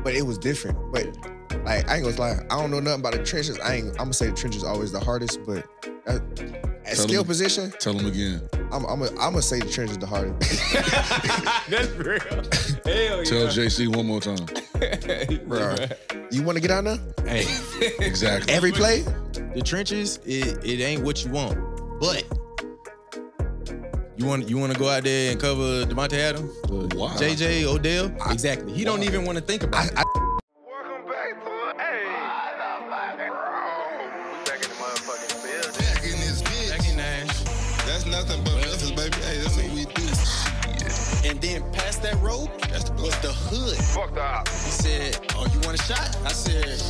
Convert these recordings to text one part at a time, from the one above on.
but it was different. But like I ain't gonna lie, I don't know nothing about the trenches. I'm gonna say the trenches always the hardest, but at skill position. Tell them again. I'm gonna say the trenches the hardest. That's real. Hell yeah. Tell JC one more time. Bro, you want to get out now? Hey, Exactly. Every play? the trenches, it ain't what you want, but you want to go out there and cover Devontae Adams, Wow. JJ Odell. Exactly. He don't even want to think about it. Welcome back to back in the motherfucking field. Back in this bitch. Back in Nash. That's nothing but Memphis, baby. Hey, that's what we do. And then past that road was the hood. Fuck the op. He said, "Oh, you want a shot?" I said,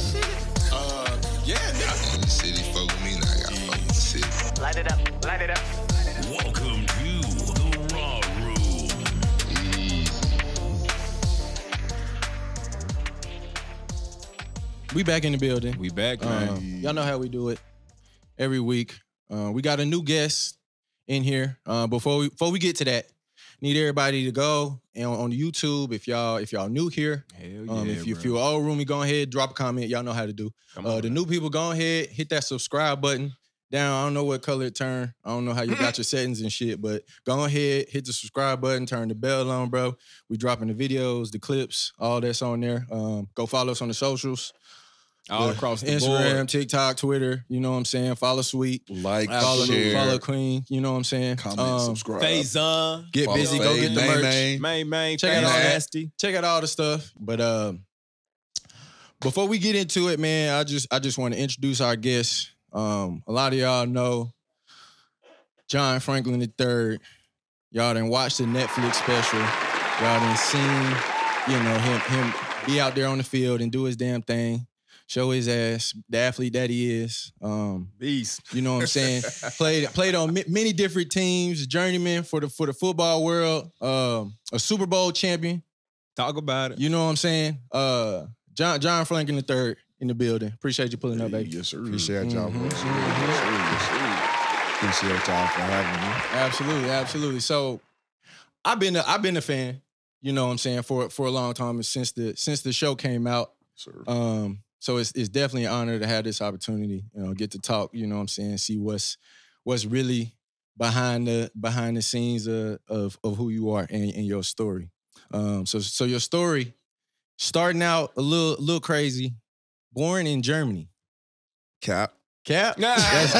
"Yeah, nigga." In the city, fuck with me now. I gotta fuck with the city. Light it up. Light it up. Welcome to the Raw Room. Easy. We back in the building. We back, man. Y'all know how we do it every week. We got a new guest in here. Before we get to that, need everybody to go and on the YouTube. If y'all new here, Hell yeah, if you're old roomy, go ahead, drop a comment. Y'all know how to do. The new people, go ahead, hit that subscribe button down. I don't know what color it turned. I don't know how you got your settings and shit, but go ahead, hit the subscribe button, turn the bell on, bro. We dropping the videos, the clips, all that's on there. Go follow us on the socials. all across the Instagram, board. TikTok, Twitter, you know what I'm saying? Follow Sweet. Like, Follow share, follow Queen, you know what I'm saying? comment, subscribe. Faison. Get Follow busy, go Faye, get the merch. Main. Check it out. Nasty. Check out all the stuff. But before we get into it, man, I just want to introduce our guests. A lot of y'all know John Franklin III. Y'all done watched the Netflix special. Y'all done seen, him be out there on the field and do his damn thing. Show his ass, the athlete that he is. Beast. You know what I'm saying? Played on many different teams, journeyman for the football world, a Super Bowl champion. Talk about it. You know what I'm saying? John Franklin III in the building. Appreciate you pulling up, baby. Yes, sir. Appreciate y'all, bro. Mm-hmm. Appreciate y'all for having me. Absolutely. So I've been a fan, you know what I'm saying, for a long time since the show came out. Sir. So it's definitely an honor to have this opportunity, get to talk, you know what I'm saying, see what's really behind the scenes of who you are and your story. So your story, starting out a little crazy, born in Germany. Cap. Cap? That's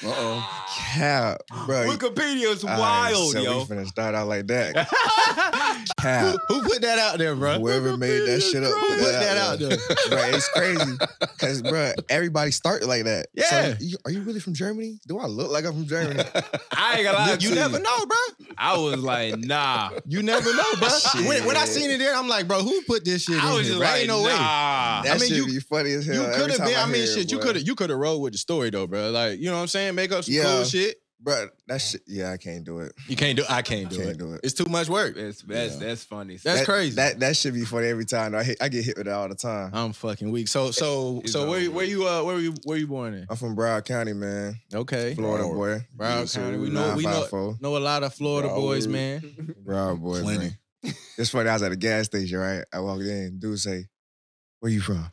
Uh-oh. Cap, bro. Wikipedia's All right, wild, so yo. we finna start out like that. Cap. Who put that out there, bro? Whoever made that shit up, Who put that out there? Bro, it's crazy. Because, bro, everybody started like that. Yeah. So, are you really from Germany? Do I look like I'm from Germany? I ain't gonna lie to You never know, bro. I was like, nah. You never know, bro. Shit. When I seen it there, I'm like, bro, who put this shit in I was here? just Bro? like, Ain't no way. nah. That mean, shit you- be funny as hell. You every could have time been. I mean, hear shit. it, You boy. could have rolled with the story though, bro. Like, you know what I'm saying? Make up some Yeah. cool shit. Bro, that shit, yeah, I can't do it. You can't do. I can't do Can't it. do it. It's too much work. That's funny. That's That- crazy. That should be funny every time. I get hit with that all the time. I'm fucking weak. So It's where you born in? I'm from Broward County, man. Okay, Florida boy. Broward Yes, County. sir. We know 954. know a lot of Florida boys, Broward. man. Broward boy, Plenty. man. It's funny. I was at a gas station, right? I walked in. Dude say, "Where you from?"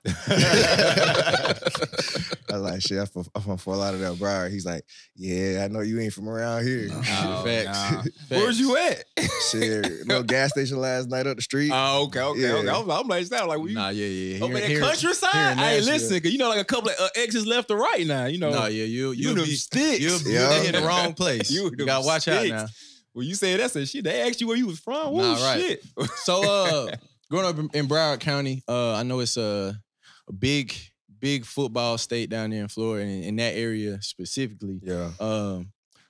I was like, "Shit, I'm from Fort Lauderdale, Broward." He's like, "Yeah, I know you ain't from around here." Oh, Facts. nah. Facts. Where's you at? Shit, little gas station last night up the street. Oh, okay. Yeah. I'm like, sound like we Nah, yeah. over Here- in here- the countryside. here in Hey, Nashville. listen, 'cause you know, like a couple of exits left or right now. You know, Nah, yeah, you them be sticks. You'll Yeah. be in the wrong place. You You them gotta watch out sticks. now. When you said that's a shit, they asked you where you was from. Nah, Whoa, right. shit. So, growing up in Broward County, I know it's a big football state down there in Florida, and in that area specifically. Yeah.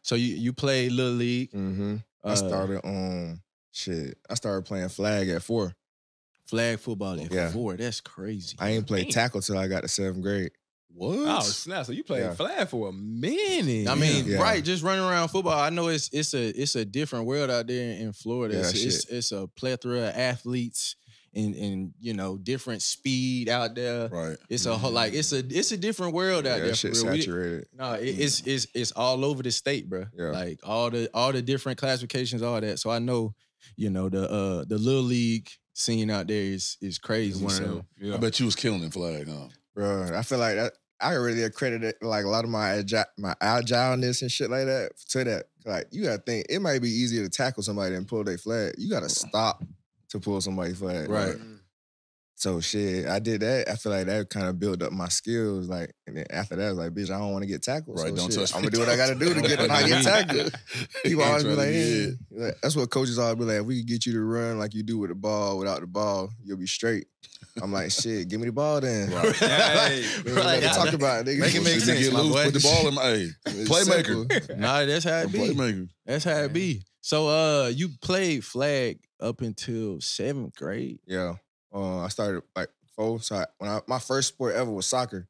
So you play Little League, Mm-hmm. I started I started playing flag at 4. flag football at Yeah. 4. That's crazy. I ain't played tackle till I got to 7th grade. What? Oh snap! So you played Yeah. flag for a minute. I mean, Yeah. right? Just running around football. I know it's a different world out there in Florida. Yeah, It's a plethora of athletes and different speed out there. Right. It's a whole it's a different world out Yeah, there. that For shit real. saturated. No, it's all over the state, bro. Yeah. Like all the different classifications, all that. So I know you know, the little league scene out there is crazy. One of So them. Yeah. I bet you was killing in flag, huh? Bro, I feel like that. I really accredit like a lot of my agileness and shit like that to that. Like you gotta think it might be easier to tackle somebody than pull their flag. You gotta stop to pull somebody's flag. Right. So shit, I did that. I feel like that kind of built up my skills. Like, and then after that, I was like, bitch, I don't want to get tackled. Right, So don't shit, touch I'm me. gonna do what I gotta do to get not get tackled. People always be Ain't like, trying to yeah. Like, that's what coaches always be like. If we can get you to run like you do with the ball, without the ball, you'll be straight. I'm like, shit, give me the ball then. Right. Hey, Right, talk about it, nigga. Make it make If you sense, get my loose, boy. put the ball in my It's playmaker. simple. nah, that's how it be. Playmaker. That's how it be. So you played flag up until 7th grade. Yeah. I started like 4. So my first sport ever was soccer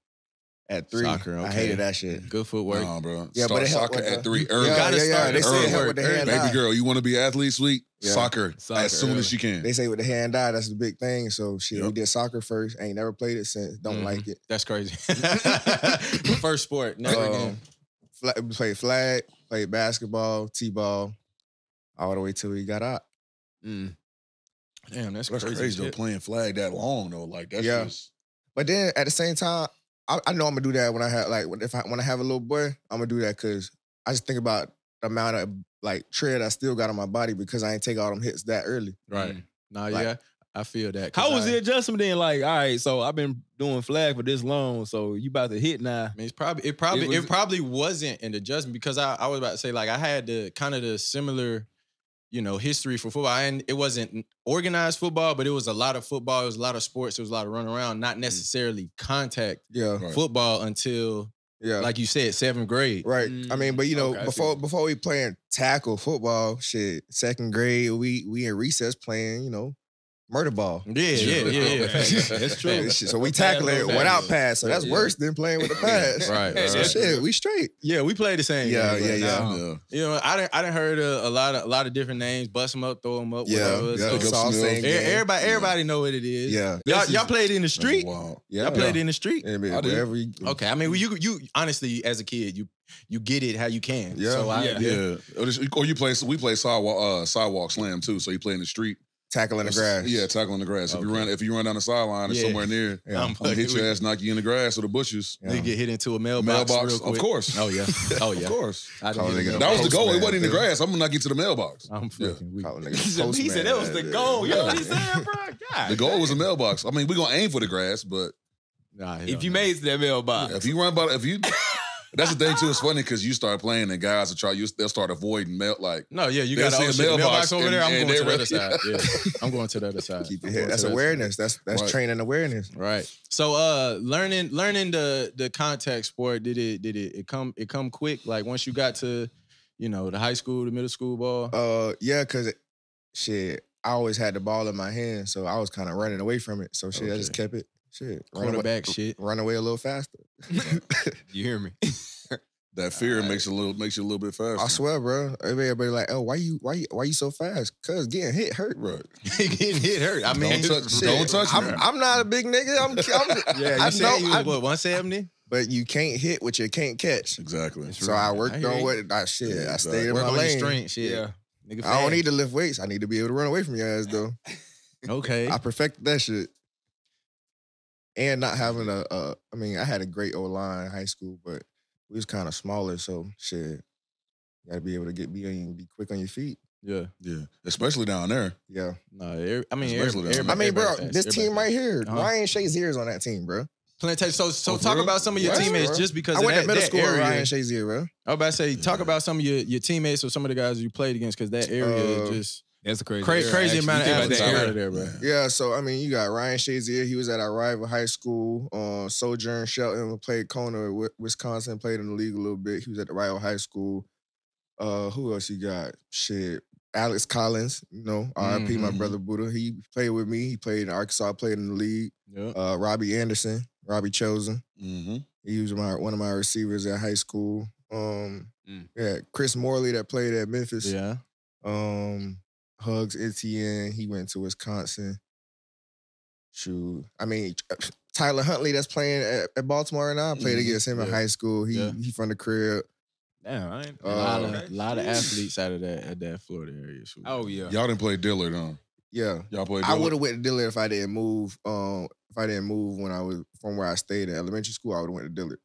at 3. Soccer, I okay. hated that shit. Good footwork. Nah, bro. Yeah, but Start it helped soccer with at the- 3 Yeah, early. gotta yeah, start They say early. it helped with the hand Baby eye. girl, you want to be athlete sweet? Yeah. Soccer as soon as you can. They say with the hand eye, that's the big thing. So shit, we Yep. did soccer first. Ain't never played it since. Don't Mhm. like it. That's crazy. First sport, never again. Played flag, played basketball, t-ball, all the way till we got out. Mm. Damn, that's That's crazy. crazy though, shit. playing flag that long though. Like that's Yeah. just But then at the same time, I know I'm gonna do that when I have like when I have a little boy, I'm gonna do that because I just think about the amount of like tread I still got on my body because I ain't take all them hits that early. Right. Nah, Like- yeah, I feel that. 'cause How was I- the adjustment then? Like, all right, so I've been doing flag for this long, so you about to hit now. I mean, it It probably was- wasn't an adjustment because I was about to say like I had the kind of the similar, you know, history for football. And it wasn't organized football, but it was a lot of football. It was a lot of sports. It was a lot of run around, not necessarily contact Yeah, Right. football until, yeah. like you said, 7th grade. Right. I mean, but you know, Okay, I see. before we playing tackle football, shit, 2nd grade, we in recess playing, you know, murder ball. Yeah. That's true. So we tackling it without pass. So that's worse than playing with the pass. Right, So right. shit, we straight. Yeah, we played the same. Yeah, game, but yeah. nah. yeah. You know, I didn't heard a lot of different names. Bust them up, throw them up. Yeah, whatever. yeah. So It's all Smith. same game. everybody know what it is. Yeah. Y'all played in the street. Wow. Yeah. Y'all played in the street. I mean, I did. wherever you, Okay, I mean, you honestly, as a kid, you get it how you can. Yeah. So I, Yeah. Yeah. Or you play. We play sidewalk slam too. So you play in the street. tackle in the grass. Yeah, tackling the grass. Okay. If you run down the sideline or Yeah. somewhere near, Yeah. I'm I'm gonna hit fucking your with ass, knock you in the grass or the bushes. Yeah. you get hit into a mailbox, Mailbox, real quick. of course. Oh yeah, oh yeah. Of course. I Call didn't a get nigga it. That was the goal. It Postman, wasn't in the dude. grass. I'm gonna knock you to the mailbox. I'm fucking weak. Call a nigga He said that was the postman. goal. You know what he's saying, bro? God. The goal was a mailbox. I mean, we're gonna aim for the grass, but Nah, hell If you no. made it to that mailbox. if you run by, that's the thing too. It's funny because you start playing and guys will they'll start avoiding mail. Like No, yeah, you They'll got see a a mailbox mailbox over there. I'm and going to they the other ready. side. Yeah, I'm going to the other side. Keep your I'm head. going That's to the other awareness. That's Right. training awareness. side. Right. So learning the contact sport, did it come quick? Like once you got to, you know, the high school, the middle school ball? Yeah, cause shit, I always had the ball in my hand, so I was kind of running away from it. So shit, I just Okay. kept it. Shit, Quarterback shit. run away a little faster. You hear me? that fear makes you a little bit faster. I swear, bro. Everybody like, oh, why you so fast? Cause getting hit hurt. Right. Getting hit hurt. I mean, Don't touch- Shit, don't touch me. I'm not a big nigga. yeah, you I said know, you was what 170? but you can't hit what you can't catch. Exactly. So I worked I hear on you. what I shit. Yeah, I stayed in Work my on your lane. strength. Shit. Yeah. Nigga I don't fast. need to lift weights. I need to be able to run away from your ass though. Okay. I perfected that shit. And not having I mean, I had a great O line in high school, but we was kind of smaller, so shit. You gotta be able to be quick on your feet. Yeah. Yeah. Especially down there. Yeah. No, I mean, Especially everybody, down I mean, bro, everybody this fast. team Everybody right here, Uh-huh. Ryan Shazier is on that team, bro. Plantation. So Oh, for talk real? about some of your What? teammates Bro. just because I of went that, to middle that school with area. Ryan Shazier, bro. I was about to say, talk about some of your teammates or some of the guys you played against because that area just That's a crazy. crazy area, amount of actually. athletes You think about that out area. of there, bro. Yeah, so I mean, you got Ryan Shazier. He was at our rival high school. Sojourn Shelton played Kona, Wisconsin. Played in the league a little bit. He was at the rival high school. Who else you got? Shit, Alex Collins. You know, R.I.P. My Mhm. brother Buddha. He played with me. He played in Arkansas. Played in the league. Yeah. Robbie Anderson. Robbie Chosen. Mm-hmm. He was one of my receivers at high school. Yeah, Chris Morley that played at Memphis. Yeah. Hugs Etienne, he went to Wisconsin. Shoot. I mean, Tyler Huntley that's playing at Baltimore now. I played against him in Yeah. high school. Yeah. He from the crib. Damn, I ain't. A lot of, Okay. lot of athletes out of that Florida area. So. Oh yeah. Y'all didn't play Dillard, huh? Yeah. Y'all played I Dillard? would have went to Dillard if I didn't move. If I didn't move when I was from where I stayed in elementary school, I would have went to Dillard.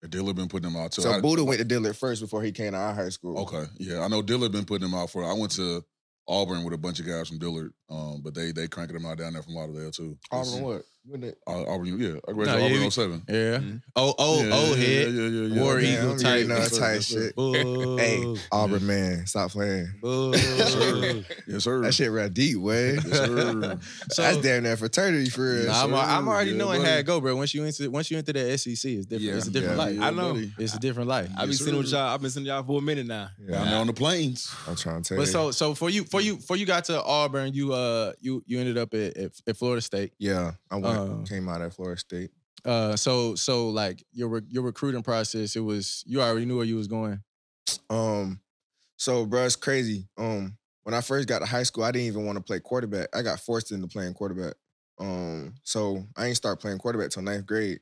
Dillard been putting them out too. So I- Buddha went to Dillard first before he came to our high school. Okay, yeah, I know Dillard been putting them out for. I went to Auburn with a bunch of guys from Dillard, but they cranking them out down there from Lauderdale too. Auburn what? When they- Auburn, yeah, I graduated Nah, yeah, Auburn we- 07. Yeah. Mhm. Old head. Yeah. War Yeah, Eagle I'm type. getting all Yes, sir, type yes, sir. shit. Boo. Hey, Auburn man, stop playing. Boo. Yes, sir. That shit real deep, way. Yes, sir. So, That's damn near fraternity for real. nah, sir. I'm already Yeah, knowing how buddy. it go, bro. Once you enter the SEC, it's different. Yeah. It's a different Yeah. life. I know. buddy. It's a different life. I've been Yes, sitting with sir. y'all. I've been sitting y'all for a minute now. Down there on the plains. I'm trying to tell But you. so for you got to Auburn, you ended up at Florida State. Yeah, I came out at Florida State. So like your recruiting process, it was you already knew where you was going. So bro, it's crazy. When I first got to high school, I didn't even want to play quarterback. I got forced into playing quarterback. So I ain't start playing quarterback till 9th grade.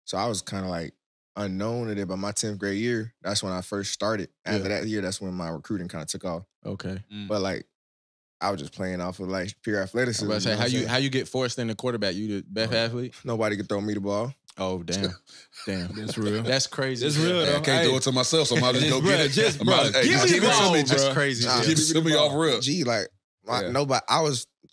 So I was kind of like unknown at it. By my 10th grade year, that's when I first started. After that year, that's when my recruiting kind of took off. Okay. But like, I was just playing off of like pure I athleticism. was about to you know say what I'm how you get forced into quarterback? You the best athlete? Nobody could throw me the ball. Oh damn. That's real. That's crazy. It's as hell. real, Hey, I though. can't Hey. do it to myself, so I might just go Just, get bruh, it. just, I might- bruh, hey, give just me give the it to ball, me. bruh. Just That's crazy. Nah, as hell. give it to me off rip. Gee, like Yeah. nobody.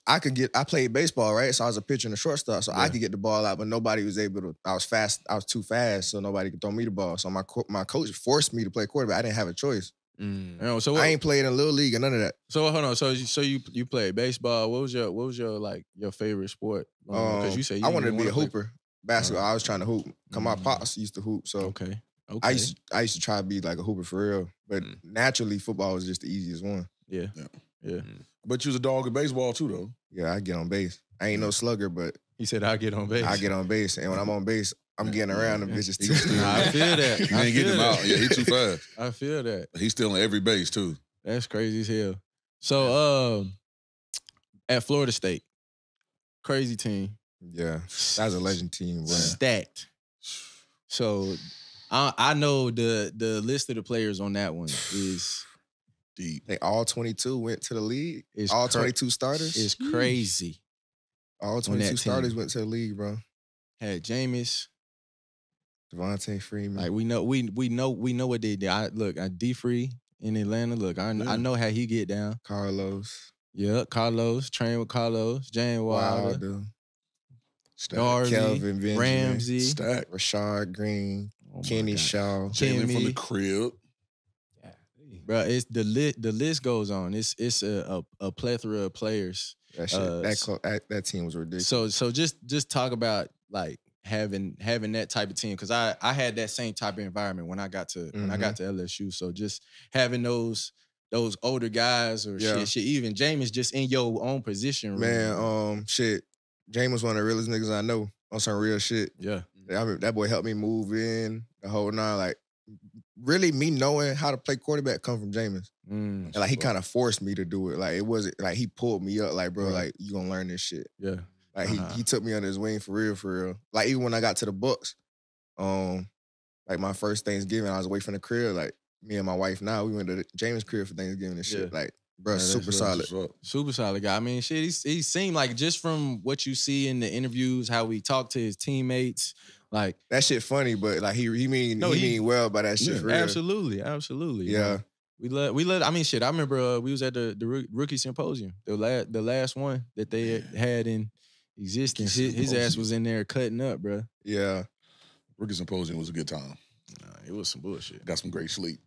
I played baseball, right? So I was a pitcher and a shortstop, so I could get the ball out, but nobody was able to. I was fast. I was too fast, so nobody could throw me the ball. So my coach forced me to play quarterback. I didn't have a choice. Mm. You know, so what, I ain't played in little league or none of that. so hold on. So you played baseball. What was your like your favorite sport? Because you said you I wanted to didn't be a wanna play- hooper. Basketball. I was trying to hoop. Cause my Mm. pops used to hoop, so Okay. Okay. I used to try to be like a hooper for real. But Mm. naturally, football was just the easiest one. yeah. But you was a dog at baseball too, though. Yeah, I get on base. I ain't no slugger, but He said I get on base. I get on base, and when I'm on base, I'm getting around them bitches He too. still- Nah, I feel that. You I ain't getting feel him that. out. Yeah, he too fast. I feel that. He's still in every base too. That's crazy as hell. So at Florida State, crazy team. Yeah, that was a legend team. Bro. Stacked. So I know the list of the players on that one is Deep. They all 22 went to the league. It's All cra- 22 starters. is crazy. All on 22 that starters team. went to the league, bro. Had Jameis. Devontae Freeman. Like we know what they did. D Free in Atlanta. Look, I know how he get down. Carlos. Yeah, Carlos, train with Carlos, James Wilder, Wilder. Darby, Kelvin Benjamin. Ramsey. Stack. Rashard Green. Oh my Kenny God. Shaw. Jalen from the Kimmy. crib. Bro, it's the list goes on. It's a plethora of players. That shit. That team was ridiculous. So just talk about like having that type of team, because I had that same type of environment when I got to LSU. So just having those older guys or Yeah. shit, even James just in your own position. really. Man, shit. James was one of the realest niggas I know on some real shit. Yeah. I mean, that boy helped me move in the whole nine. Like, really, me knowing how to play quarterback come from Jameis. Mm, And like, he kind of forced me to do it. Like, it wasn't like he pulled me up. Like, bro, Right. like you gonna learn this shit. yeah. Like Uh-huh. he took me under his wing for real, for real. Like even when I got to the Bucks, like my first Thanksgiving, I was away from the crib. Like me and my wife now, we went to James' crib for Thanksgiving and shit. Yeah. Like, bro, Yeah, that's super real. solid. What's up? Super solid guy. I mean, shit, he seemed like, just from what you see in the interviews, how he talked to his teammates, like That shit funny, but like he mean well by that shit Yeah, for real. absolutely. Yeah. We love. I mean, shit. I remember we was at the rookie symposium, the last one that they had in existence. His ass was in there cutting up, bro. Yeah. Rookie Symposium was a good time. Nah, it was some bullshit. Got some great sleep.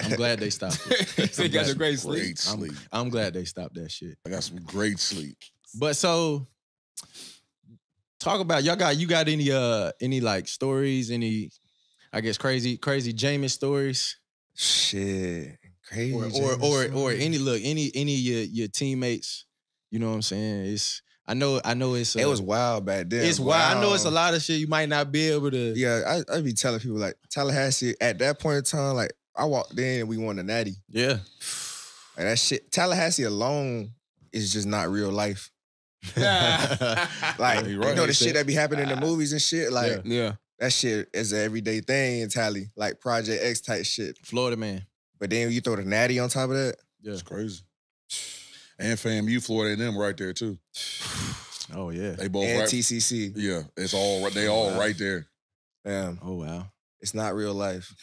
I'm glad they stopped it. He got a great sleep. Great sleep. I'm glad they stopped that shit. I got some great sleep. But so, talk about you got any like stories, any I guess crazy Jameis stories, Shit. Crazy. or Jameis. any of your teammates. You know what I'm saying? I know it's It was wild back then. it's wild. I know it's a Wow. lot of shit you might not be able to. Yeah, I be telling people like Tallahassee at that point in time, like I walked in and we won the natty. Yeah. Like that shit. Tallahassee alone is just not real life. Like Yeah, you're right. you know the shit that be happening in the movies and shit. Like Yeah. that shit is an everyday thing in Tally, like Project X type shit. Florida man. But then you throw the natty on top of that. Yeah. It's crazy. And FAMU, Florida and them right there too. Oh yeah. They both And right. TCC. Yeah, it's all right. They all right there. Damn, Oh wow. it's not real life.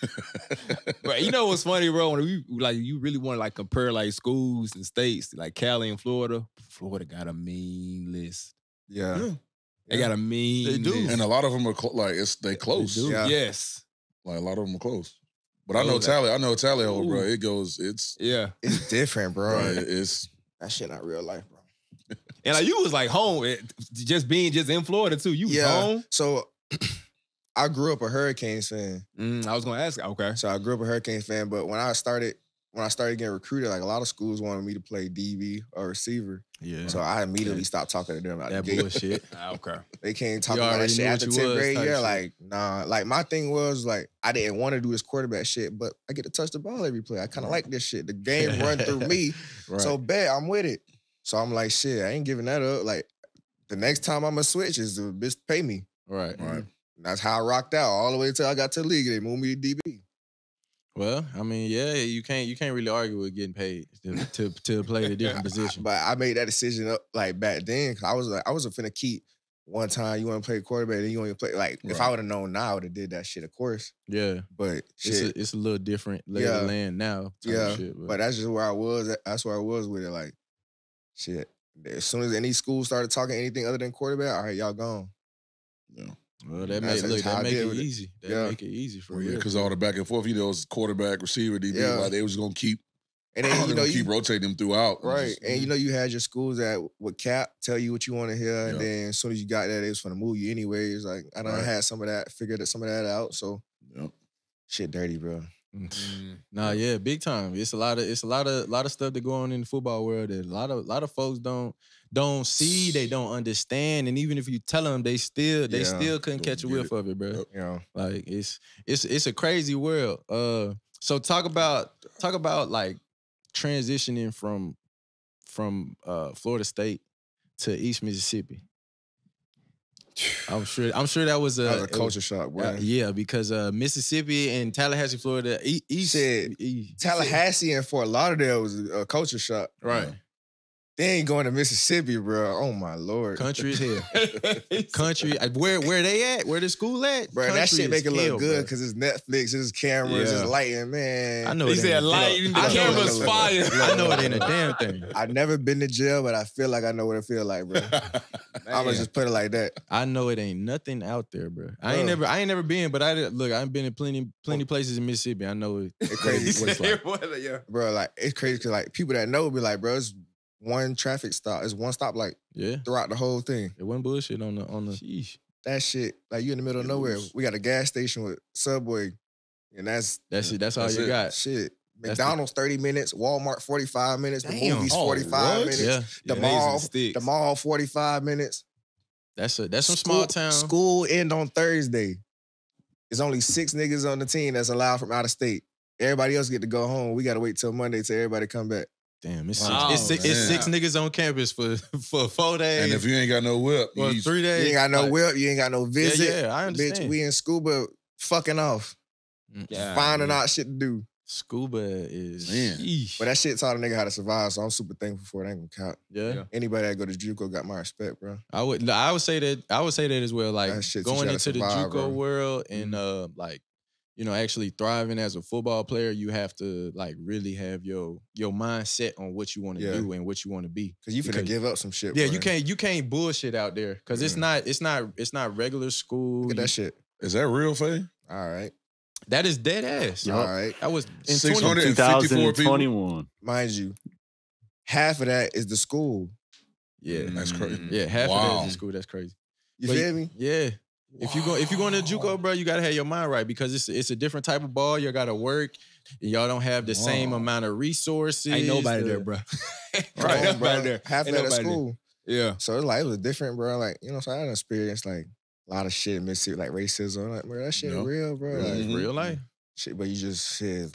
But you know what's funny, bro? When you really want to like compare like schools and states, like Cali and Florida. Florida got a mean list. Yeah. They got a mean They do. list. And a lot of them are they close. do. Yeah. Yes. Like a lot of them are close. But I Oh, know that- Tally. I know Tally Ho, bro. Ooh. It's Yeah. It's different, bro. right, it's That shit not real life, bro. And like you was like home, just in Florida too. You was home. So I grew up a Hurricanes fan. I was gonna ask. Okay. So I grew up a Hurricanes fan, but when I started getting recruited, like a lot of schools wanted me to play DB or receiver. Yeah. So I immediately stopped talking to them about that the gate. bullshit. Okay. They can't talk You about that already shit knew after what you 10th was grade. type Yeah, shit. like, nah. Like, my thing was, like, I didn't want to do this quarterback shit, but I get to touch the ball every play. I kind of like this shit. The game run through me. Right. So, bet, I'm with it. So, I'm like, shit, I ain't giving that up. Like, the next time I'm going to switch is the bitch pay me. right. right. And that's how I rocked out all the way until I got to the league. They moved me to DB. Well, I mean, yeah, you can't really argue with getting paid to play a different position. But I made that decision up, like, back then. 'Cause I was like, I wasn't finna keep one time you want to play quarterback, then you want to play. Like, if I Right. would have known now, I would have did that shit, of course. Yeah. But shit. It's a little different lay of Yeah. the land now. type Yeah, of shit, but that's just where I was. That's where I was with it. Like, shit. As soon as any school started talking anything other than quarterback, all right, y'all gone. Yeah. well, that That's make how I it did with it. easy. That Yeah. make it easy for Well, yeah, real. because all the back and forth, it was quarterback, receiver, DB. Yeah. Like they was gonna keep, And they then was you know gonna you keep rotating them throughout. right, Just- and you know you had your schools that would cap tell you what you want to hear, and Yeah. then as soon as you got there, they was gonna move you anyways. Like I done Right. had figured some of that out. So Yep. shit, dirty, bro. Nah, yeah, big time. It's a lot of stuff that go on in the football world that a lot of folks don't see, they don't understand, and even if you tell them, they still couldn't Don't catch a get whiff of it, bro. Yep. You know, Like it's a crazy world. So talk about like transitioning from Florida State to East Mississippi. I'm sure that was that was a culture shock, bro. yeah, because Mississippi and Tallahassee, Florida, East Shit. Tallahassee and Fort Lauderdale was a culture shock. right? They ain't going to Mississippi, bro. Oh my lord, Country is here. Country, where they at? Where the school at? bro. That Country shit make is it hell, look good bro. because it's Netflix, it's cameras, Yeah. it's lighting, man. I know He it said ain't a- lighting, the I know it camera's ain't a- fire. I know it ain't a damn thing. I've never been to jail, but I feel like I know what it feel like, bro. I'm gonna just put it like that. I know it ain't nothing out there, bro. I ain't Bro. never been, but I've been in plenty places in Mississippi. I know it. It's crazy. what it's like. Yeah. Bro, like it's crazy because like people that know be like, bro, it's one traffic stop, it's one stop like Yeah, throughout the whole thing. it wasn't bullshit on the. Sheesh. That shit, like you in the middle of It nowhere. was- We got a gas station with Subway, and that's That's it. That's all That's you it. got. shit. That's the- McDonald's 30 minutes, Walmart 45 minutes, the Damn. movies Oh, 45 what? minutes, Yeah, the Yeah, mall, Lays and Sticks. the mall 45 minutes. that's some small town. School end on Thursday. There's only 6 niggas on the team that's allowed from out of state. Everybody else get to go home. We gotta wait till Monday till everybody come back. Damn, it's Wow, six. It's man. 6 niggas on campus for 4 days. And if you ain't got no whip, or you 3 You days, ain't got no like, whip, you ain't got no visit. Yeah, I understand. Bitch, we in scuba fucking off. Yeah. Finding out shit to do. Scuba is. Man. Sheesh. But that shit taught a nigga how to survive, so I'm super thankful for it. I ain't gonna count. Yeah. Anybody that go to JUCO got my respect, bro. I would say that as well. Like That shit teach going you how into to the survive, JUCO bro. world and like actually thriving as a football player, you have to like really have your mindset on what you want to Yeah. do and what you want to be. Cause you finna Because- give up some shit. Yeah, bro. you can't bullshit out there because it's not regular school. Look at that shit. is that real, Faye? All right. That is dead ass. All right. That was in 600 20. 2021. Mind you, half of that is the school. Yeah, That's crazy. yeah, half of Wow. that is in school. That's crazy. You But- feel me? Yeah. If you going to JUCO, bro, you gotta have your mind right because it's a different type of ball. You gotta work. And y'all don't have the same Wow. amount of resources. Ain't nobody the- there, bro. Come Right, on, bro. nobody there. Half of Ain't that at nobody there. school. Yeah. So it's like it was different, bro. Like, you know, so I had experienced like a lot of shit in Mississippi, like racism. Like, bro, that shit Yeah. real, bro. Like, It's real life. shit, but you just shit,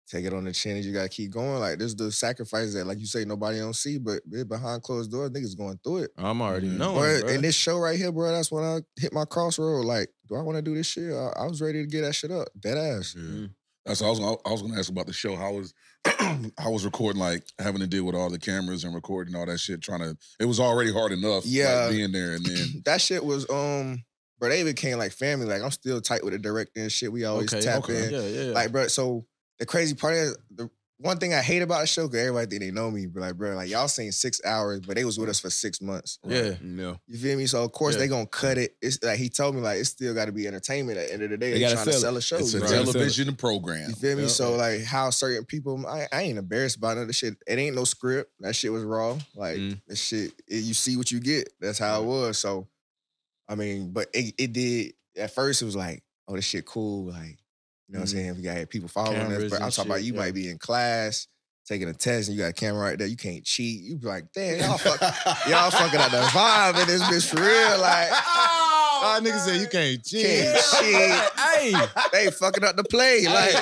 take it on the chin and you gotta keep going. Like, this is the sacrifices that, like you say, nobody don't see, but behind closed doors, niggas going through it. I'm already Mhm. knowing, Bro, bro. and this show right here, bro, that's when I hit my crossroad. Like, do I want to do this shit? I was ready to get that shit up. Dead ass. Yeah. That's what I was gonna ask about the show. How was I was recording, like having to deal with all the cameras and recording all that shit. It was already hard enough. Yeah. like, being there and then That shit was bro, they became like family. Like I'm still tight with the director and shit. We always tap in. Yeah. Like, bro, so the crazy part is the one thing I hate about the show, because everybody think they know me, but like, bro, like y'all seen 6 hours, but they was with us for 6 months. Yeah. Yeah. You feel me? So of course Yeah. they gonna cut it. It's like he told me, like, it's still gotta be entertainment at the end of the day. They They gotta trying to sell sell it. a show. it's a bro. television program. You feel me? Yeah. So like how certain people, I ain't embarrassed about none of the shit. It ain't no script. That shit was raw. Like that shit, you see what you get. That's how it was. So, I mean, but it did, at first it was like, oh, this shit cool. Like, you know what I'm saying? We got people following Cameras us. But I'm and talking about shit, you yeah. might be in class, taking a test, and you got a camera right there. You can't cheat. You be like, damn, y'all fucking up the vibe in this bitch for real. Like, All niggas say you can't cheat. can't cheat. Hey, They fucking up the play. Like,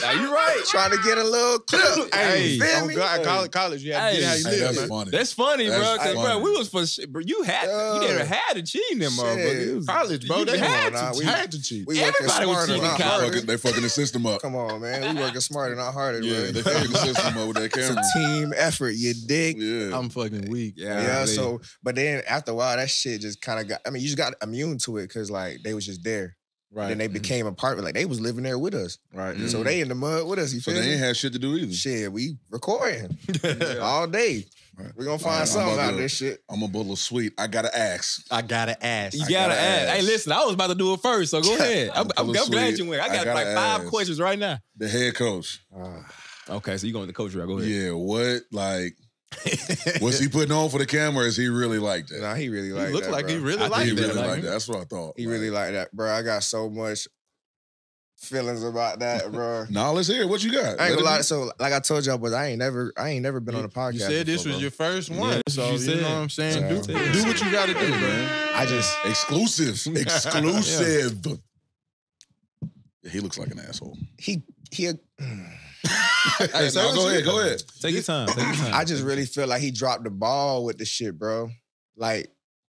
now you right. trying to get a little clip. Hey, You feel Oh, me? God, college, you have to get how you Hey, live, that's man. funny. That's funny, bro. That's 'Cause, bro, funny. we was for shit, bro. You never had to cheat in them, Shit. motherfucker. It was- College, bro. You They had Come on, to. we- had to cheat. We working Everybody was smarter, cheating not in college. harder. They fucking the system up. Come on, man. We working smarter, not harder, Yeah, bro. they fucking the system up with that It's camera. a team effort, you dig? Yeah. I'm fucking weak. Yeah, so, but then after a while, that shit just kind of got, I mean, you just got immune to it because, like, they was just there. Right. And then they became a part of it. Like, they was living there with us. Right. So they in the mud with us, you So feel they me? ain't had shit to do either. Shit, we recording all day. Right. We're going to All find right, I'm something about out to- of this shit. I'm a little sweet. I gotta ask. I gotta ask. You I gotta gotta ask. Hey, ask. listen, I was about to do it first, so go ahead. I'm I'm glad sweet. you went. I I got gotta like 5 ask. questions right now. The head coach. Okay, so you going to the coach route. Go ahead. Yeah, what like was he putting on for the camera? Or is he really like that? Nah, he really like He looked that, like bro. he really I liked he think it. really like like him. that. That's what I thought. He really like that, bro. I got so much feelings about that, bro. Nah, let's hear it. What you got? I ain't Let gonna it lie. be. So, like I told y'all, but I ain't never been on a podcast. You said this before, was bro. your first one, Yeah, so you you said. know what I'm saying. Yeah. Do what you got to do, man. I just Exclusive. Exclusive. Yeah, he looks like an asshole. he. Hey, say no, what go you ahead. Go ahead. Take your time. Take your time. I just really feel like he dropped the ball with the shit, bro. Like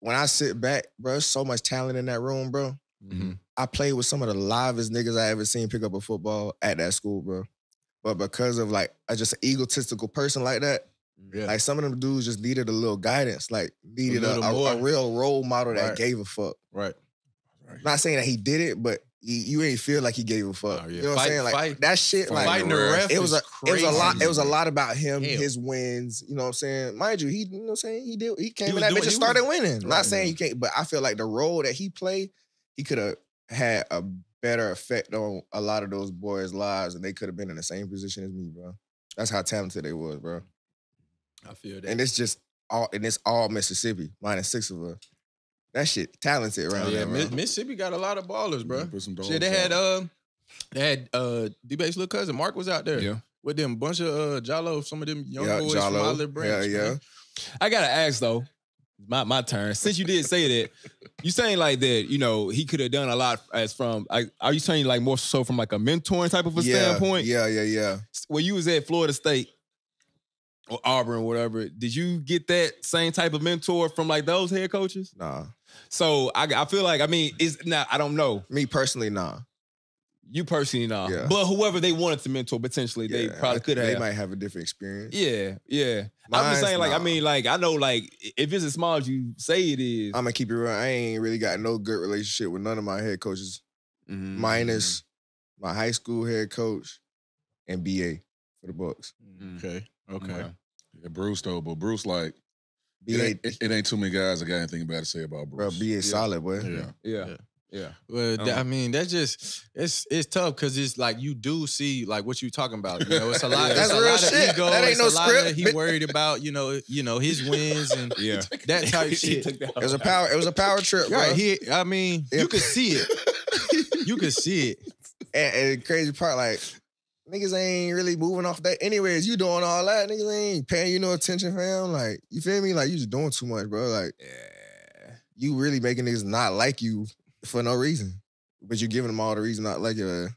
when I sit back, bro, there's so much talent in that room, bro. Mhm. I played with some of the livest niggas I ever seen pick up a football at that school, bro. But because of like just an egotistical person like that, Yeah. like some of them dudes just needed a little guidance, like needed little a more. real role model that Right. gave a fuck. Right. Not saying that he did it, but you ain't feel like he gave a fuck. Oh, yeah. You know what I'm saying? Like Fight- that shit, like Fighting the ref. it was is a lot. It was a crazy. lot about him, Hell. his wins. You know what I'm saying? Mind you, he, you know what I'm saying? He came was in that doing- bitch and he started was- winning. Not Right. saying you can't, but I feel like the role that he played, he could have had a better effect on a lot of those boys' lives, and they could have been in the same position as me, bro. That's how talented they was, bro. I feel that. And it's all Mississippi, minus 6 of us. That shit talented Oh, around yeah, there, bro. Mississippi got a lot of ballers, bro. Put some dogs Shit, they out. had D-Base's little cousin Mark was out there. Yeah. With them bunch of Jalo, some of them young Yeah, boys from Jalo. Olive Branch. Yeah, man. I gotta ask though, my turn. Since you did say that, you saying like that, you know, he could have done a lot as from. Are you saying like more so from like a mentoring type of a standpoint? Yeah. When you was at Florida State or Auburn or whatever, did you get that same type of mentor from like those head coaches? Nah. So I feel like, I mean, it's now I don't know. Me personally, nah. You personally know. Yeah. But whoever they wanted to mentor, potentially, they Yeah, probably could have. They might have a different experience. Yeah. I'm Mine's just saying, like, nah. I mean, like, I know, like, if it's as small as you say it is, I'm gonna keep it real. I ain't really got no good relationship with none of my head coaches, Mhm. minus my high school head coach and BA for the Bucks. Okay. Okay. Yeah, Bruce though, but Bruce like BA, it ain't too many guys that got anything bad to say about bro, Bruce. BA solid, boy. Yeah. Yeah. Well, Oh. I mean, that's just it's tough because it's like you do see like what you talking about. You know, it's a lot. That's it's a real lot of shit. ego. That ain't it's no a lot script. Of, he worried about you know his wins and Yeah. that type He shit. took that It was a power trip, bro. Right. I mean, Yeah. you could see it. You could see it. And the crazy part, like, niggas ain't really moving off that. Anyways, you doing all that, niggas ain't paying you no attention, fam. Like, you feel me? Like, you just doing too much, bro. Like, you really making niggas not like you for no reason. But you're giving them all the reason not like you.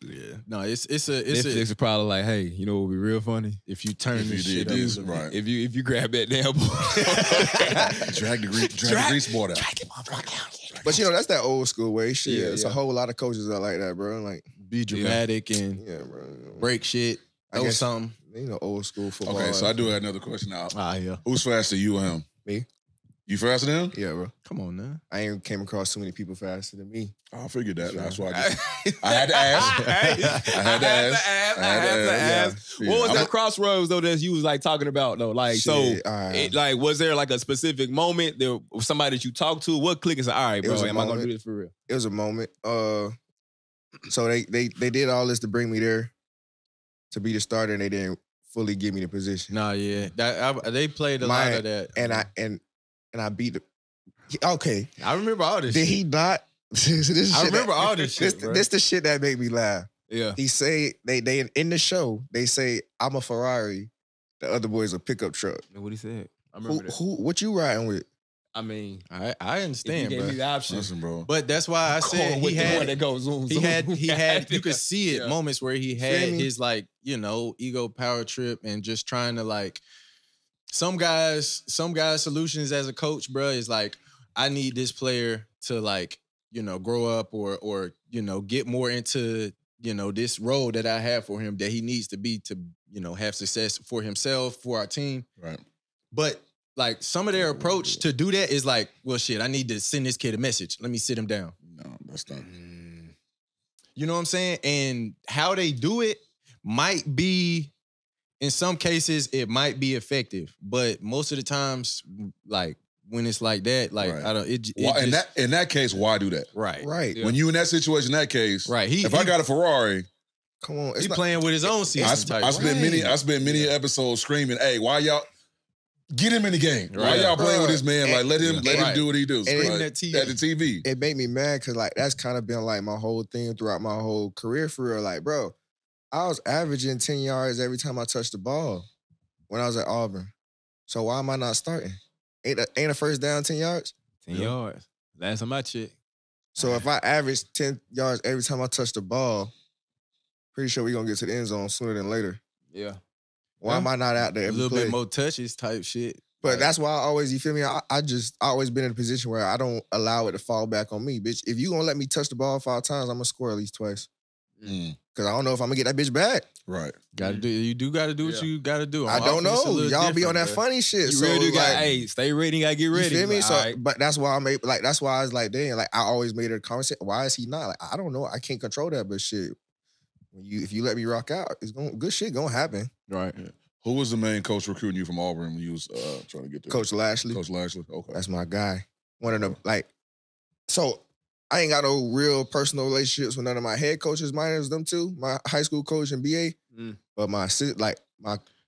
Yeah. No, it's a Netflix is probably like, hey, you know what would be real funny? if you turn If this you shit did up, this, it's a- right. If you grab that damn ball. Drag the grease water. But that's that old school way. Shit, Yeah, it's yeah. a whole lot of coaches that like that, bro. Like, Be dramatic and yeah, bro. break shit. I Throw guess- something. Old school football. Okay, so I do have another question now. Yeah. Who's faster, you or him? Me. You faster than him? Yeah, bro. Come on now. I ain't came across too many people faster than me. I figured that. That's why I had to ask. I had to ask. What was I'm that crossroads though that you was like talking about though? Like, Shit, so, alright. like, was there like a specific moment there was somebody that you talked to? What click and said, all right, It was bro, a am I gonna moment. do this for real? It was a moment. So they did all this to bring me there to be the starter, and they didn't fully give me the position. Nah, yeah. They played a lot of that. And I beat the. Okay, I remember all this did shit. he not? This I shit remember that- all this shit, bro. This the shit that made me laugh. Yeah. He say they in the show they say I'm a Ferrari, the other boy's a pickup truck. What he said. I Who, remember that. what you riding with? I mean, I if you understand, gave bro. me the option. Listen, bro. But that's why I said Going with he the one had that goes zoom, he zoom. had you could see it Yeah. moments where he had me? his like, ego power trip and just trying to like some guys solutions as a coach, bro, is like I need this player to like, grow up or get more into, this role that I have for him that he needs to be to, have success for himself, for our team. Right. But like some of their approach to do that is like, well, shit, I need to send this kid a message. Let me sit him down. No, that's not. You know what I'm saying? And how they do it might be, in some cases, it might be effective. But most of the times, like when it's like that, like Right. I don't. Why, just, in that case, why do that? right, Right. Yeah. When you in that situation, in that case, right. if I got a Ferrari, Come on. It's he not, playing with his own season. I spent many Right. episodes screaming, "Hey, why y'all get him in the game? Why Right. y'all playing with Bruh. this man? Like let him Right. do what he do." And Like, that TV. at the TV. it made me mad because like that's kind of been like my whole thing throughout my whole career for real. Like, bro, I was averaging 10 yards every time I touched the ball when I was at Auburn. So why am I not starting? Ain't a first down 10 yards? 10 yards. Last time I checked. So if I average 10 yards every time I touch the ball, pretty sure we're gonna get to the end zone sooner than later. Yeah. Why am I not out there a every little play? bit more touches type shit. But that's why I always, you feel me? I always been in a position where I don't allow it to fall back on me, bitch. If you gonna let me touch the ball 5 times, I'm gonna score at least twice. Mm, Cause I don't know if I'm gonna get that bitch back. right. You do got to do what Yeah. you got to do. I On don't offense, a know. little Y'all be on that different, bro. funny shit. You so really do got, like, hey, stay ready, you gotta get ready. you feel me? Like, So, all right. but that's why I made like that's why I was like, damn, like I always made it a conversation. Why is he not? Like I don't know. I can't control that, but shit. If you let me rock out, it's good shit gonna happen. Right. Who was the main coach recruiting you from Auburn when you was trying to get there? Coach Lashley, Coach Lashley. Okay. that's my guy. One of them, like, so I ain't got no real personal relationships with none of my head coaches, minus them two, my high school coach and BA. Mm. But my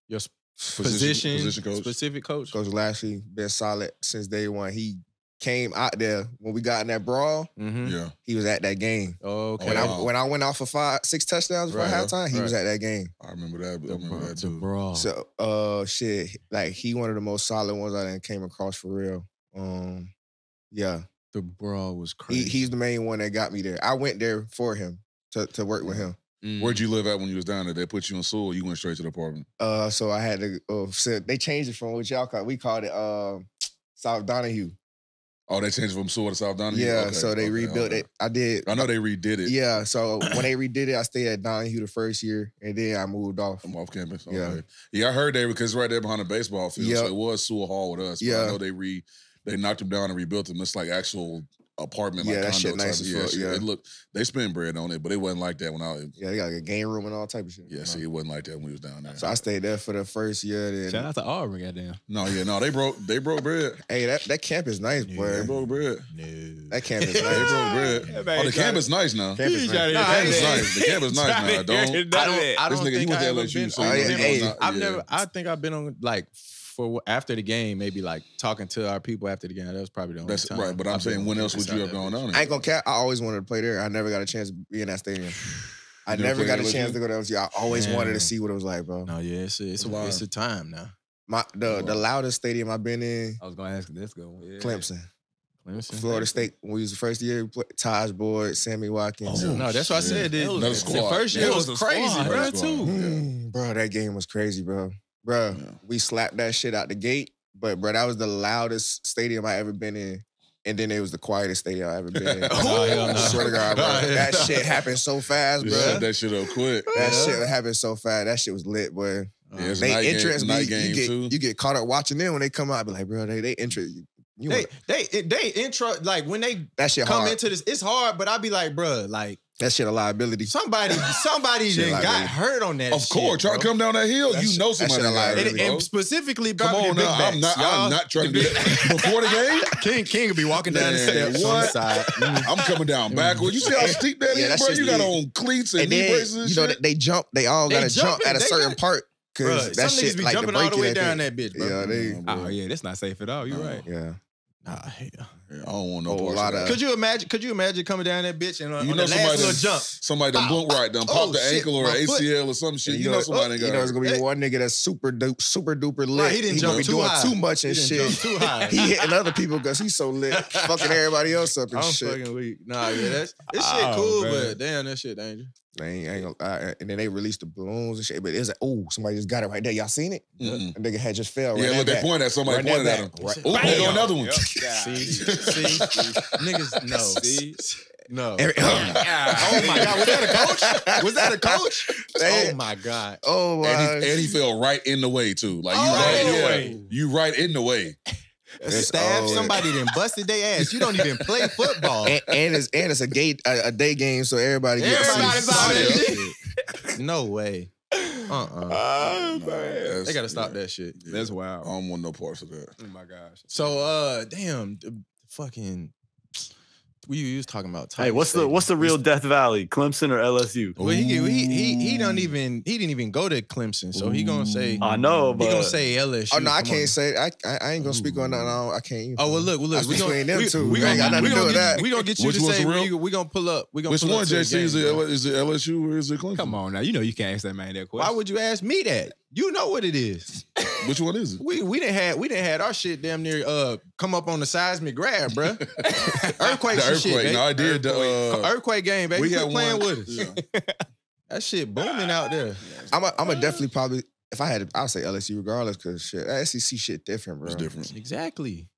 Your Position position coach. specific coach. Coach Lashley been solid since day one. He came out there when we got in that brawl. Mm-hmm. Yeah. He was at that game. Okay. When wow. I went off for 5-6 touchdowns before Right, halftime, he was right. at that game. I remember that. I remember that the too. brawl. So shit, like he one of the most solid ones I done came across for real. Yeah. The brawl was crazy. He's the main one that got me there. I went there for him to work with him. Where'd you live at when you was down there? They put you in Sewell. You went straight to the apartment. So I had to so they changed it from what y'all call we called it South Donahue. Oh, they changed it from Sewell to South Donahue? Yeah, Okay, so they okay, rebuilt okay. it. I did. I know they redid it. Yeah, so when they redid it, I stayed at Donahue the first year, and then I moved off. I'm off campus. Yeah. Okay. Yeah, I heard they because it's right there behind the baseball field. Yeah. So it was Sewell Hall with us. But Yeah. I know they knocked them down and rebuilt them. It's like actual apartment, Yeah, like that condo shit nice type. as Yeah, fuck, shit. yeah. It looked they spent bread on it, but it wasn't like that when I Yeah, they got like a game room and all type of shit. yeah, see, it wasn't like that when we was down there. So I stayed there for the first year. Then, Shout out to Auburn, goddamn. No, they broke bread. hey, that camp is nice, boy. They broke bread. That camp is They nice. broke bread. man, Oh, the camp is nice now. Camp is nice. The camp is nice. The camp is nice now. I don't This nigga, think he went I to ever LSU, been. so Oh, he yeah, knows hey, not- I've yeah. never. I think I've been on like for after the game, maybe like talking to our people after the game. That was probably the only That's time. right, but I'm I've been saying on when else campus would you out have there, gone bitch. down I there? ain't gonna cap. I always wanted to play there. I never got a chance to be in that stadium. I You never never played got a LSU? chance to go to LSU. I always wanted to Damn. see what it was like, bro. No, yeah, it's a time now. The loudest stadium I've been in, I was gonna ask this go. Yeah. Clemson. Clemson. Florida State, when we was the first year, we played Taj Boyd, Sammy Watkins. Oh, No, that's what I said. shit. The Another squad. first year That was was a crazy, squad. bro. Another squad. Too. Bro, that game was crazy, bro. Bro, Yeah. we slapped that shit out the gate. But bro, that was the loudest stadium I ever been in. And then it was the quietest state I ever been in. Oh, hell no. I swear to God, bro. Oh, hell That no. shit happened so fast, You bro. set that shit up quick. That shit happened so fast. That shit was lit, boy. Yeah, it's a They night game, entrance, night you game get too. you get caught up watching them when they come out. I be like, bro, they entrance. You wanna- They intro like when they that shit come hard. into this, it's hard, but I be like, bruh, like That shit a liability. somebody Shit done like got that. hurt on that. Of course, shit, trying to bro. come down that hill, That you shit- know that somebody shit a got hurt, liability. bro. And specifically Come about on the big now, backs, I'm not trying to do that before the game. King will be walking down the Man, steps on the what? side. I'm coming down backwards. You see how steep that Yeah, is, that bro? shit's You got lit. on cleats and And knee then braces and you know shit. they jump. They all They got to jump jumping, at a they certain got- part Bruh, because that some niggas shit be like jumping the all the way breaking down that bitch, bro. Yeah, they. Oh yeah, that's not safe at all. You're right. Yeah. Nah, hell. Yeah, I don't want no Oh, a parts lot of of- that. Could you imagine coming down that bitch and on You the know last somebody little done, jump? somebody done Pow. blunk right, done Oh, popped the shit, ankle or my foot. ACL or some shit. And You know somebody got there's gonna be hurt. one nigga that's super duper lit. Right, he didn't jump be too doing high. too much and He shit. didn't jump too high. He hitting other people because he's so lit, fucking everybody else up and I'm shit. fucking weak. Nah, yeah, this shit Oh, cool, man. but damn, that shit dangerous. They ain't gonna, and then they released the balloons and shit. But it's like, oh, somebody just got it right there. Y'all seen it? Mm-mm. A nigga had just fell. Right Yeah, look, they pointed at somebody, Right pointed there at him. back. Right. Oh, there go Bam. another one. Yep. See, niggas, no, See? no. Every- Oh my God, was that a coach? Was that a coach? They- Oh my God. oh my. And he fell right in the way too. Like you Oh, right, in the yeah, way. you right in the way. Stab oh, somebody, then busted their ass. You don't even play football. and it's a day game, so everybody gets Everybody's to out see there. it. No way. They gotta stop that shit. That's I wild. don't want no parts of that. Oh my gosh. So damn, fucking we was talking about Hey, what's the real Death Valley, Clemson or LSU? Well, he didn't even go to Clemson, so he gonna say I know, he but gonna say LSU. Oh no, I Come on. can't say. I ain't gonna speak on that. No, I can't. Even. Oh well, look, That's we between them two. We We ain't got nothing to do with that. We gonna get you Which to one's say real? we gonna pull up. We gonna Which pull one, up to the JC? game, bro. Is it LSU or is it Clemson? Come on now. You know you can't ask that man that question. Why would you ask me that? You know what it is. Which one is it? We didn't had our shit damn near come up on the seismic grab, bruh. Earthquakes The and shit, earthquake. baby. No, I did. Earthquake game, baby. we Quit had playing one. with us. That shit booming out there. I'm a definitely probably. If I had, I'll say LSU regardless, because shit, that SEC shit different, bro. It's different. Exactly.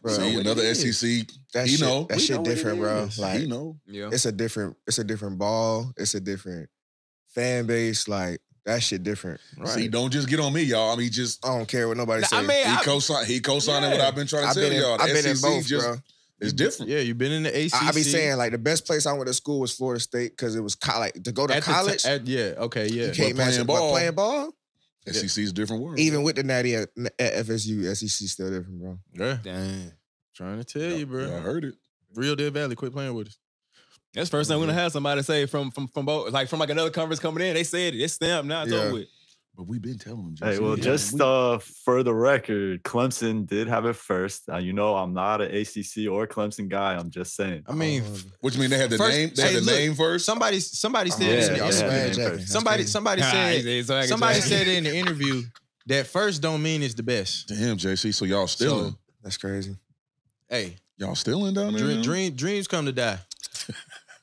Bro, See, what another it is. SEC. That He shit, know. that We shit know what it different, bro. is. Like He know. Yeah. it's a different ball. It's a different fan base. Like that shit different. See, don't just get on me, y'all. I mean, just I don't care what nobody says. I mean, he co-signing what I've been trying to I've tell been in, y'all. The I've been in SEC both, just bro. it's different. Yeah, you've been in the ACC. I be saying like the best place I went to school was Florida State because it was like to go to At the college. yeah, okay, yeah. You can't But match playing it. But ball- playing ball, SEC is a different world. even with the natty at FSU, SEC still different, bro. Yeah. Dang. Trying to tell you, bro. Yeah, I heard it. Real Dead Valley, quit playing with us. That's the first time we're gonna have somebody say from both, like from like another conference coming in. They said it. It's stamped now. It's Yeah. over with. But we've been telling them. Hey, JC, well, yeah, just for the record, Clemson did have it first. You know, I'm not an ACC or Clemson guy. I'm just saying. I mean, What you mean? They had the First- name. They had hey, the look, name first. somebody said Yeah, y'all yeah, swag yeah. jacking. That's somebody crazy. somebody Ah, said he said, somebody so I said in the interview that first don't mean it's the best. Damn, JC. So y'all stealing? That's crazy. Hey, Y'all stealing down there? now? dreams come to die.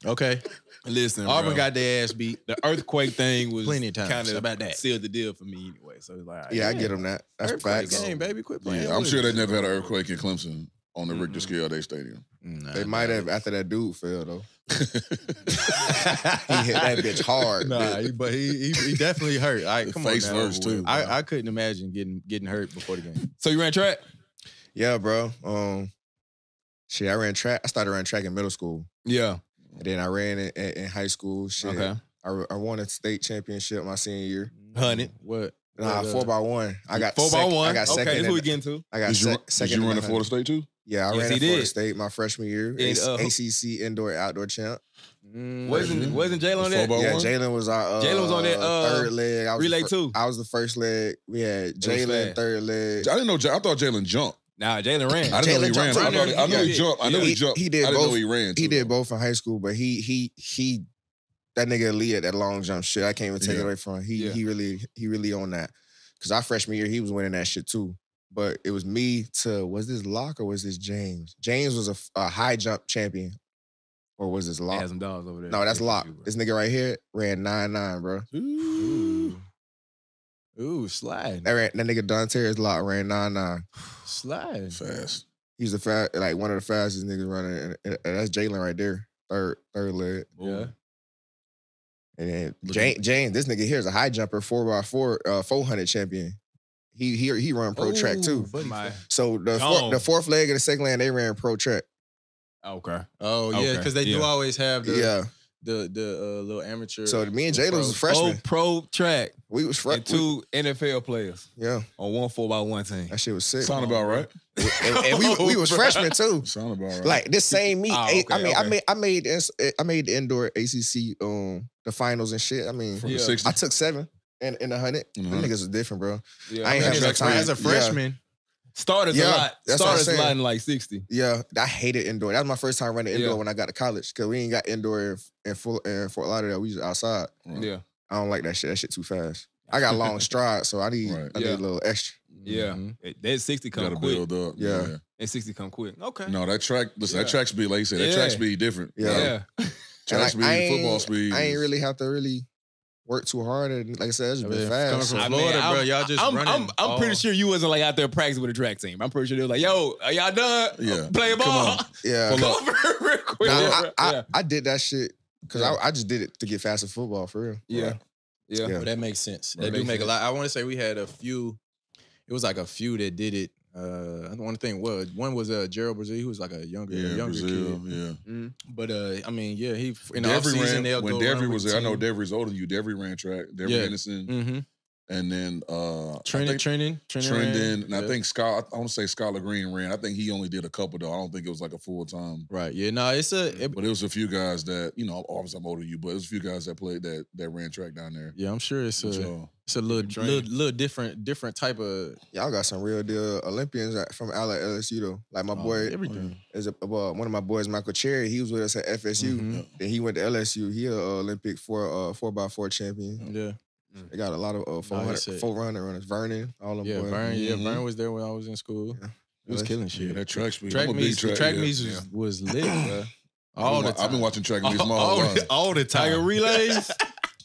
Okay, Listen, Auburn bro. got their ass beat. the earthquake thing was Plenty of times. kind How of about that? sealed the deal for me anyway. So it's like, Yeah, I get them that. That's Earthquake facts. game, baby. Quit playing. Yeah, I'm with sure they us. never had an earthquake in Clemson on the Richter Mm-hmm. scale of their stadium. Nah, They might have after that dude fell though. He hit that bitch hard. Nah, he definitely hurt. All right, come Face on now. first, too. I couldn't imagine getting hurt before the game. So you ran track? Yeah, bro. Shit, I ran track. I started running track in middle school, Yeah. and then I ran in high school. Shit, Okay. I won a state championship my senior year. 100. What? Nah, 4x1. I got 4x1. I got second. Okay, that's in what we the- getting to. I got Did you, second. did you in run the to Florida 100. State too? Yeah, I Yes, ran he at Florida did. State my freshman year. And, ACC indoor outdoor champ. Wasn't Jalen on that? 4x1? Yeah, Jalen was our Jalen was on that, third leg. I was relay the too. I was the first leg. We had was Jalen fast. third leg. I didn't know. I thought Jalen jumped. Nah, Jalen ran. I didn't know Jalen he ran. jumped I too. know he Yeah. jumped. I know he jumped. He did I didn't both. know he ran. He too, did though. both in high school, but he that nigga elite at that long jump shit. I can't even take it Yeah. away from him. Yeah. He really on that. Cause our freshman year he was winning that shit too. But it was me to was this Locke or was this James? James was a high jump champion, or was this They Locke? had some dogs over there. No, that's Locke. You, bro. This nigga right here ran 9.9, bro. Ooh, slide. That nigga Don Terry's Locke ran 9.9. Slide. Fast. He's like one of the fastest niggas running, and that's Jalen right there, third leg. Yeah. And then James, this nigga here is a high jumper, 4x4, 400 champion. He run pro track too. So the fourth leg of the second leg, they ran pro track. Okay. Oh yeah, because they do always have the little amateur. So me and Jalen was freshmen. Pro track. We was and 2 NFL players. Yeah. On 1 4x1 team. That shit was sick. Sound about right. And we was freshmen too. Sound about right. Like this same meet. Okay, I made the indoor ACC the finals and shit. I mean, From the 60. I took 7 in the 100. Them niggas was different, bro. Yeah. I ain't have no time as a freshman. Starters a lot. That's what I'm Starters a saying. lot in like 60. Yeah, I hated indoor. That was my first time running indoor Yeah. when I got to college because we ain't got indoor in Fort Lauderdale. We just outside. Yeah. I don't like that shit. That shit too fast. I got long strides, so I need Right. a little extra. Yeah. That 60 You come gotta quick. build up. Yeah. And 60 come quick. Okay. No, that track. Listen, that Yeah. track speed, like you said, that Yeah. track speed different. Yeah. Yeah. Track And, speed, I ain't- football speed. I ain't really have to really work too hard. And like I said, it's just been Coming fast. from I mean, Florida, bro, I'm- y'all just I'm, running. I'm pretty sure you wasn't like out there practicing with a track team. I'm pretty sure they was like, yo, are y'all done? Yeah. Play Come ball. on. Yeah. Pull up. Real quick. Nah, Yeah. I did that shit because I just did it to get faster football for real. Yeah. Yeah. Yeah. Well, that makes sense. That They do makes make a sense. lot. I want to say we had a few. It was like a few that did it. I don't want to think what one was Gerald Brazil, who was like a younger Brazil, kid. yeah. But I mean, yeah, he in the Devry offseason ran, they'll when go Devry run was with there, the I know team. Devry's older than you. Devry ran track. Devry Yeah. Henderson. Mm-hmm. And then Trendon, and I yeah. think Scott, I want to say Skylar Green ran. I think he only did a couple though. I don't think it was like a full time. Right. Yeah. No, it's But it was a few guys that, obviously I'm older than you, but it was a few guys that played that ran track down there. yeah. I'm sure it's a little different type of Y'all got some real deal Olympians from LSU though. Like my boy everything. is one of my boys, Michael Cherry. He was with us at FSU. Mhm. Then he went to LSU. He a Olympic 4x4 champion. Yeah. They got a lot of 400 runners. Vernon, all them Yeah. boys. Vern. Yeah. Mhm. Vern was there when I was in school. Yeah. He was killing Yeah, shit. that track speed. Track I'm a big meets, track yeah. meets was lit, bro. All the time. I've been watching track meets my all, whole life. all the time. Tiger relays.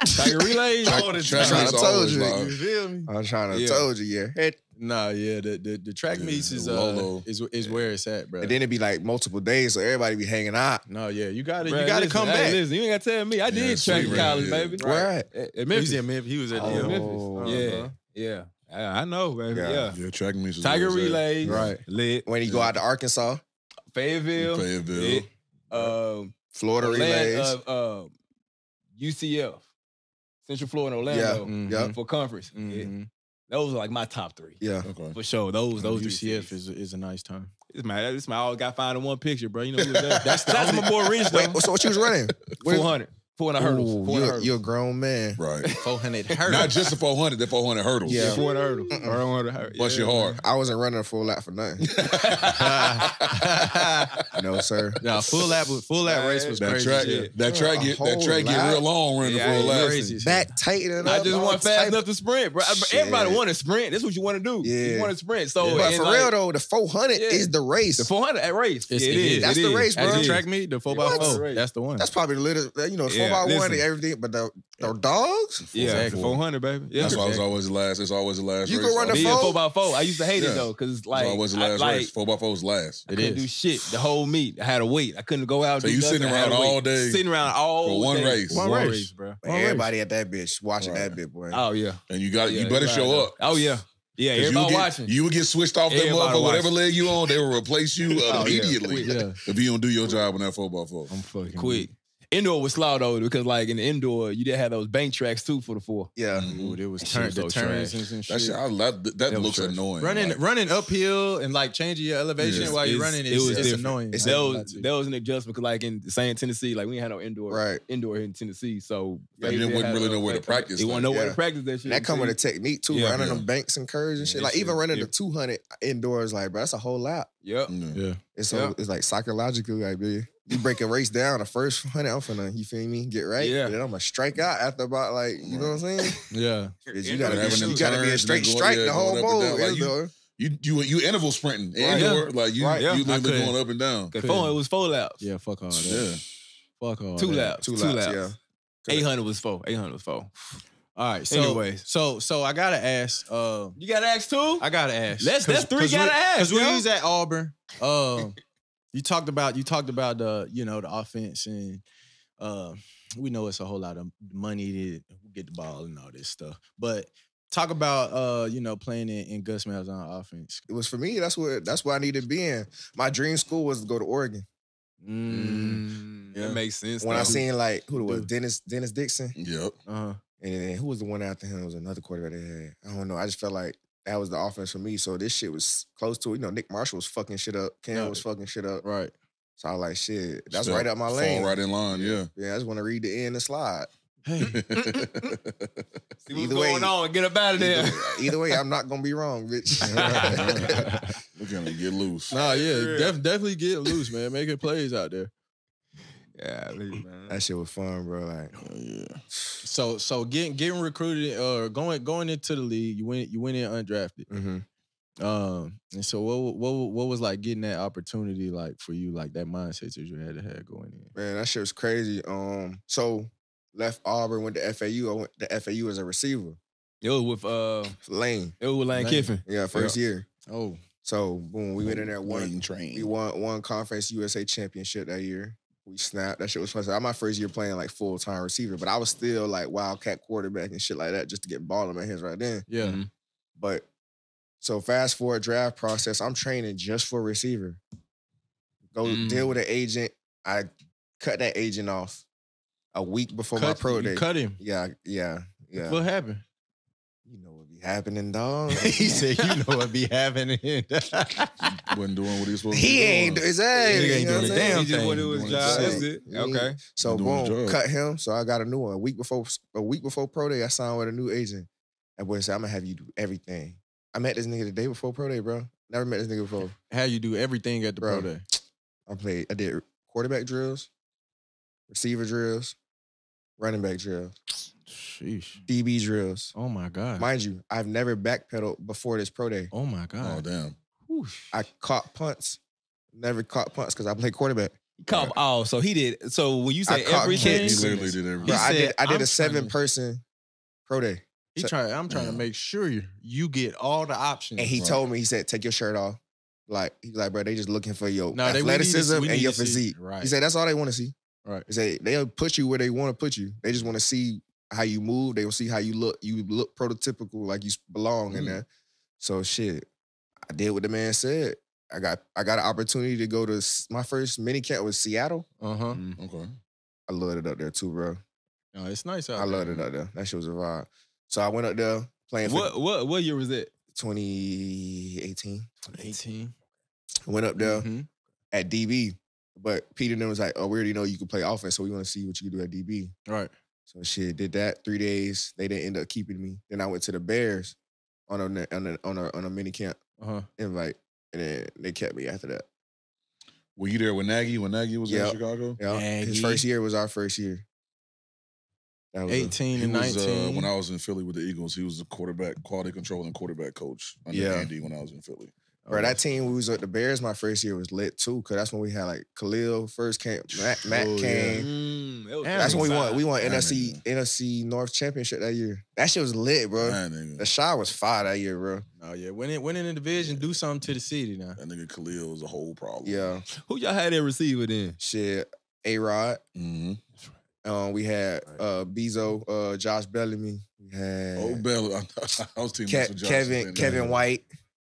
Tiger relays. Track- all the track time. meets I told always you. live. You feel me? I'm trying to Yeah. told you, yeah. Head. Nah, yeah, the track Yeah, meets is Lolo. is where it's at, bro. And then it'd be like multiple days, so everybody be hanging out. No, yeah, you got to Bruh, you got to listen, come hey, back. Listen, you ain't got to tell me. I did sweet track in run, college, yeah. baby. Where at? At He Memphis. was in Memphis. He was at Oh. the Memphis. Yeah. I know, baby. Yeah. Yeah. Yeah, track meets is Tiger where it's at. relays. Right. Lit. When you go out to Arkansas, Fayetteville. Fayetteville. Lit. Florida relays. UCF. Central Florida, Orlando. Mhm. Yep. For conference. Yeah. Mhm. Those are like my top 3. Yeah. Okay. For sure. Those UCF three cities. is a nice time. This my all got found in one picture, bro. You know who was there. That's the Shout out to my boy Rich though. Wait, so what you was running? 400. 400 hurdles. Ooh, 400 hurdles. you're a grown man. Right. 400 hurdles. Not just the 400, the 400 hurdles. Yeah. 400 hurdles. 400 hurdles. Bust your heart. I wasn't running a full lap for nothing. No, sir. Nah, full lap race was That crazy. track, shit. that track A get whole get lap? real long running Yeah, the full yeah, lap. crazy. Back tightening I up. just all want fast type- enough to sprint, bro. Shit. Everybody want to sprint. That's what you want to do. Yeah. You want to sprint. So, But and for like, real though, the 400 Yeah. is the race. the 400 at race. It's- Yeah, it is. That's It the is. race, That bro. At is. the track meet, the 4x4. That's the one. That's probably the little, the Yeah, 4x1 listen. and everything. But the dogs, Yeah, Exactly. the 400, baby. Yeah. That's why it's always the last. It's always the last You race. can run the Yeah, 4? 4x4. I used to hate Yeah. it though, because It's like, always the I, last like race. 4x4 is last. I couldn't do shit the whole meet. I had to wait. I couldn't go out. So do you nothing. sitting I had around to wait. all day Sitting around all for one day. race. One One race. race, bro. everybody at that bitch watching Right. that bitch, boy. Oh yeah. And you got Yeah, you better right, show though. up. Oh yeah. Yeah, 'Cause everybody you watching. You will get switched off that Everybody motherfucker. Whatever watching. leg you on, they will replace you immediately. Yeah. If you don't do your job on that 4x4. I'm fucking quick. Indoor was slow though, because like in the indoor, you did have those bank tracks too for the 4. Yeah. Ooh, it was That shit was the so turns trash. and That shit. shit, that was looks trash. annoying. Running Like, uphill and like changing your elevation Yeah. while you're It's- running it was it's different. annoying. It's- I ain't gonna lie That to you. was an adjustment because like in St. Tennessee, like we ain't had no indoor Right. indoor here in Tennessee. So Yeah, you wouldn't had really no- know where to practice, They like, wouldn't know where yeah. to practice that shit. And that come with a See? technique too, Yeah. running Yeah. them banks and curves and shit. Yeah, Like that even shit- running yeah. the 200 indoors, like bro, that's a whole lap. Yep. Yeah. It's so Yeah. it's like psychologically, like man, you break a race down, the first 100, I'm finna, you feel me, get right. Yeah. And then I'm gonna strike out after about like, you know what I'm saying? Yeah. 'Cause you Yeah, gotta having them be, you gotta be a turns, straight then going- strike yeah, the whole going up and mode. down, like you interval sprinting indoor, like you Right. you Yeah. literally I couldn't. going up and down. Cause 400 was 4 laps. Yeah, fuck all that. Yeah. Fuck all 2 that. laps. 2 2 laps, laps. yeah. 800 was 4. 800 was 4. All right. So, Anyways. so I gotta ask. You got to ask too? I gotta ask. That's three gotta ask, Because when yo. we was at Auburn, you talked about the the offense, and we know it's a whole lot of money to get the ball and all this stuff. But talk about playing in Gus Malzahn offense. It was for me. That's what I needed to be in. My dream school was to go to Oregon. That makes sense. When I though. seen like who it was, Dennis Dixon, Yep. and then who was the one after him? It was another quarterback they had. I don't know. I just felt like that was the offense for me. So this shit was close to it. Nick Marshall was fucking shit up. Cam was fucking shit up. Right. So I was like, shit, that's Step- right up my lane. Fall right in line, yeah. Yeah, I just want to read the end and slide. Hey. See what's Either going way- on. Get up out of there. Either way, I'm not gonna be wrong, bitch. We're gonna get loose. Nah, yeah, definitely get loose, man. Making plays out there. Yeah, man. That shit was fun, bro. Like, Yeah. So getting recruited or going into the league, you went in undrafted. And so what was like getting that opportunity like for you, like that mindset that you had to have going in? man, that shit was crazy. So left Auburn, went to FAU. I went to FAU as a receiver. It was with Lane. Lane Kiffin. Yeah, first year. Oh, So boom, we went in there Waiting we train. won Conference USA championship that year. We snapped. That shit was fun. So my first year playing like full-time receiver, but I was still like wildcat quarterback and shit like that just to get ball in my hands right then. yeah. Mhm. But so fast forward draft process, I'm training just for receiver. Go deal with an agent. I cut that agent off a week before my pro You day. cut him. Yeah. What happened? You know what be happening, dog. He said, "You know what be happening." Wasn't doing what he was supposed to be He ain't doing. his ass. Nigga ain't you know doing what a I'm saying? damn He just thing. went to his Doing job. his That's thing. it. Okay. So Doing his boom, job. cut him. So I got a new one. A week before pro day, I signed with a new agent. That boy said, "I'm gonna have you do everything." I met this nigga the day before pro day, bro. Never met this nigga before. How you do everything at the pro Bro. day? I did quarterback drills, receiver drills, running back drills, Sheesh. DB drills. Oh my God. Mind you, I've never backpedaled before this pro day. Oh my Oh God. damn. I caught punts. Never caught punts because I played quarterback. So he did. So when you I say caught everything, He kicks. literally did everything. Bro, I said, did "I'm a trying to-" 7-person pro day. I'm trying to make sure you get all the options. And he Right. told me, he said, take your shirt off. Like, he's like, bro, they just looking for your No, we need to- athleticism we and need your to see- physique. right. He said, that's all they want to see. Right. He said, they'll put you where they want to put you. They just want to see how you move. They will see how you look. You look prototypical, like you belong in there. So shit, I did what the man said. I got an opportunity to go to my first mini camp was Seattle. Uh-huh. Okay. I loved it up there too, bro. No, it's nice out I there. loved it up there. That shit was a vibe. So I went up there playing for what year was it? 2018. 18. I went up there Mhm. at DB, but Peter then was like, "Oh, we already know you can play offense, so we want to see what you can do at DB." Right. So shit, did that 3 days. They didn't end up keeping me. Then I went to the Bears on a mini camp Uh-huh. invite, and then they kept me after that. Were you there with Nagy when Nagy was Yep. in Chicago? Yeah, his Nagy. first year was our first year. That was 18 He and was 19. when I was in Philly with the Eagles. He was the quarterback, quality control, and quarterback coach under Yeah. Andy when I was in Philly. bro, that team we was at the Bears. My first year was lit too, cause that's when we had like Khalil first came, Matt Oh, yeah. came. That was That's when we won. We won That NFC North championship that year. That shit was lit, bro. That nigga, The shot was fire that year, bro. Oh yeah, winning the division, do something to the city now. that nigga Khalil was a whole problem. Yeah, Who y'all had that receiver then? shit. A-Rod. Mm-hmm. We had Bezo, Josh Bellamy. We had Oh, Bell. I was teaming up with Josh then. Kevin White.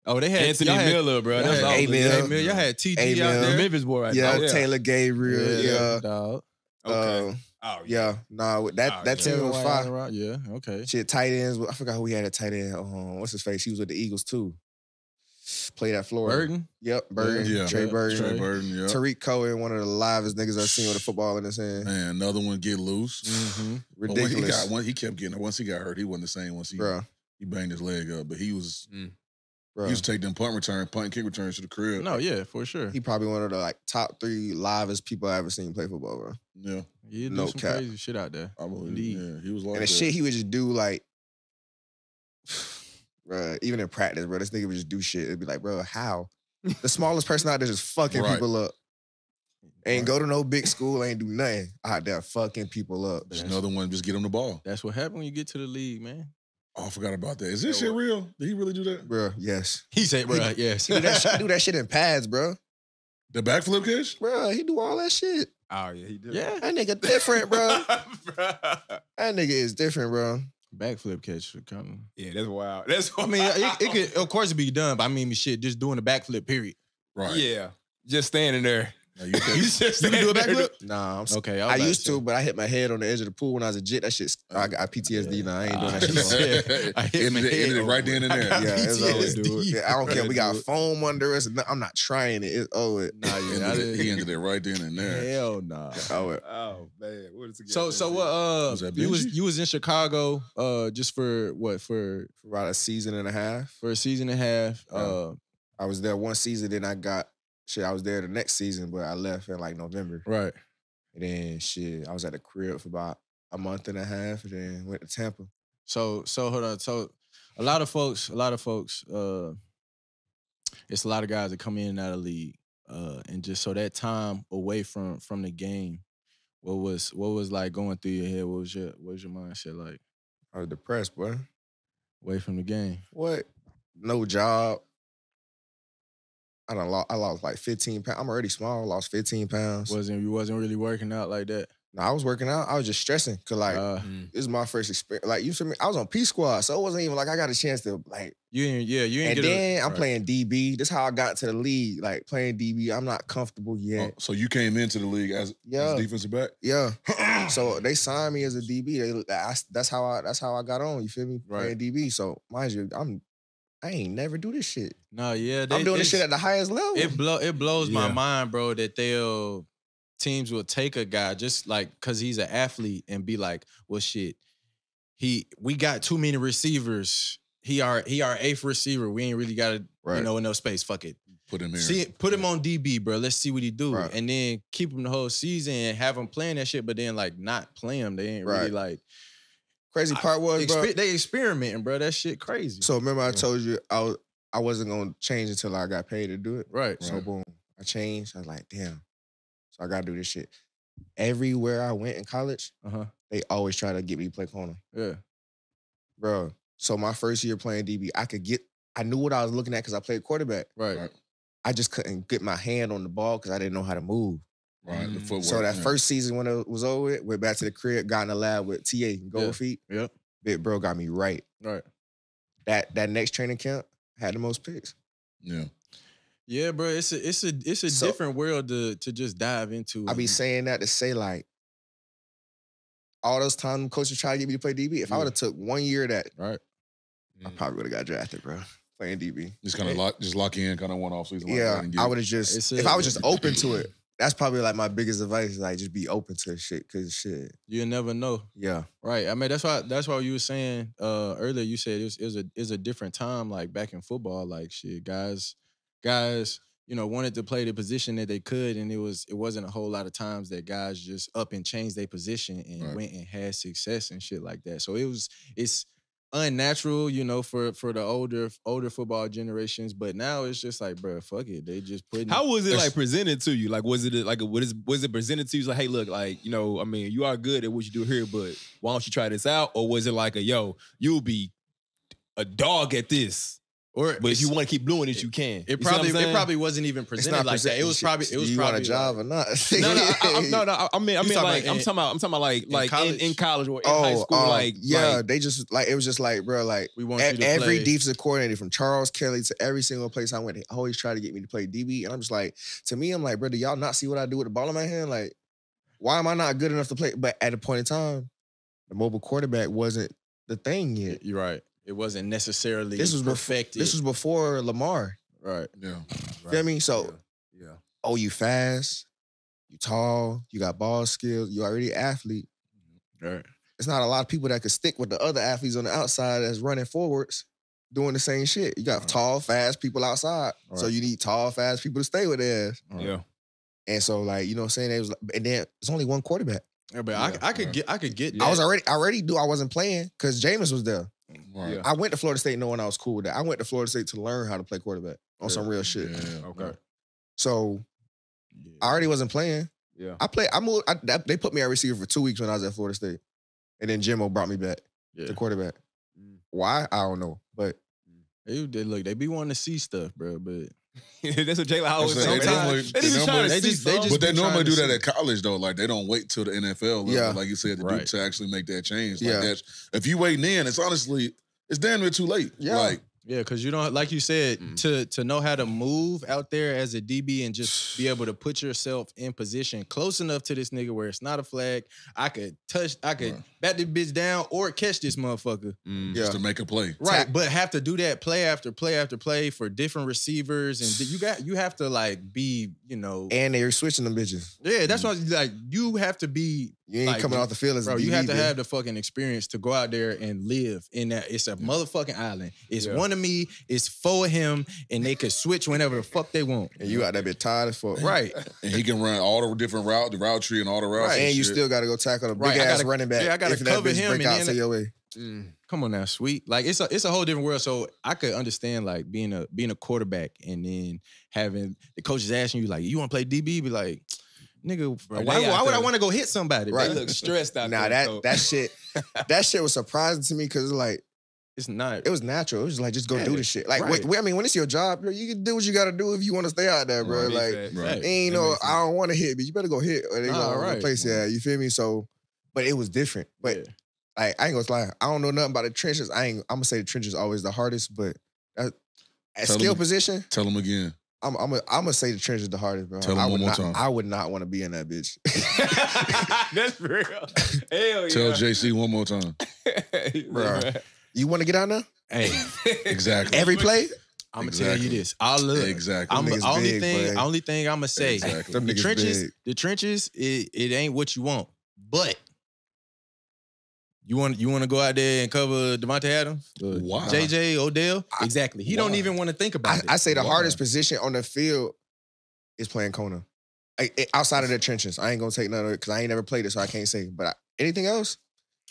Oh, they had Anthony y'all had- Miller, bro. y'all That's had all. A-Mill. Y'all had TG A-Mill. out there. Memphis boy right Yeah, now. Taylor Gabriel. Yeah. dog. Okay. Yeah. Nah, that Oh, team yeah. was fire. Yeah, okay. Shit, tight ends. I forgot who we had at tight end. What's his face? He was with the Eagles too. Played at Florida. Burton. Yep, Burton. Yeah. Trey Burton. Trey Burton, yeah. Tariq Cohen, one of the livest niggas I've seen with a football in his hand. Man, another one get loose. Mm-hmm. But when Ridiculous. he kept getting it. Once he got hurt, he wasn't the same. Once he Bro. banged his leg up, but he was Bro. he used to take them punt and kick returns to the crib. No, yeah, for sure. He probably one of the like top 3 livest people I ever seen play football, bro. Yeah, You do No some cap. crazy shit out there. I believe. Indeed. Yeah, he was like And the that. shit he would just do, like, bro, even in practice, bro, this nigga would just do shit. It'd be like, bro, how? The smallest person out there just fucking Right. people up. Ain't go to no big school, ain't do nothing. Out there fucking people up. Just another one, just get him the ball. That's what happened when you get to the league, man. Oh, I forgot about that. Is this shit real? Did he really do that? Bro, yes. He said, bro, yes. He do that shit in pads, bro. The backflip catch? Bro, he do all that shit. Oh yeah, he did. Yeah. That nigga different, bro. That nigga is different, bro. Backflip catch for coming. Yeah, that's wild. That's I mean, it could, of course, be done, but I mean, shit, just doing a backflip, period. Right. yeah, just standing there. No, you You can't. just You can do a standing there. backflip? Nah, Okay, I used to, but I hit my head on the edge of the pool when I was a jit. That shit, I got PTSD now. I ain't doing that shit. no more. Yeah. I hit my Ended head it right then and there. I got Yeah, it's PTSD. over. Yeah, I don't care. We got Do it. foam under us. I'm not trying it. It's over. Nah, yeah, He ended it right then and there. Hell nah. Over. Oh man, what is it? So what? Was that Benji? You was in Chicago, just for what? For For about a season and a half. a season and a half. Yeah. I was there one season, then I was there the next season, but I left in like November. Right. And then I was at the crib for about a month and a half, and then went to Tampa. So hold on. So a lot of folks, it's a lot of guys that come in and out of the league. And just so that time away from the game, what was like going through your head? What was your mindset like? I was depressed, boy. Away from the game. What? No job. I lost like 15 pounds. I'm already small. Lost 15 pounds. You wasn't really working out like that. No, I was working out. I was just stressing because like this is my first experience. Like you feel me? I was on P Squad, so it wasn't even like I got a chance to like. You ain't And then I'm right. playing DB. This is how I got to the league. Like playing DB, I'm not comfortable yet. Oh, so you came into the league as defensive back? Yeah. So they signed me as a DB. That's how I got on. You feel me? Right. Playing DB. So mind you, I ain't never do this shit. No, yeah, I'm doing this shit at the highest level. It blows my Yeah. mind, bro, that teams will take a guy just like because he's an athlete and be like, well, shit, we got too many receivers. He our eighth receiver. We ain't really got to, Right. in no space. Fuck it. Put him here. Put him on DB, bro. Let's see what he do, Right. and then keep him the whole season and have him playing that shit. But then like not play him. They ain't really Right. like Crazy part was, bro. they experimenting, bro. That shit crazy. So remember I told you I wasn't gonna change until I got paid to do it. right. So boom, I changed. I was like, damn. So I gotta do this shit. Everywhere I went in college, they always try to get me to play corner. Yeah. Bro. So my first year playing DB, I knew what I was looking at because I played quarterback. Right. I just couldn't get my hand on the ball because I didn't know how to move. Right, the footwork. So that yeah. first season when it was over, went back to the crib, got in the lab with TA, Gold Yeah. Feet. Yep. Big bro got me right. Right. That next training camp had the most picks. Yeah. Yeah, bro. It's a So- different world to just dive into. I be saying that to say like, all those times coaches try to get me to play DB. If I Yeah. would have took 1 year of that, right. I probably would have got drafted, bro. Playing DB. Just kind of lock in, kind of one off season. Like that Yeah, and get- I would have just It's if a- I was just open to it. That's probably like my biggest advice. Is like just be open to shit, cause shit. You'll never know. Yeah, Right. I mean, that's why you were saying earlier. You said it was a different time, like back in football. Like shit, guys, wanted to play the position that they could, and it wasn't a whole lot of times that guys just up and changed their position and Right. went and had success and shit like that. So it's unnatural, for the older football generations. But now it's just like, bro, fuck it. They just put. How was it like presented to you? Like, was it presented to you? Like, hey, look, like, I mean, you are good at what you do here, but why don't you try this out? Or was it like you'll be a dog at this, but if you want to keep doing it, you can. It You see what I'm probably saying? it probably wasn't even it's presented not like that. It was presenting probably shit. it was Do you probably want a job or not? No. I mean, talking like, about I'm talking about like college? in college or in high school, yeah, they just like it was just like, bro, like We want you to every play. defensive coordinator from Charles Kelly to every single place I went, they always try to get me to play DB, and I'm just like, to me, I'm like, bro, do y'all not see what I do with the ball in my hand? Like, why am I not good enough to play? But at a point in time, the mobile quarterback wasn't the thing yet. You're right. It wasn't necessarily This was perfected. This was before Lamar. right. Yeah. Feel me? So, yeah. oh, you fast, you tall, you got ball skills, you already an athlete. Right. It's not a lot of people that could stick with the other athletes on the outside that's running forwards doing the same shit. You got tall, fast people outside. So Right. you need tall, fast people to stay with their ass. Yeah. And so, like, you know what I'm saying? It was, and then it's only one quarterback. Yeah, but I could get that. I was already knew I wasn't playing because Jameis was there. Right. Yeah. I went to Florida State knowing I was cool with that. I went to Florida State to learn how to play quarterback on some real shit. Yeah. Okay. So I already wasn't playing. Yeah. I moved. They put me at receiver for 2 weeks when I was at Florida State, and then Jimbo brought me back to quarterback. Why? I don't know, but They be wanting to see stuff, bro. But that's what Jalen Howard That's was what saying. they normally- They just trying to see But they be normally trying to do that see. at college though. Like they don't wait till the NFL level, Yeah. like you said, Right. to actually make that change. Like Yeah. that's, if you waiting in, it's honestly it's damn near too late. Yeah. Like yeah, because you don't, like you said, to know how to move out there as a DB and just be able to put yourself in position close enough to this nigga where it's not a flag. I could bat this bitch down or catch this motherfucker. just to make a play. Right, but have to do that play after play after play for different receivers, and you have to like be, and they're switching them bitches. yeah, that's why like you have to be. You ain't like, coming off the field as Bro, a you DB, have to man. have the fucking experience to go out there and live in that. It's a motherfucking island. It's one of me. It's four of him, and they could switch whenever the fuck they want. And you out that bit tired as fuck. Right. And he can run all the different the route tree and all the routes. Right. And you shit. still got to go tackle a big Right, I ass gotta- running back. yeah, I gotta if that cover bitch him break and out then- to your way. Come on now, sweet. Like it's a whole different world. So I could understand like being a quarterback and then having the coaches asking you like, you want to play DB? Be like, nigga, Bro, why they out would I there- want to go hit somebody? Right. They Bro? look stressed out Nah, there. so- that shit was surprising to me because like It's not. it was natural. It was like just go do Yeah, the shit. Like right. when it's your job, bro, you can do what you got to do if you want to stay out there, bro. Right, Like big facts. Right. ain't That no, makes I don't want to hit, but you better go hit or they Nah, gonna right. replace you. You feel me? So, but it was different. But Yeah. like I ain't gonna lie, I don't know nothing about the trenches. I'm gonna say the trenches always the hardest, but at Tell skill them- position, Tell him again. I'm gonna say the trenches the hardest, bro. Tell them I one would more not, time. I would not want to be in that bitch. That's real. Hell Tell yeah. JC one more time. Bruh. You want to get out there Hey, Exactly. every play? I'm gonna tell you Exactly. this. I'll look. Exactly. I'm Them niggas only big, boy. only thing I'm gonna say. Exactly. Them The niggas trenches, big. it ain't what you want. But you want to go out there and cover Devontae Adams, Why? JJ Odell? Exactly. He don't Why? even want to think about it. I say the Why? hardest position on the field is playing corner. Outside of the trenches, I ain't gonna take none of it because I ain't never played it, so I can't say. But anything else,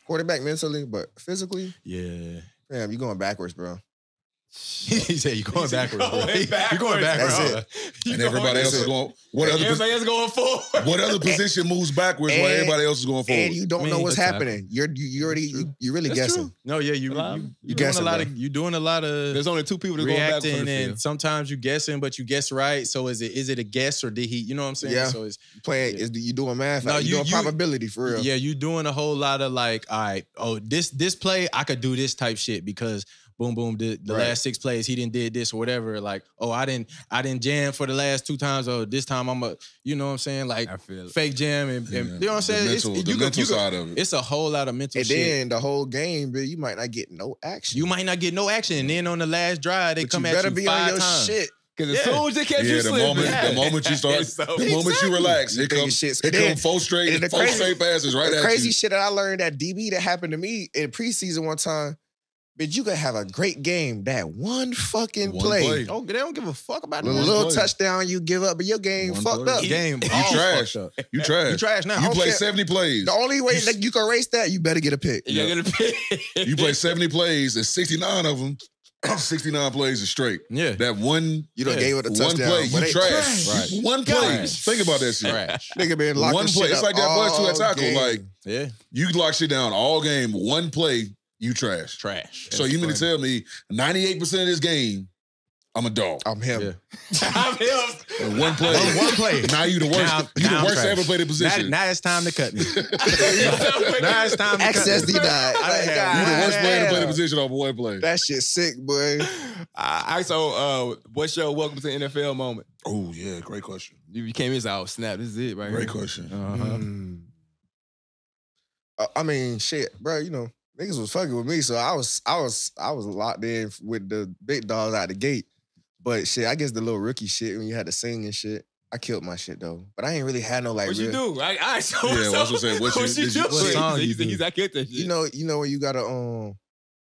quarterback mentally, but physically, Yeah. damn, you going backwards, bro. He said you're going backwards. bro. Going You're going backwards, backwards. That's And everybody else is going. What other Everybody else going forward. what other position moves backwards while And- everybody else is going forward? And you don't Man, know what's that's happening. You already you really That's guessing. true. No, yeah, you You doing guessing, a lot bro. of you doing a lot of There's only two people that going backwards reacting, from the and field. sometimes you guessing, but you guess right. So is it a guess or did he? You know what I'm saying? Yeah. So it's Playing Yeah. is you doing math? No, Like, you doing you- probability for real. yeah, you doing a whole lot of like, all right, oh this play I could do this type shit because boom boom the Right. last 6 plays he didn't did this or whatever. Like, oh I didn't jam for the last 2 times. Oh this time I'm a, you know what I'm saying, like I feel it. fake jam and Yeah. you know what I'm saying. The mental side of it. It's a whole lot of mental And shit. then the whole game, but you might not get no action. You might not get no action, and then on the last drive they but come you at better you be 5 on your times. shit. Because as Yeah. soon as they catch you Yeah, the slipping. moment you start, So- the moment you relax, You here thinking comes shit's- here then- come four and straight the crazy- straight passes right The at crazy you. shit that I learned at DB that happened to me in preseason one time, but you could have a great game. That one fucking One play. play. Oh, they don't give a fuck about The it. One little play. touchdown you give up, but your game One fucked play. up. Game You all trash. fucked up. You trash. You trash now. You don't play care. 70 plays. The only way that you can erase that, you better get a pick. You're gonna pick. You play 70 plays and 69 of them, 69 plays is straight. Yeah. That one You done Yeah. gave it a one touchdown. play, but you they- trash. Right. One play. Trash. Think about that shit. Trash. Nigga been locking One shit play. It's up like that boys to a all tackle. game. Like Yeah. you lock shit down all game. One play, you trash. Trash. So you mean to tell me 98% of this game, I'm a dog. I'm him. Yeah. I'm him. And one play. One play. Now you the worst. Now- you now the worst I'm to ever trash. play the position. Now it's time to cut me. Now it's time to Access cut me. denied. I Like, done had you the God worst player to play the damn. position off of one play. That shit sick, boy. So what's your welcome to NFL moment? Oh yeah, great question. You came in, oh snap, this is it right Great here. question. Mm. I mean, shit, bro. You know, niggas was fucking with me, so I was locked in with the big dogs out the gate. But shit, I guess the little rookie shit when you had to sing and shit, I killed my shit though. But I ain't really had no like What you real. do? I so, Yeah, I was gonna say, what you- you did you- do? what song you do? I get that shit. You know when you gotta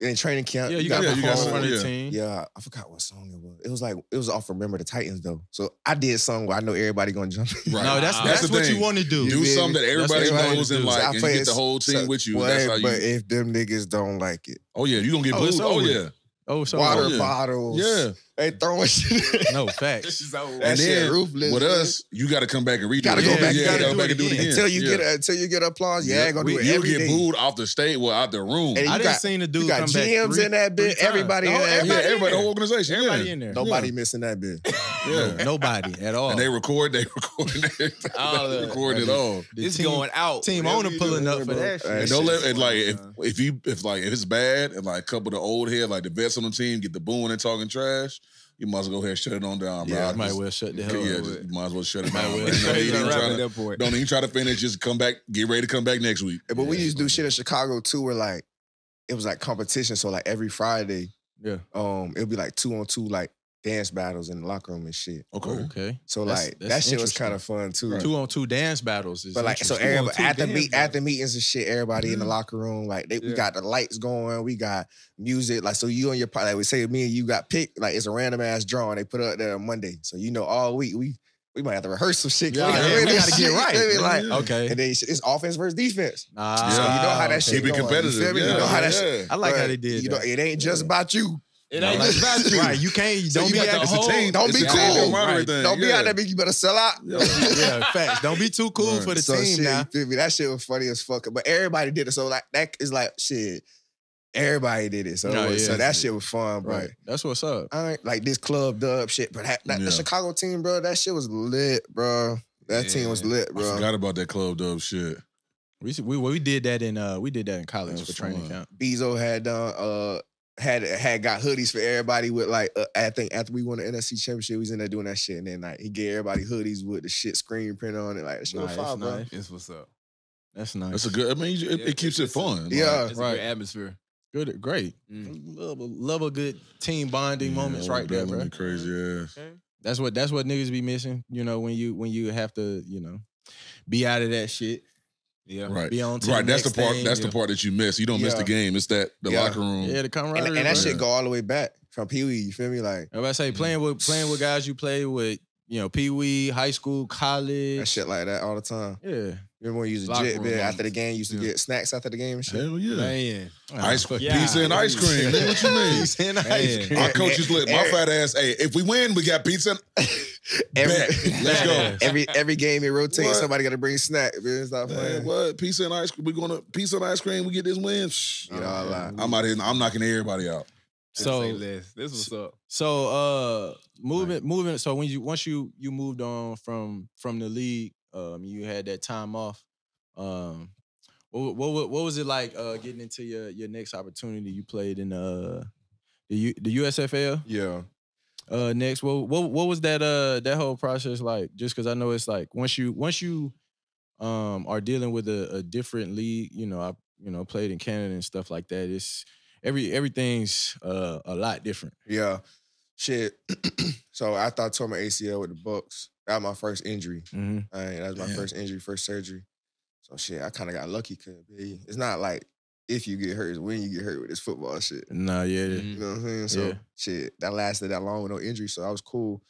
in training camp. Yeah, you gotta got you to got perform in some- front of the yeah. team. Yeah, I forgot what song it was. It was off Remember the Titans though. So I did a song where I know everybody gonna jump in. Right. No, that's the what thing. you want to do. You Do feel something me? that everybody That's what everybody knows and do. like, So I and you play get the it- whole team so- with you. Boy, That's how you. but if them niggas don't like it, Oh yeah, you gonna get Oh, booed. it's Oh over. yeah. Oh, so water yeah. bottles. Yeah. They throwing shit. no facts. And That shit then ruthless, with man. us, you got to come back and redo Gotta it. go back, Yeah, you gotta go do back it and do it again. again. Until you get applause, you ain't gonna do it You'll every get day. booed off the stage, well, out the room. And I you didn't got- seen the dude You got come back GMs three- in that three bit. times. Everybody in Oh, that Yeah, everybody bit. everybody, the whole organization. Everybody yeah. in there. Nobody missing that bit. Yeah. Nobody at all. And they record everything. All They that. record it all. The It's team- going out. Team Whatever owner you pulling do, up for bro. that shit. And don't let it like fun, if it's bad and like a couple of the old head like the vets on the team get the booing and talking trash, you might as well go ahead and shut it on down, bro. Yeah, I Might just- well shut the hell yeah, up. just, you might as well shut it Might down. well man. shut Don't it even down. try At to- that point. Don't even try to finish. Just come back. Get ready to come back next week. But we used to do shit in Chicago too, where like it was like competition. So like every Friday, Yeah. it would be like 2-on-2 like dance battles in the locker room and shit. Okay. Okay. So That's- like that's that shit was interesting. kind of fun too. 2-on-2 dance battles is But like so, interesting. everybody Two dance at the meetings and shit, everybody in the locker room, like we Yeah. got the lights going, we got music, like so you and your partner, like we say me and you got picked, like it's a random ass drawing. They put it up there on Monday, so you know all week we might have to rehearse some shit. Yeah, gotta yeah, win we this gotta get shit, right. you feel me? Like, Yeah. Okay. and then it's offense versus defense. Ah, So you know how that shit Keep it going. competitive. You feel me? Yeah. You know how that yeah. shit. I like how But they did You that. know, it ain't just about you. It ain't just about you. Right. You can't. So Don't you be got at the the It's a team. Don't It's be a team cool. camaraderie Right. thing. Don't be yeah. out there, big. You better sell out. Yeah, facts. Don't be too cool Right. for the So team shit, now. you feel me? That shit was funny as fuck. But everybody did it. So like that is like shit. Everybody did it. So, No, so yeah. that shit was fun, bro. Right. That's what's up. I ain't like this club dub shit, but Yeah. the Chicago team, bro, that shit was lit, bro. That team was lit, I bro. forgot about that club dub shit. We did that in college That was for training fun. camp. Bezo had done had got hoodies for everybody with like I think after we won the NFC championship, we was in there doing that shit, and then like he gave everybody hoodies with the shit screen print on it. Like that shit was Nice, fire, bro. nice. It's what's up. That's nice. That's a good. I mean, it keeps it it's- fun. Like, Yeah. It's Right. a good atmosphere. Good, great. Love a good team bonding moments yeah, right there, bro. definitely Crazy ass. That's what niggas be missing. You know, when you have to, be out of that shit. Yeah. Right. Be on to Right. the That's the next part. thing. That's the part that you miss. You don't miss Yeah. the game. It's that the Yeah. locker room. Yeah, the camaraderie. And that bro. shit go all the way back from Pee Wee. You feel me? Like I say playing with guys you play with, Pee Wee, high school, college. that shit like that all the time. Yeah. Remember when you used to Locker jet room bit after moments. the game? You used to Yeah. get snacks after the game and shit. Hell yeah. Man. Ice fuck yeah. pizza and ice cream. Man, what you mean? Pizza and Man. ice cream. Our coaches let my fat ass. Hey, if we win, we got pizza. Bet. Let's go. Every game it rotates. What? Somebody got to bring a snack. Man, stop Man, playing. what? Pizza and ice cream. We going to pizza and ice cream. We get this win. Shh. You know, I lie. I'm out here. I'm knocking everybody out. So This what's up. moving. So once you moved on from the league, you had that time off. What was it like getting into your next opportunity? You played in the USFL. Yeah. Next, what was that whole process like? Just because I know it's like once you are dealing with a different league, I played in Canada and stuff like that. It's everything's a lot different. Yeah. Shit. So after I tore my ACL with the Bucks, that was my first injury. Mm-hmm. That was my Damn. first injury, first surgery. So shit, I kind of got lucky because it's not like if you get hurt, it's when you get hurt with this football shit. Nah, yeah, You know what I'm saying? So Yeah. shit, that lasted that long with no injury, so I was cool.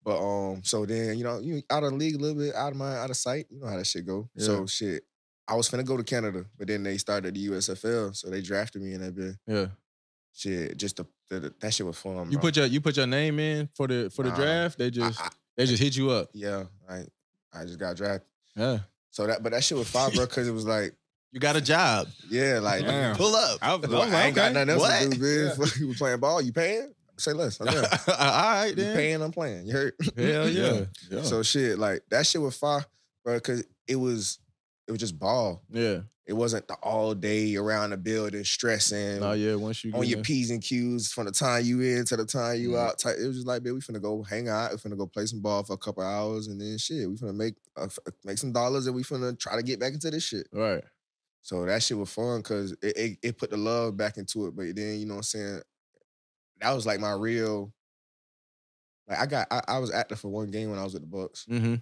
But so then, you out of the league a little bit, out of mind, out of sight. You know how that shit go. Yeah. So shit, I was finna go to Canada, but then they started the USFL, so they drafted me in that bit. yeah. Shit, just that shit was fun. You bro. put your name in for the Nah. draft. They just hit you up. Yeah, I just got drafted. Yeah, So but that shit was fine, bro, because it was like, you got a job. yeah, like Damn. Pull up. I was Well, I ain't got nothing else What? to do, man. You playing ball, you paying? Say less. I'm there. All right You then. paying, I'm playing. You heard? Hell yeah. Yeah. So shit, like that shit was fire, bro, because it was just ball. Yeah. It wasn't the all day around the building stressing Oh yeah. Once you on get your in- P's and Q's from the time you in to the time you Mhm. out. Type. It was just like, man, we finna go hang out. We finna go play some ball for a couple hours, and then shit, we finna make some dollars, and we finna try to get back into this shit. Right. So that shit was fun because it put the love back into it. But then, you know what I'm saying? That was like my real. Like I was active for one game when I was with the Bucks, Mm-hmm.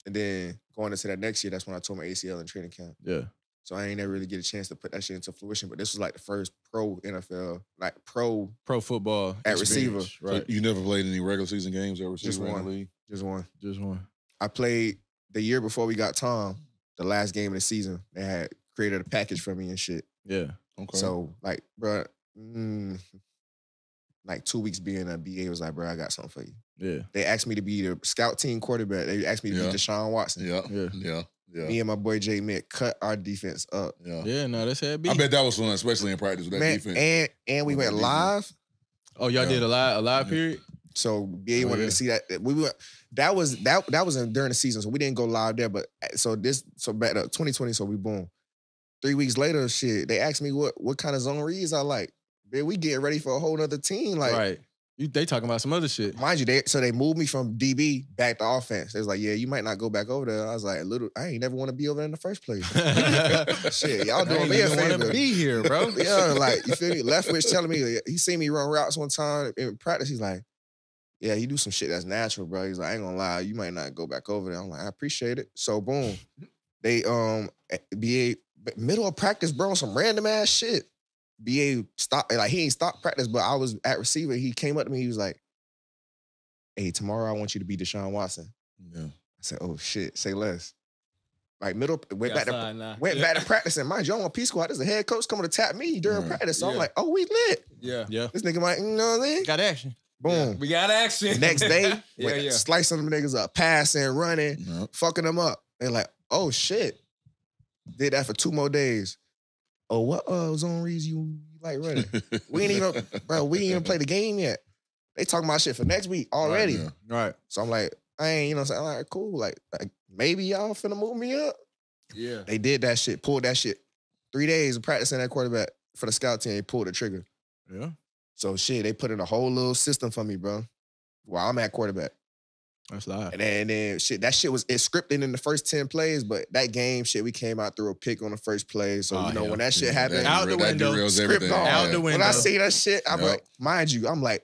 and then going into that next year, that's when I tore my ACL in training camp. Yeah. So I ain't never really get a chance to put that shit into fruition. But this was like the first pro NFL, like pro, Pro football At experience. So Right. you never played any regular season games ever? Just in the one. league? just one. Just one. I played the year before we got Tom, the last game of the season. They had created a package for me and shit. Yeah. Okay. So like, bro, like 2 weeks being a BA was like, bro, I got something for you. Yeah. They asked me to be the scout team quarterback. They asked me to Yeah. be Deshaun Watson. Yeah. Me and my boy Jay Mick cut our defense up. Yeah, no, that's how it be. I bet that was fun, especially in practice with that Man, defense. and we With went that live. Oh, y'all did a live period? So BA wanted to see that. We were that was during the season, so we didn't go live there. But so back to 2020, so we boom. 3 weeks later, shit, they asked me what kind of zone reads I like. Man, we getting ready for a whole nother team. Like, Right. They talking about some other shit. mind you, they moved me from DB back to offense. They was like, yeah, you might not go back over there. I was like, I ain't never want to be over there in the first place. Shit, y'all doing me a want to favor. be here, bro. Yeah, like, you feel me? Leftwich telling me, he seen me run routes one time in practice. He's like, yeah, you do some shit that's natural, bro. He's like, I ain't gonna lie, you might not go back over there. I'm like, I appreciate it. So boom, they BA middle of practice, bro, some random ass shit. BA stopped, like he ain't stopped practice, but I was at receiver. He came up to me, he was like, hey, tomorrow I want you to be Deshaun Watson. Yeah. I said, oh shit, say less. Like went back to practice, and mind you, I'm on P squad. There's a head coach coming to tap me during practice. So I'm like, oh, we lit. Yeah. This nigga might, you know what I mean? Got action. Boom. We got action. Next day, Yeah. slicing them niggas up, passing, running, Yep. fucking them up. They're like, oh shit. Did that for 2 more days. Oh, what zone reads you like running? We ain't even play the game yet. They talking about shit for next week already. Right, Right. So I'm like, I ain't, you know what I'm saying? I'm like, cool. Like maybe y'all finna move me up. Yeah. They did that shit, pulled that shit. 3 days of practicing that quarterback for the scout team, they pulled the trigger. Yeah. So shit, they put in a whole little system for me, bro. While I'm at quarterback. That's live. And then shit, that shit was scripted in the first 10 plays, but that game shit, we came out through a pick on the first play. So Oh, you know yeah. when that shit happened, Out the window. script Everything. on. Out the When window. I see that shit, I'm Yep. like, mind you, I'm like,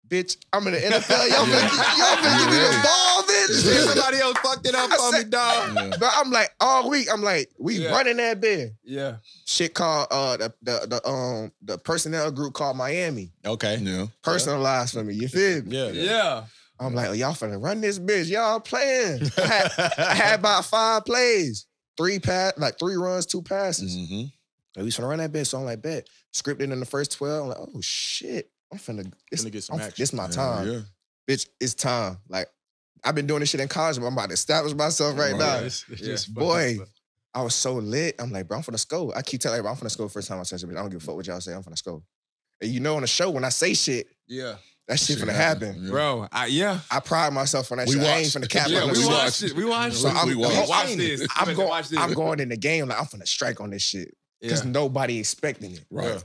bitch, I'm in the NFL. Y'all finna give me the ball, bitch. Somebody else fucked it up I for said- me, dog. Yeah. But I'm like, all week, I'm like, we running that bit. Yeah. Shit called the personnel group called Miami. Okay. Yeah. Personalized for me. You feel me? Yeah. Yeah. I'm like, oh, y'all finna run this bitch. Y'all playing. I had about 5 plays. 3 runs, 2 passes. Mm-hmm. Like, we finna run that bitch. So I'm like, bet. Scripted in the first 12. I'm like, oh shit. I'm finna Finna get some action. This my time. Yeah. Bitch, it's time. Like, I've been doing this shit in college, but I'm about to establish myself right Right. now. It's just Boy, fucking- I was so lit. I'm like, bro, I'm finna score. I keep telling everybody, I'm finna score first time I touch it, bitch. I don't give a fuck what y'all say. I'm finna score. And you know, on the show, when I say shit, Yeah. that shit finna happen. Yeah. Bro, I pride myself on that We shit. I ain't watched. finna cap yeah, my we shit. watched it. We watched So it. I'm, We watched. Watch this. Watch this. I'm going in the game like I'm finna strike on this shit because Yeah. nobody expecting it. Right. Yeah.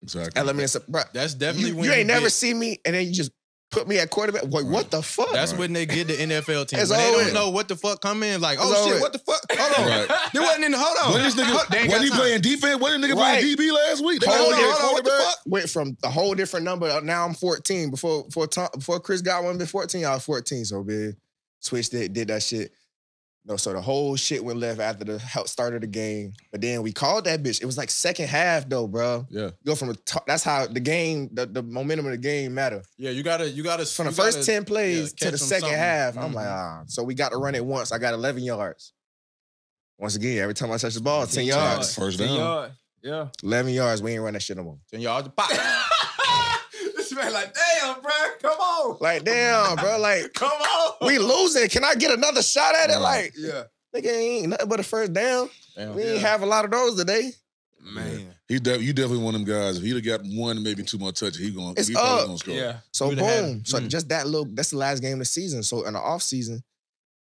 Exactly. Elements of, bro, That's definitely you, when you ain't never get- see me and then you just put me at quarterback. Wait, what the fuck? That's when they get the NFL team. It's When they always- don't know what the fuck come in. Like, It's oh shit, always- what the fuck? Hold on. Right. They wasn't in the hold on. When this They ain't nigga, got when he time. playing defense, when the nigga Right. playing DB last week? They Whole got different hold on, what the quarterback. fuck? Went from a whole different number. Now I'm 14. Before Chris got one, been 14. I was 14. So big. Switched it, did that shit. No, so the whole shit went left after the start of the game. But then we called that bitch. It was like second half though, bro. Yeah. You go from that's how the game, the momentum of the game matter. Yeah, you gotta From the you first gotta- 10 plays to catch the them second something. half, I'm like, Mhm. so we got to run it once. I got 11 yards. Once again, every time I touch the ball, 10 yards. First 10 down. yards. Yeah. 11 yards, we ain't run that shit no more. 10 yards pop. This man like, damn, bro, come on. Like, damn, bro, like, Come on. we losing. Can I get another shot at it? Like, Yeah. nigga ain't nothing but a first down. Damn. We ain't have a lot of those today. Man. You definitely one of them guys. If he'd have got 1, maybe 2 more touches, he It's probably up. gonna score. Yeah. So Who'da had boom. it? So Mm. just that's the last game of the season. So in the off season,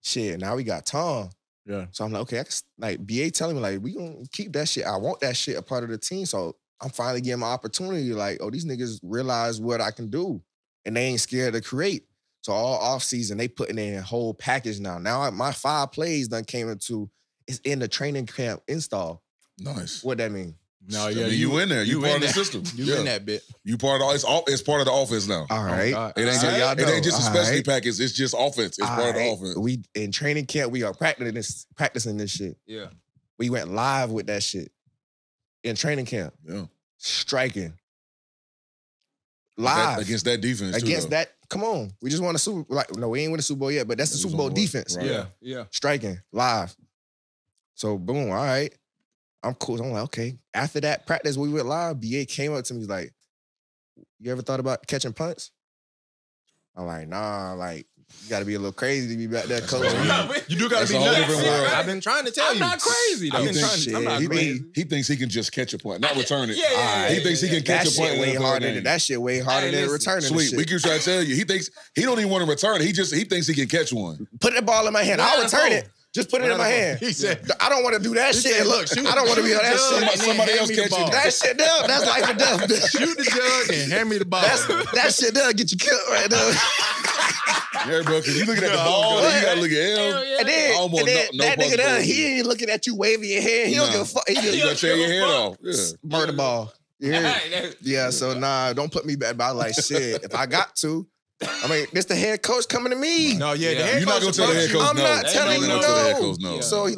shit, now we got Tom. Yeah. So I'm like, okay, like BA telling me like we gonna keep that shit. I want that shit a part of the team. So I'm finally getting my opportunity. Like, oh, these niggas realize what I can do, and they ain't scared to create. So all off season, they putting in a whole package now. Now my 5 plays done came into it's in the training camp install. Nice. What that mean? No, I yeah, mean, you in there. You part in of the that- system. You Yeah. in that bit. You part of it's part of the offense now. All right. God. It ain't, So y'all it know. ain't just a All specialty right. package. It's just offense. It's part of the Alright. offense. We in training camp, we are practicing this shit. Yeah. We went live with that shit in training camp, Yeah. striking live Against that defense, too, against though. that. Come on, we just won a Super. Like, no, we ain't win a Super Bowl yet, but that's the It Super was Bowl on what? defense. Right. Yeah. Yeah. Striking live. So boom, all right, I'm cool. I'm like, okay. After that practice, we went live. BA came up to me, he's like, you ever thought about catching punts? I'm like, nah, like, you gotta be a little crazy to be back there coaching. You do gotta That's be a whole nuts. different world. I've been trying to tell I'm you. not crazy though. I've been He trying. thinks- I'm not he crazy. think- He thinks he can just catch a punt, not return it. Yeah. He thinks he can That catch a punt shit in way the harder game. than that shit way harder Hey, than listen. returning. Sweet, the we shit. can try to tell you. He don't even want to return it. He thinks he can catch one. Put the ball in my hand. I'll return it. Just put it in my hand. He said, I don't want to do that He shit. said, Look, look, shoot I don't want to be on that the jug shit. and then Somebody hand else me the catch it. ball. That shit there, that's life or death. Shoot the jug and hand me the ball. That shit there get you killed right there. Yeah, bro, because you looking at the ball, and you gotta look at him. And then, Almost and then no that nigga there, possibility. he ain't looking at you waving your hand. He don't Nah. give a fuck. He You just gotta tear your head off. Yeah. murder ball. You hear it? Yeah, so nah, don't put me back. But I like shit. If I got to, I mean, this the head coach coming to me. No, yeah, Yeah. the head You're not gonna coach tell the head approached you. coach I'm no. not telling You're you not gonna tell the head no. coach no. So he's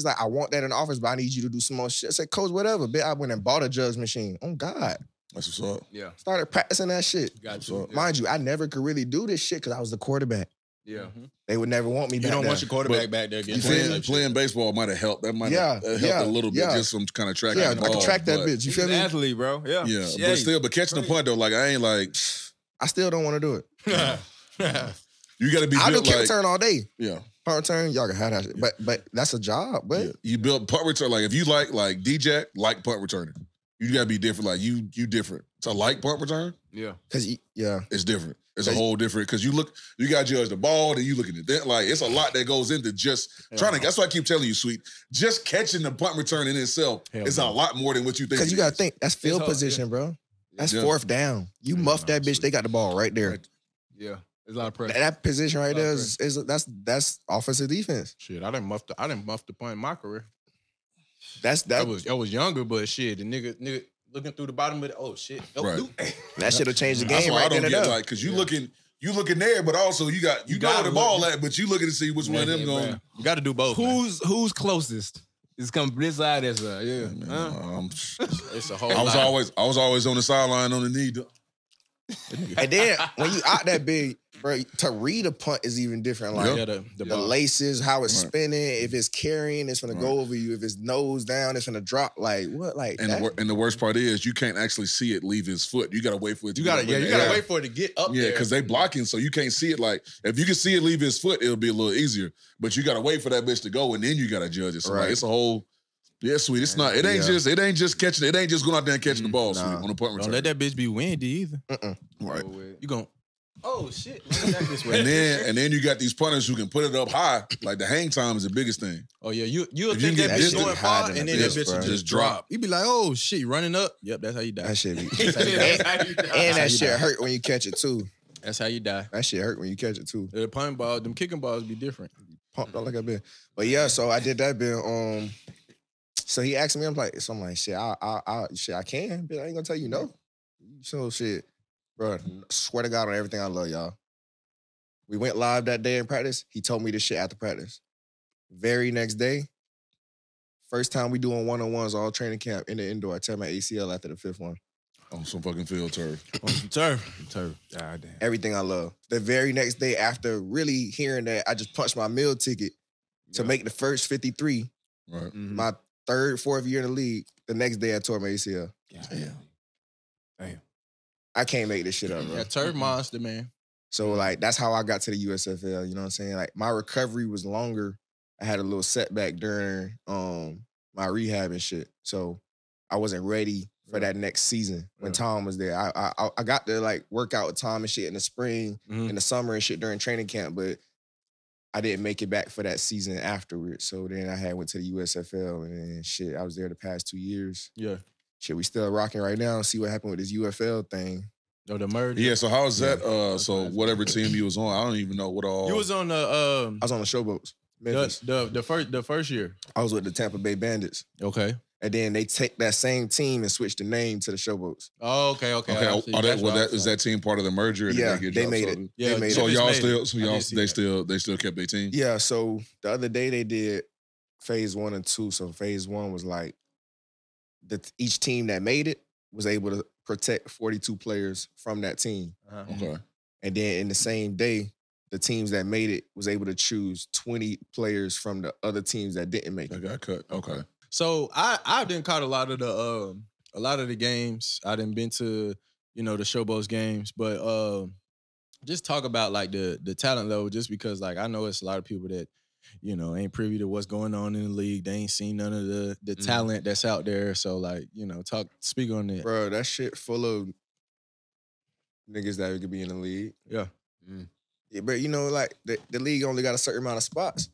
like, I want that in the office, but I need you to do some more shit. I said, Coach, whatever. Bitch, I went and bought a jugs machine. Oh God, That's what's up. Yeah. started practicing that shit. Got you. Mind you, I never could really do this shit because I was the quarterback. Yeah. They would never want me You back don't there. want your quarterback But back there getting Playing baseball might have helped. That might have helped Yeah, a little bit, yeah. just some kind of tracking Yeah, the I ball. can track that but- bitch. You He's feel an me? athlete, bro. Yeah. Yeah, but catching the punt though, like I ain't like I still don't want to do it. you got to be I do built kick like return all day. yeah. Punt return, y'all can have that shit. But that's a job, but Yeah. You build punt return like if you like D-Jack, like punt returning. You gotta be different. Like you different. To like punt return, Yeah. because yeah. it's different. It's a Cause- whole different because you gotta judge the ball, then you looking at that. Like it's a lot that goes into just trying to. That's why I keep telling you, Sweet. Just catching the punt return in itself Hell is no. a lot more than what you think. Because you it gotta is. think that's field hard, position, bro. That's Yeah. fourth down. You muff that bitch, they got the ball right there. Right. Yeah. There's a lot of pressure. That position right there Okay. is that's offensive defense. Shit, I didn't muff the punt in my career. That's I that was younger, but shit, the nigga looking through the bottom of the shit. Oh, Right. dude. that should have changed the That's game why I right don't then and get there. like because you looking there, but also you know gotta where the ball look. at, but you looking to see which one of them Yeah, going. bruh. You got to do both. man. Who's closest? It's coming this side, that side. Yeah. Man, Huh? It's a whole. I was lot. always on the sideline on the knee. And then when you out that big, bro, to read a punt is even different. Like Yeah, the the ball. laces, how it's Right. spinning, if it's carrying, it's gonna Right. go over you. If it's nose down, it's gonna drop. Like what? Like And that? and the worst part is you can't actually see it leave his foot. You gotta wait for it. You to gotta, get yeah, up in you the gotta air. wait for it to get up Yeah, there. because they blocking, so you can't see it. Like if you can see it leave his foot, it'll be a little easier. But you gotta wait for that bitch to go, and then you gotta judge it. So like, Right. it's a whole. Yeah, Sweet. It's not. It ain't Yeah. just catching. It ain't just going out there and catching the ball, Sweet, Nah. on the punt Don't return. let that bitch be windy either. Right. You gon' oh shit, look at that this way. And then you got these punters who can put it up high. Like the hang time is the biggest thing. Oh yeah, you'll If you think can that get bitch distant, going hide far, in and the then that distance, bitch will bro. just Just drop. drop. You be like, oh shit, you running up. Yep, that's how you die. that shit be. That's how you die. And that shit hurt when you catch it too. That's how you die. That shit hurt when you catch it too. The punt ball, them kicking balls be different. Pumped out like a bit. But yeah, so I did that bit. So he asked me, I'm like, shit, I can, but I ain't gonna tell you no. So shit, bro, swear to God on everything I love, y'all. We went live that day in practice. He told me this shit after practice. Very next day, first time we doing one-on-ones all training camp in the indoor. I tear my ACL after the fifth one. On some fucking field turf. On some turf. God damn. Everything I love. The very next day after really hearing that, I just punched my meal ticket to make the first 53. Right. Mhm. My third, fourth year in the league. The next day I tore my ACL. Damn. I can't make this shit up, bro. That turf monster, man. So like that's how I got to the USFL. You know what I'm saying? Like my recovery was longer. I had a little setback during my rehab and shit. So I wasn't ready for that next season when Tom was there. I got to like work out with Tom and shit in the spring, in the summer and shit during training camp, but I didn't make it back for that season afterwards. So then I went to the USFL and then shit, I was there the past 2 years. Yeah. Shit, we still rocking right now. See what happened with this UFL thing. Oh, the merge. Yeah. So how is that? So whatever team you was on, I don't even know what all. You was on the I was on the Showboats, Memphis. the first year. I was with the Tampa Bay Bandits. Okay. And then they take that same team and switch the name to the Showboats. Oh, okay. Okay. I see. Are That's what I is was that team part of the merger? Or did Yeah, get they dropped? made So- it. Yeah, They made So it. y'all made still, it. so I y'all, did see they that. still kept their team. Yeah, so the other day they did phase 1 and 2. So phase 1 was like each team that made it was able to protect 42 players from that team. Okay. And then in the same day, the teams that made it was able to choose 20 players from the other teams that didn't make I it. got cut. Okay. So I didn't caught a lot of the games. I didn't been to the Showboats games. But just talk about like the talent level, just because like I know it's a lot of people that ain't privy to what's going on in the league. They ain't seen none of the talent that's out there. So like speak on that. Bro, that shit full of niggas that could be in the league. Yeah. Yeah, but like the league only got a certain amount of spots.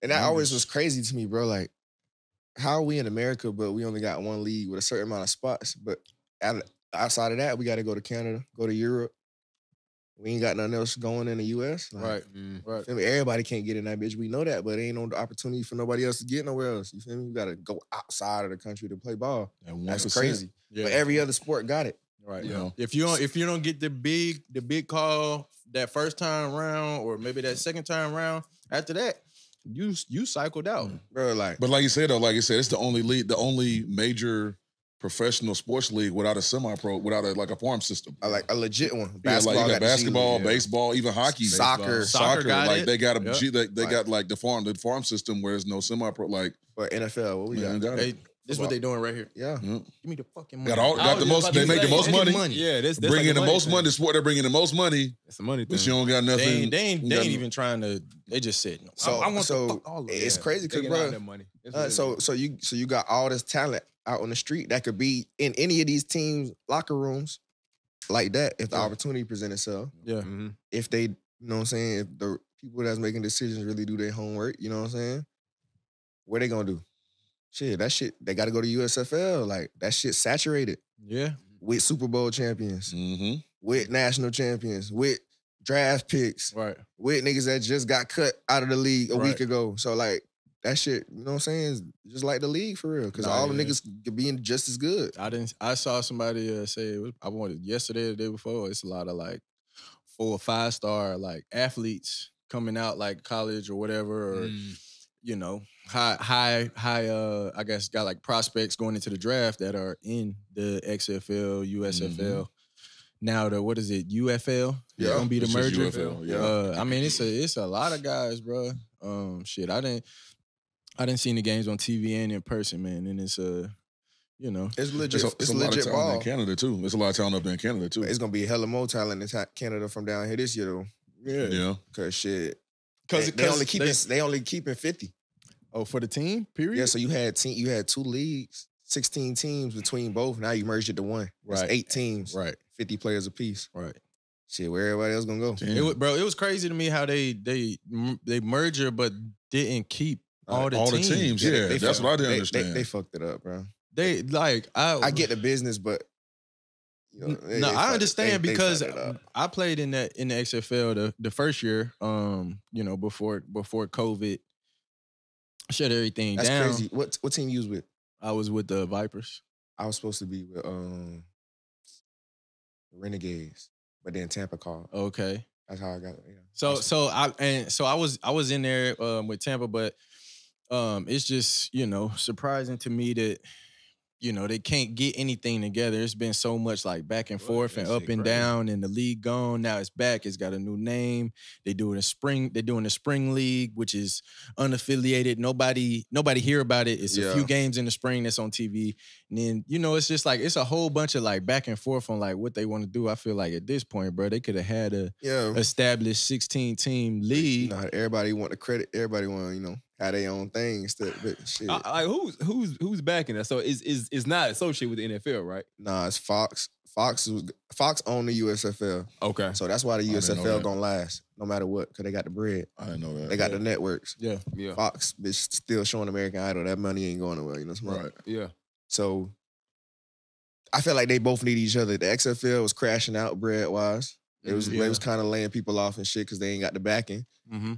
And that always was crazy to me, bro. Like, how are we in America, but we only got one league with a certain amount of spots? But outside of that, we got to go to Canada, go to Europe. We ain't got nothing else going in the U.S. Like, Right. Right. feel me? Everybody can't get in that bitch. We know that, but ain't no opportunity for nobody else to get nowhere else. You feel me? We got to go outside of the country to play ball. That's 1%. crazy. Yeah. But every other sport got it. Right. Yeah. If you don't get the big call that first time round, or maybe that second time round, after that, you cycled out. Bro, like, But like you said, it's the only league, the only major professional sports league without a semi-pro, without a farm system. I like a legit one. Yeah, like you got got the G basketball, League, yeah. baseball, even hockey, Soccer. Soccer got like it. they got a Yep. they got like the farm system where there's no semi-pro. Like But NFL, what we man, got? got Hey, it. this is what they doing right here. Yeah. Yep. Give me the fucking money. Got the most. They make the most money. Yeah, that's Bring like in the money most thing. money. The sport they're bringing the most money, It's a money thing. but you don't got They nothing. ain't even trying to. They just said no. So, I want so the fuck all of it. it's crazy because, Taking out bro, that money. That's what it is. so you got all this talent out on the street that could be in any of these teams' locker rooms like that if the opportunity present itself. Yeah. Mhm. If they, you know what I'm saying, if the people that's making decisions really do their homework, you know what I'm saying? What they gonna do? Shit, that shit, they gotta go to USFL. Like, that shit saturated Yeah. with Super Bowl champions, Mm-hmm. with national champions, with draft picks, Right. with niggas that just got cut out of the league a Right. week ago. So like that shit, you know what I'm saying, is just like the league for real. Cause Nah, all the yeah. niggas could be in just as good. I saw somebody say I wanted yesterday or the day before. It's a lot of like 4 or 5 star like athletes coming out like college or whatever, or high I guess got like prospects going into the draft that are in the XFL, USFL. Now what is it? UFL? Yeah, Gonna be the it's just merger. UFL, yeah. I mean it's a lot of guys, bro. Shit, I didn't see the games on TV and in person, man. And it's It's legit. It's It's a lot of legit talent ball. in Canada too. There's a lot of talent up there in Canada too. It's gonna be hella more talent in Canada from down here this year though. Yeah. Cause shit, Cause they only keeping 50. for the team, period. Yeah, so you had 2 leagues, 16 teams between both. Now you merged it to one. It's Right. 8 teams, Right, 50 players apiece. right. Shit, where everybody else gonna go? It was crazy to me how they merger but didn't keep all the teams. Yeah, they that's fucked- what I didn't they- understand. They fucked it up, bro. They like I get the business, but I understand because they fucked it up. I played in the XFL the first year, before COVID shut everything That's down. crazy. What team you was with? I was with the Vipers. I was supposed to be with Renegades, but then Tampa called. Okay. That's how I got it. Yeah. So I was in there with Tampa, but it's just surprising to me that they can't get anything together. It's been so much like back and forth and that up shit and crazy. down, and the league gone. Now it's back. It's got a new name. They're doing the spring league, which is unaffiliated. Nobody hear about it. It's a Yeah. few games in the spring that's on TV, and then it's just like it's a whole bunch of like back and forth on like what they want to do. I feel like at this point, bro, they could have had a Yeah. established 16-team You league. know how everybody want the credit. Everybody want have their own thing instead. But shit, Like who's backing that? So is not associated with the NFL, right? nah, it's Fox. Fox own the USFL, Okay. so that's why the didn't know USFL that. gonna last no matter what, because they got the bread. I didn't know that. They got the networks. Yeah. Yeah. Fox bitch still showing American Idol. That money ain't going nowhere. Right. Yeah. So I feel like they both need each other. The XFL was crashing out bread wise. They was kind of laying people off and shit because they ain't got the backing. Mm-hmm.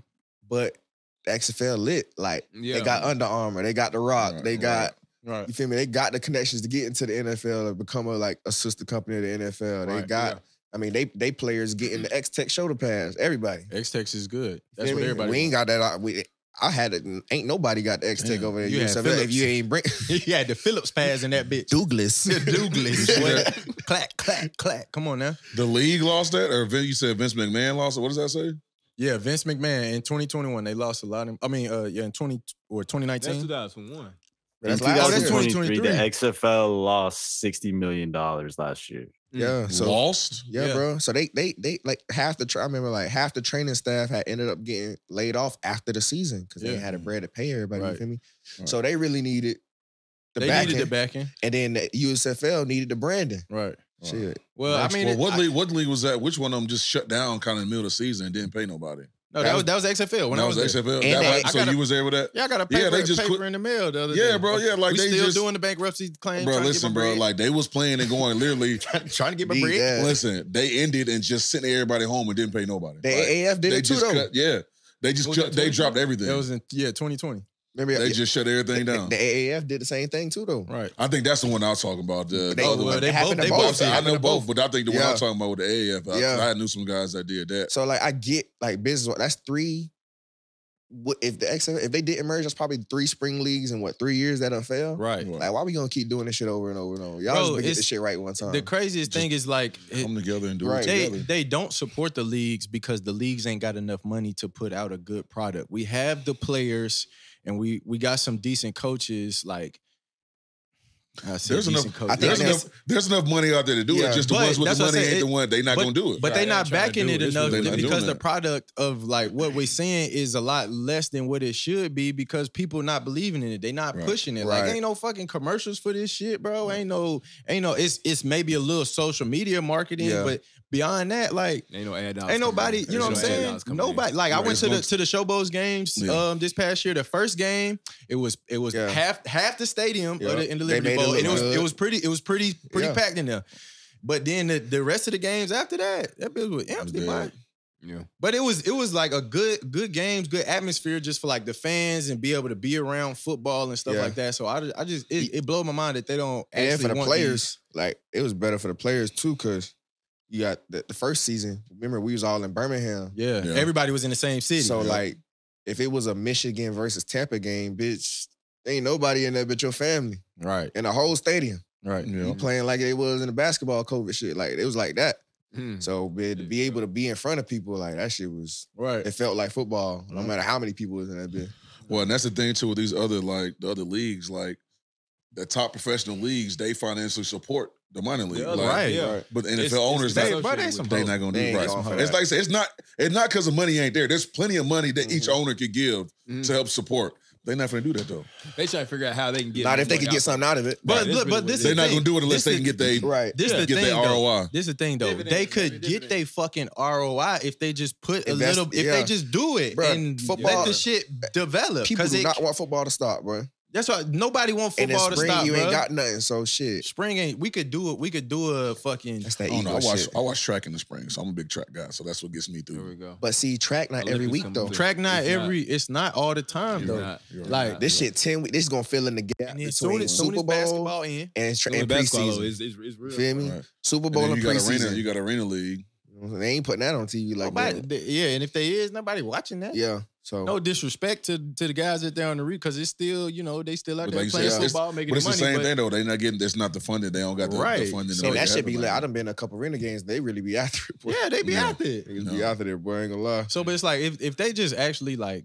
But the XFL lit. Like Yeah. they got Under Armour, they got The Rock, Right, they got Right. you feel me? They got the connections to get into the NFL and become a sister company of the NFL. They Right, got. yeah. I mean, they players getting the X Tech shoulder pads. Everybody. X-Tex is good. That's Feel what me? everybody We ain't got that. I had it. Ain't nobody got the X Tech Damn. over there. You had USFL, if Phillips. you ain't bring You had the Phillips pads in that bitch. Douglas. Douglas. boy. Clack, clack, clack. Come on now. The league lost that, or you said Vince McMahon lost it. What does that say? Yeah, Vince McMahon in 2021, they lost a lot. In 2019. That's 2001. In That's last year. 2023, the 2023. XFL lost $60 million last year. Yeah, so Lost. yeah, Yeah. bro. So they like half the I remember like half the training staff had ended up getting laid off after the season because they Yeah. ain't had a bread to pay everybody. You Right. feel me? Right. So they really needed the They backing, needed the backing. and then the USFL needed the branding. Right. Shit. Well, I mean, Well, what league was that? Which one of them just shut down kind of in the middle of the season and didn't pay nobody? no, that was XFL when that I was there. XFL. And they- So I gotta- you was there with that? Yeah, I got a Yeah, paper, they just paper quit- in the mail the other Yeah, day. bro. Yeah, like we they still just doing the bankruptcy claim. bro. trying to Listen, get my bro. bread. Like they was playing and going literally. trying to get my Beat bread. that. Listen, they ended and just sent everybody home and didn't pay nobody. The Like, AAF did they it too, just though. cut. Yeah, they just Was it they dropped everything. That was in 2020. Remember, They just shut everything down. The AAF did the same thing too, though. Right. I think that's the one I was talking about. The They- other well, one. they happened to they both. both. I happened know to both, but I think the one Yeah. I'm talking about with the AAF, Yeah. I knew some guys that did that. So like I get like business. That's three. If the XFL, if they didn't merge, that's probably 3 spring leagues in 3 years that done failed. Right. Right. Like why we gonna keep doing this shit over and over and over? Y'all Bro, just gonna get it's- this shit right one time. The craziest thing is like Come together and do Right. it they together. they don't support the leagues because the leagues ain't got enough money to put out a good product. We have the players and we got some decent coaches. Like I said, There's decent enough. coaches. There's enough money out there to do Yeah. it. Just the But ones with that's the what I'm money saying. ain't the one. They not gonna do it. But they not Trying to backing do it it. enough They not doing because the that. product of like what we're seeing is a lot less than what it should be because people not believing in it. They not Right. pushing it. Right. Like ain't no fucking commercials for this shit, bro. Ain't no. It's maybe a little social media marketing, Yeah. but beyond that, like Ain't no ad dollars. ain't nobody. You know what I'm saying? Nobody. Like I Right, went it's to the gonna- to the Showboats games Yeah. this past year. The first game, it was Yeah. half the stadium Yeah. in the They Liberty made it Bowl, look and good. it was pretty Yeah. packed in there. But then the rest of the games after that bitch was empty, dead. man. Yeah. But it was like a good games, good atmosphere just for like the fans and be able to be around football and stuff Yeah. like that. So I just it blew my mind that they don't And actually for the want players, like it was better for the players too, because you got the first season. Remember, we was all in Birmingham. these. Yeah, Yeah. everybody was in the same city. So Yeah. like, if it was a Michigan versus Tampa game, bitch, ain't nobody in there but your family right, in the whole stadium. right. Yeah. You playing like it was in the basketball COVID shit. Like it was like that. Hmm. So to be able to be in front of people, like that shit was. Right. It felt like football, no Mhm. matter how many people was in that bitch. Well, and that's the thing too with these other like the other leagues, like the top professional leagues, they financially support the minor league. Yeah, like, right. Yeah. But the NFL It's- owners, it's They, they, bro, they some they hoes. not gonna do They it. ain't Right. going for It's that. like I said, it's not because the money ain't there. There's plenty of money that each Mhm. owner could give Mhm. to help support. They're not gonna do that though. They trying to figure out how they can get. Not if they money could get out. something out of it. But Right, look, that's but really this what is it They're is. not gonna do it unless this they is- can get they Right. This Yeah. the get thing their though. ROI. This is the thing though. Dividends, They could every get dividend. they fucking ROI if they just put a Invest- little. If yeah. they just do it Bruh, and football- let the shit develop. People Because do not want football to stop, bro. that's why nobody want And in football to spring, stop, you ain't bro. got nothing. So shit. Spring ain't. We could do it. We could do a fucking. That's that I don't know. ego I shit. watch track in the spring, so I'm a big track guy. So that's what gets me There we through. go. But see, track not every Olympics week come though. through. Track not It's not. every. It's not all the time It's though. not. You're Like, right. This shit 10 weeks. This is gonna fill in the gap And then between soon Super as Bowl basketball in, and, Doing and basketball though preseason. is real. Feel me? Right. Super And Bowl then and you got preseason. arena. You got arena league. They ain't putting that on TV like nobody. that. Yeah, and if they is, nobody watching that. Yeah. So No disrespect to the guys that they're on the because it's still, they still out But there like you playing said, it's- football, making But it's the money. same but thing though. They not getting. It's not the funding. They don't got the Right. funding. So to and make that it should be happen lit. like I done been to a couple arena games. They really be out there, boy. yeah, they be Yeah. out there. Niggas be Yeah. out there, boy. I ain't gonna lie. So, but it's like if they just actually like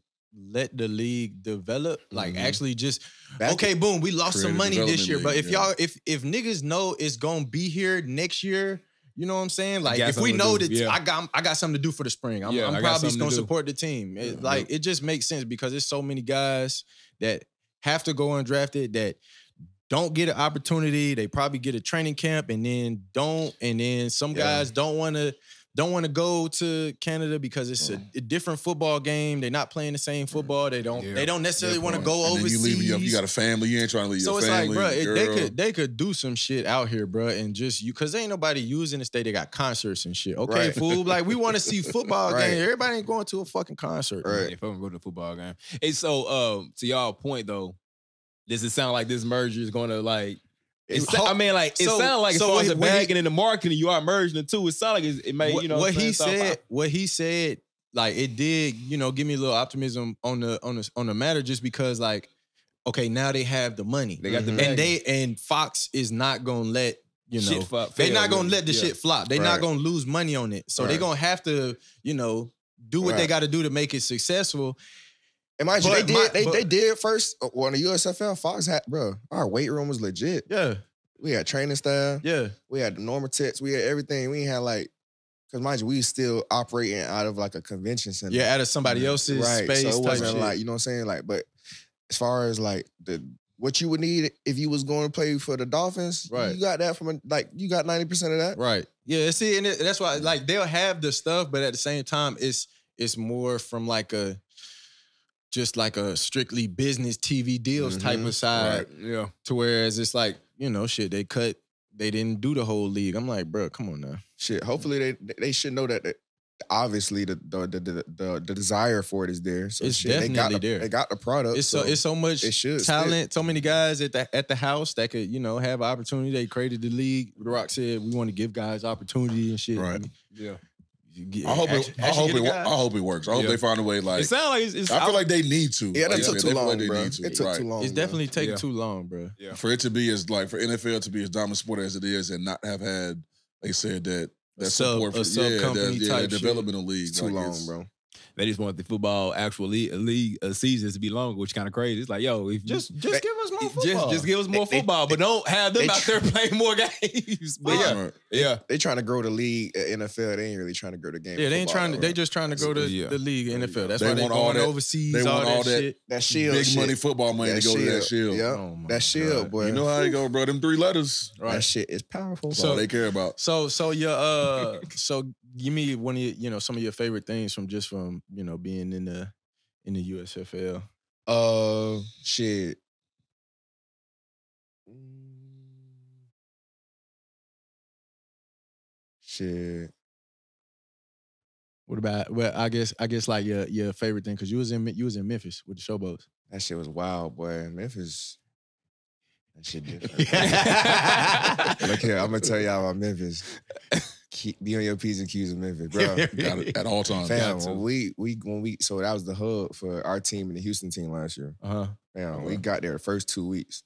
let the league develop, like Mhm. actually just Back- okay, boom, we lost some Creative money this development year, but league, if yeah. y'all if niggas know it's gonna be here next year. You know what I'm saying? Like got if we something to know do, that yeah. I got something to do for the spring, I'm, Yeah, I'm I got probably something to gonna do. support the team. Yeah, It just makes sense because there's so many guys that have to go undrafted that don't get an opportunity. They probably get a training camp and then don't. And then some Yeah. guys don't want to go to Canada because it's a different football game. They're not playing the same football. They don't necessarily want to go And then overseas. you leave. You got a family. You ain't trying to leave So your it's like, family. bro, your they girl. they could do some shit out here, bro, and just because ain't nobody using the state. They got concerts and shit. Okay, Right. fool. Like we want to see football Right. game. Everybody ain't going to a fucking concert. Right. If I'm gonna go to the football game. And so, to y'all point though, does it sound like this merger is gonna like? It So- sounds like as so far as the when he- bagging and the marketing, you are merging the two. It sounds like it may, What he said, like it did, give me a little optimism on the matter, just because like, okay, now they have the money, They got the Mhm. bag. and Fox is not gonna let Shit flop- they're fail, not gonna really. let the Yeah. shit flop. They're not Right. gonna lose money on it, so they're Right. gonna have to, do what they Right. got to do to make it successful. And mind you, But they did first. Well, in the USFL, Fox had, bro, our weight room was legit. Yeah, We had training staff. yeah. We had the normal techs. We had everything. We had like, because mind you, we still operating out of like a convention center. Yeah, out of somebody else's Right. space So it type wasn't shit. like, you know what I'm saying? Like, but as far as like what you would need if you was going to play for the Dolphins, Right. you got that you got 90% of that. Right. Yeah, see, and that's why like they'll have the stuff, but at the same time, it's more from like a strictly business TV deals type of side. Yeah. To whereas it's like, you know, shit, they didn't do the whole league. I'm like, bro, come on now. Shit. Hopefully they should know that obviously the desire for it is there. So It's shit, definitely there. They got the product. It's so much it should talent, so many guys at the house that could, you know, have opportunity. They created the league. The Rock said we want to give guys opportunity and shit. Right. Yeah. I hope it works. I hope they find a way. Like It sounds like it's I feel like they need to. Yeah, that Like, took they too feel long, like they bro. need to. It took Right. too long. It's bro. definitely taking Yeah. too long, bro. Yeah. For it to be as like for NFL to be as dominant sport as it is, and not have had, like I said, that support for sub-company type shit. developmental league. It's too like, long, it's- bro. They just want the football actual league seasons to be longer, which is kind of crazy. It's like, yo, if Just you, give us more football. just give us more They- football, but don't have them they out there playing more games. But yeah, Right. yeah. They trying to grow the league at NFL. They ain't really trying to grow the game. Yeah, of they ain't football, trying to. though, They right? just trying to grow the Yeah. league NFL. That's They why they want all going that- overseas. they want all that shit. that shield, Big shit. money football money to go to that shield. Yeah, Oh my that shield, God. boy. You know how they go, bro. Them 3 letters. that shit is powerful. That's all they care about. So your so give me one of your, you know, some of your favorite things from you know, being in the USFL. Shit. Shit. What about? Well, I guess like your favorite thing, because you was in Memphis with the Showboats. That shit was wild, boy. Memphis. That shit different. Look here, I'm gonna tell y'all about Memphis. Be on your P's and Q's in Memphis, bro. Got it at all times. Fam, Got to. when we so that was the hub for our team and the Houston team last year. Uh-huh. Fam, we got there the first 2 weeks.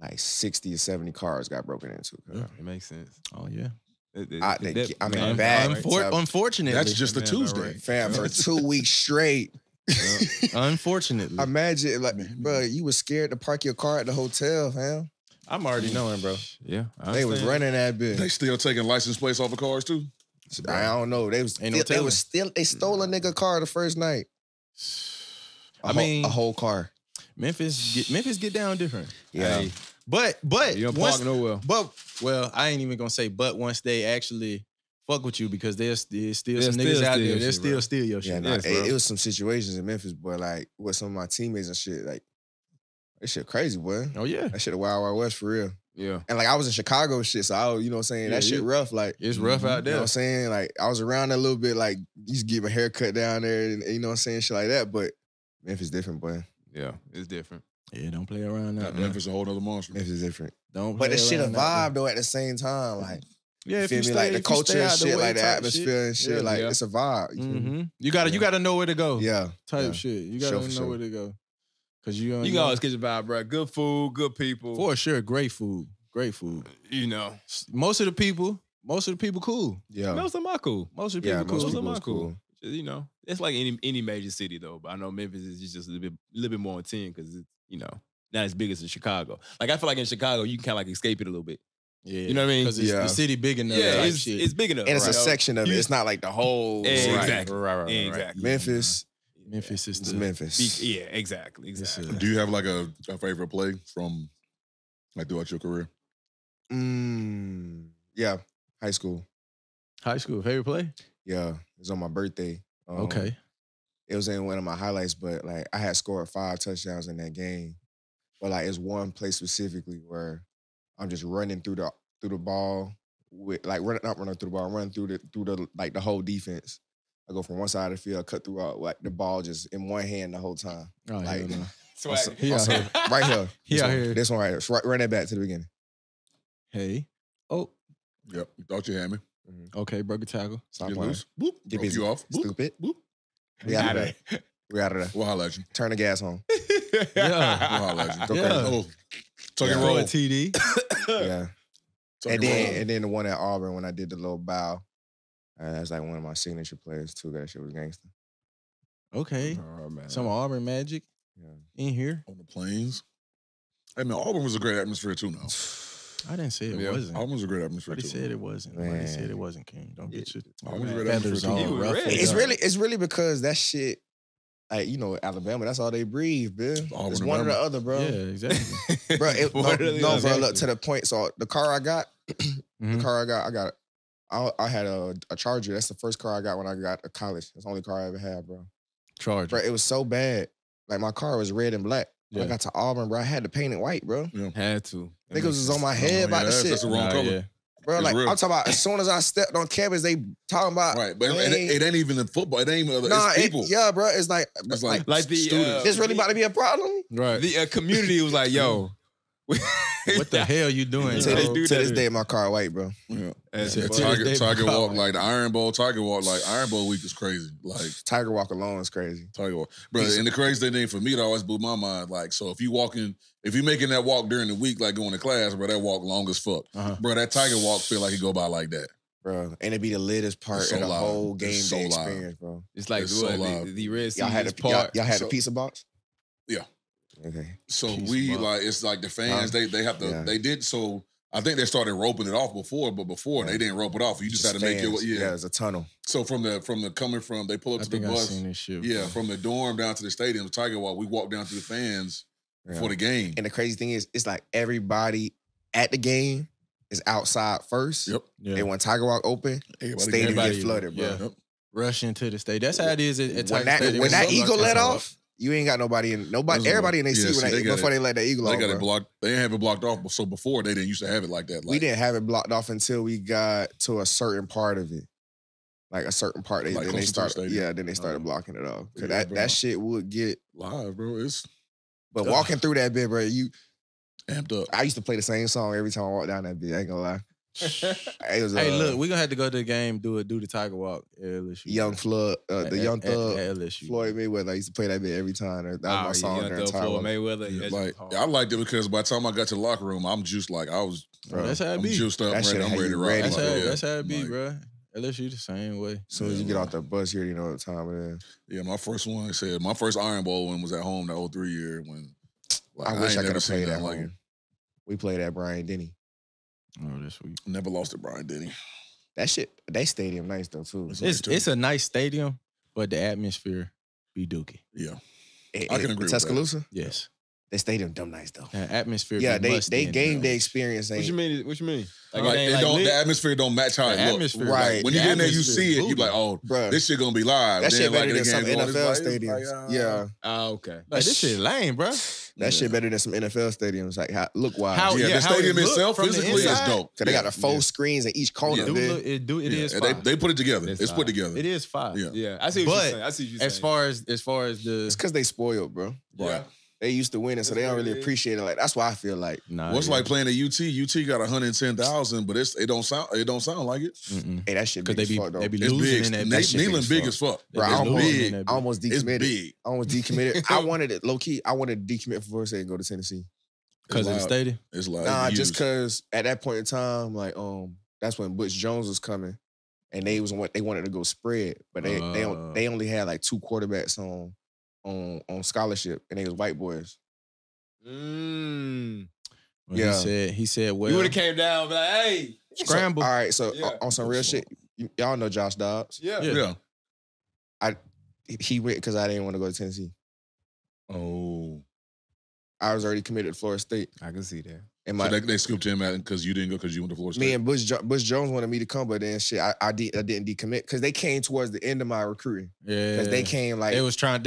Like 60 or 70 cars got broken into. cuz. It makes sense. Oh yeah. I mean, bad. Unfortunately, That's just a Man, Tuesday. alright. Fam, for 2 weeks straight. unfortunately. Imagine, like, bro, you was scared to park your car at the hotel, fam. I'm already knowing, bro. Yeah, I They was understand. running that They bitch. still taking license plates off of cars too. I don't know. They was Ain't no they was telling. still they stole a nigga car the first night. I mean, a whole car. Memphis get down different. Yeah. Hey, But you don't once, park nowhere. but well, I ain't even gonna say but once they actually fuck with you, because there's still They'll some still niggas out steal there. They'll shit, still bro. steal your Yeah, shit. nah, Yes, bro. it was some situations in Memphis, boy, like with some of my teammates and shit. Like, that shit crazy, boy. Oh yeah, That shit a Wild Wild West for real. Yeah, And like I was in Chicago and shit, so I was, you know what I'm saying? Yeah, That shit you- rough. Like, it's rough out you know there. what I'm saying? Like, I was around that a little bit, like, used to get my hair cut down there and you know what I'm saying? Shit like that. But Memphis different, boy. yeah, it's different. Yeah, don't play around out there. Memphis a whole other monster. Memphis is different. Don't. But play the shit a around out vibe though at the same time. Like, there. Yeah, you if feel you me? stay, Like the if you culture stay and out the shit, way like the type atmosphere and shit. Yeah, like yeah. it's a vibe. You feel me? Mhm. You gotta know where to go. Yeah. Type yeah. shit. You Sure, gotta for know sure. where to go. Cause you You can always catch a vibe, bro. Good food, good people. for sure, great food. Great food. You know, Most of the people cool. Yeah. most of them are cool. Most of the Yeah, people most cool. Most of people them is are cool. cool. You know, it's like any major city though. But I know Memphis is just a little bit more on 10 because it's, you know, not as big as in Chicago. Like I feel like in Chicago you can kind of like escape it a little bit. Yeah, You know what I mean? Because it's Yeah. the city big enough. Yeah, type it's, shit. it's big enough. And it's a right? section of it. You- It's not like the whole Exactly. Right. Exactly. Memphis. Memphis is It's the Memphis. Yeah, exactly. Exactly. Do you have like a favorite play from like throughout your career? Yeah. High school. high school favorite play. Yeah. It was on my birthday. Okay. It was in one of my highlights, but like I had scored 5 touchdowns in that game. But like it's one play specifically where I'm just running through the ball with like not running through the ball, I'm running through the like the whole defense. I go from one side of the field, cut through like the ball just in one hand the whole time. Oh, Like, hell no. Also- He out also, here. right here. He This out one. here. This one right here. So run that back to the beginning. Hey. Oh, Yep. You thought you had me. okay, broke a tackle. Stop Get playing. loose. Boop. Get Broke busy. you off. Boop. Stupid. Boop. We out of there. We out of there. We'll holler at you. Turn the gas on. We'll holler at you. Go Yeah. crazy. Oh, tuck Yeah. and Throw roll. a TD. Yeah. Tuck And and roll. then the one at Auburn when I did the little bow. That's like one of my signature plays too. That shit was gangster. Okay. Oh, man. Some Auburn Magic in here. On the plains. Hey man, Auburn was a great atmosphere too. Now I didn't say it Yeah. wasn't. Auburn was a great atmosphere Nobody too. said it wasn't. Nobody said Man. it wasn't, King. Don't get your Auburn was a great feathers atmosphere all too. You was ruffled. red. up. It's really because that shit, like, you know, Alabama, that's all they breathe, man. Auburn It's and one or the Bama. other, bro. Yeah, exactly. Bro, no, What are they no, bro, like? look, to the point. So the car I got, Mhm. the car I had a Charger. That's the first car I got when I got to college. That's the only car I ever had, bro. Charger. Bro, it was so bad. Like, my car was red and black. When I Yeah. got to Auburn, bro, I had to paint it white, bro. Had to. Niggas was on my head about the that's shit. the wrong Nah, color. yeah. Bro, It's like, real. I'm talking about as soon as I stepped on campus, they talking about. Right, but hey, it ain't even in football. It ain't even other. nah, it's people. yeah, bro. It's like, It's like, Like the students. this really about to be a problem? Right. the community was like, yo, What the hell you doing? Yeah, To they this, bro? do to that. this day, my car white, bro. Yeah. That's Yeah, it. To this day, Tiger my Walk, God. like the Iron Bowl, Tiger Walk, like Iron Bowl week is crazy. Like Tiger Walk alone is crazy. Tiger Walk. Bro, and the crazy thing for me that always blew my mind, like, so if you making that walk during the week, like going to class, bro, that walk long as fuck. Uh-huh. Bro, that Tiger Walk feel like it go by like that. Bro, and it be the latest part It's so of the live. whole It's game so day live. experience, bro. It's like It's so what, loud. the Red Y'all had Seas a y'all, part. y'all had So- a pizza box? Yeah. Okay. So Jeez, we fuck. like it's like the fans, Huh? they have to Yeah. they did so I think they started roping it off before, but before they didn't rope it off. You just had to make fans. your It's a tunnel. So from the coming from they pull up I to the think I bus. seen this shit. Yeah, bro. from the dorm down to the stadium, Tiger Walk, we walk down to the fans Yeah. for the game. And the crazy thing is, it's like everybody at the game is outside first. Yep. Yeah. And when Tiger Walk open, Everybody stadium everybody- get flooded, bro. yeah. Yep. Rush into the state. That's how it is at Tiger Stadium. When that It's eagle like let that. off, you ain't got nobody in That's everybody in their yeah, seat see, they got before it. they let that eagle They off. got Bro. it blocked. They didn't have it blocked off. So before they didn't used to have it like that. Like, We didn't have it blocked off until we got to a certain part of it. Like a certain part, Like then they closer to the started. stadium. Yeah, then they started Oh. blocking it off. 'Cause Yeah, bro. that shit would get. live, bro. It's But walking through that bit, bro, amped up. I used to play the same song every time I walked down that bit. I ain't gonna lie. It was, Hey, look, we're gonna have to go to the game, do the Tiger Walk at LSU. Young Flood, the Young Thug, at LSU. Floyd Mayweather. I used to play that bit every time. That was my Oh, song yeah, during Young Thug, time. Floyd Mayweather. Yeah, Yeah, like hard. I liked it because by the time I got to the locker room, I'm just like I was. Bro, That's how it I'm be. juiced up. That Ready, shit I'm had ready to you rock. ready, That's like, how yeah. that's how it be, Like, bro. LSU the same way. as soon as you get off the bus here, you know what time it is. Yeah, my first one I said my first Iron Bowl one was at home the 03 year when. Like, I wish ain't I could never have seen played at nothing like home. We played at Brian Denny. Oh, that's sweet. it. Never lost to Brian Denny. That shit, they stadium nice though too. It's a nice stadium, but the atmosphere be dookie. Yeah, I can agree with that. Tuscaloosa, Yes. the stadium dumb nice though. The atmosphere. Yeah, be they musty in game there. day experience What ain't. you mean? What you mean? Like, like, it ain't it like don't. lit? The atmosphere don't match how The it looks. atmosphere, Right. Like, when you The get in there, you atmosphere see it. You booty. like, oh, Bruh, this shit gonna be live. that Then, shit like, better the than some game going, NFL it's like, stadiums. like, Yeah, Oh, okay. Like, this shit lame, bro. that shit better than some NFL stadiums. Like look wise. How- Yeah, yeah, the how it stadium look itself from the physically is inside? dope. Cause they got Yeah, the 4 screens in each corner. Yeah. man. It yeah. is And fire. they put it together. It's It's put fire. together. It is fire. Yeah. Yeah, I see what But you're saying. I see what you're saying. As far as the It's because they spoiled, bro. Right. They used to winning, so That's they don't what it really is. appreciate it. Like that's why I feel like. nah, What's yeah. like playing at UT? UT got 110,000, but it don't sound like it. Mm-mm. Hey, that shit Cause big they as be fuck though. they be It's losing big. in that. Nate shit big Nealon as big fuck. as fuck. Bro, I They almost, losing in that I almost It's decommitted. big. I almost decommitted. I wanted it low key. I wanted to decommit for Florida State and go to Tennessee. Because of the loud. stadium. It's like Nah, just used. because at that point in time, like that's when Butch Jones was coming, and they wanted to go spread, but they only had like 2 quarterbacks on scholarship, and they was white boys. Mm. When Yeah. He said, well, You would have came down, and be like, hey, scramble. So, all right, so Yeah. on some real shit, y'all know Josh Dobbs. yeah. Yeah. Yeah. He went because I didn't want to go to Tennessee. Oh. I was already committed to Florida State, I can see that. and So my they scooped him out because you didn't go because you went to Florida State. me and Butch Jones wanted me to come, but then shit, I didn't decommit because they came towards the end of my recruiting Yeah. because they came like They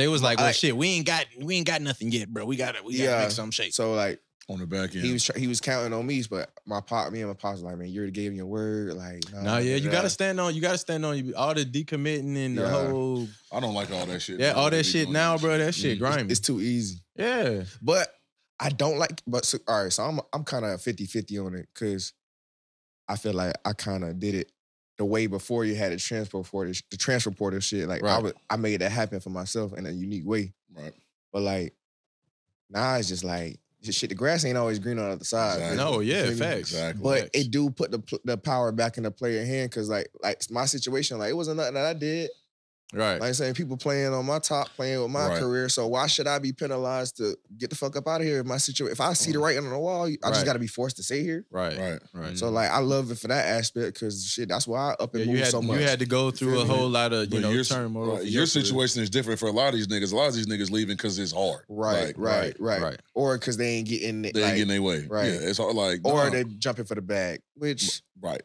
was like, well, like- shit, we ain't got nothing yet, bro. We gotta Yeah. make some shake. so like. on the back end. He was counting on me, but me and my pops was like, man, you already gave me your word. Like, Nah, yeah, you gotta stand on all the decommitting and the Yeah. whole I don't like all that shit. yeah, man. all They that be shit doing now, that bro. shit. That shit grimy. It's too easy. Yeah. But I don't like. But so, all right, so I'm kind of 50-50 on it because I feel like I kind of did it the way before you had the transfer portal shit. Like Right. I made that happen for myself in a unique way. Right. But like now it's just like shit. The grass ain't always green on the other side. Exactly. No, yeah, You feel me? facts. Exactly. But Facts. it do put the power back in the player hand because like my situation, like it wasn't nothing that I did. Right. Like I'm saying, people playing on my top, playing with my Right. career. So why should I be penalized to get the fuck up out of here? If if I see the writing on the wall, I Right. just got to be forced to stay here. Right. Right. Right. So like, I love it for that aspect because shit, that's why I up and Yeah, move you had so much. you had to go through feel a me? whole lot of But your turmoil. right, for your career. situation is different for a lot of these niggas. A lot of these niggas leaving because it's hard. Right, Like, right. Or because they ain't getting They it. ain't Like, getting their way. right. Yeah, it's hard. Like, or nah. they jumping for the bag, which right.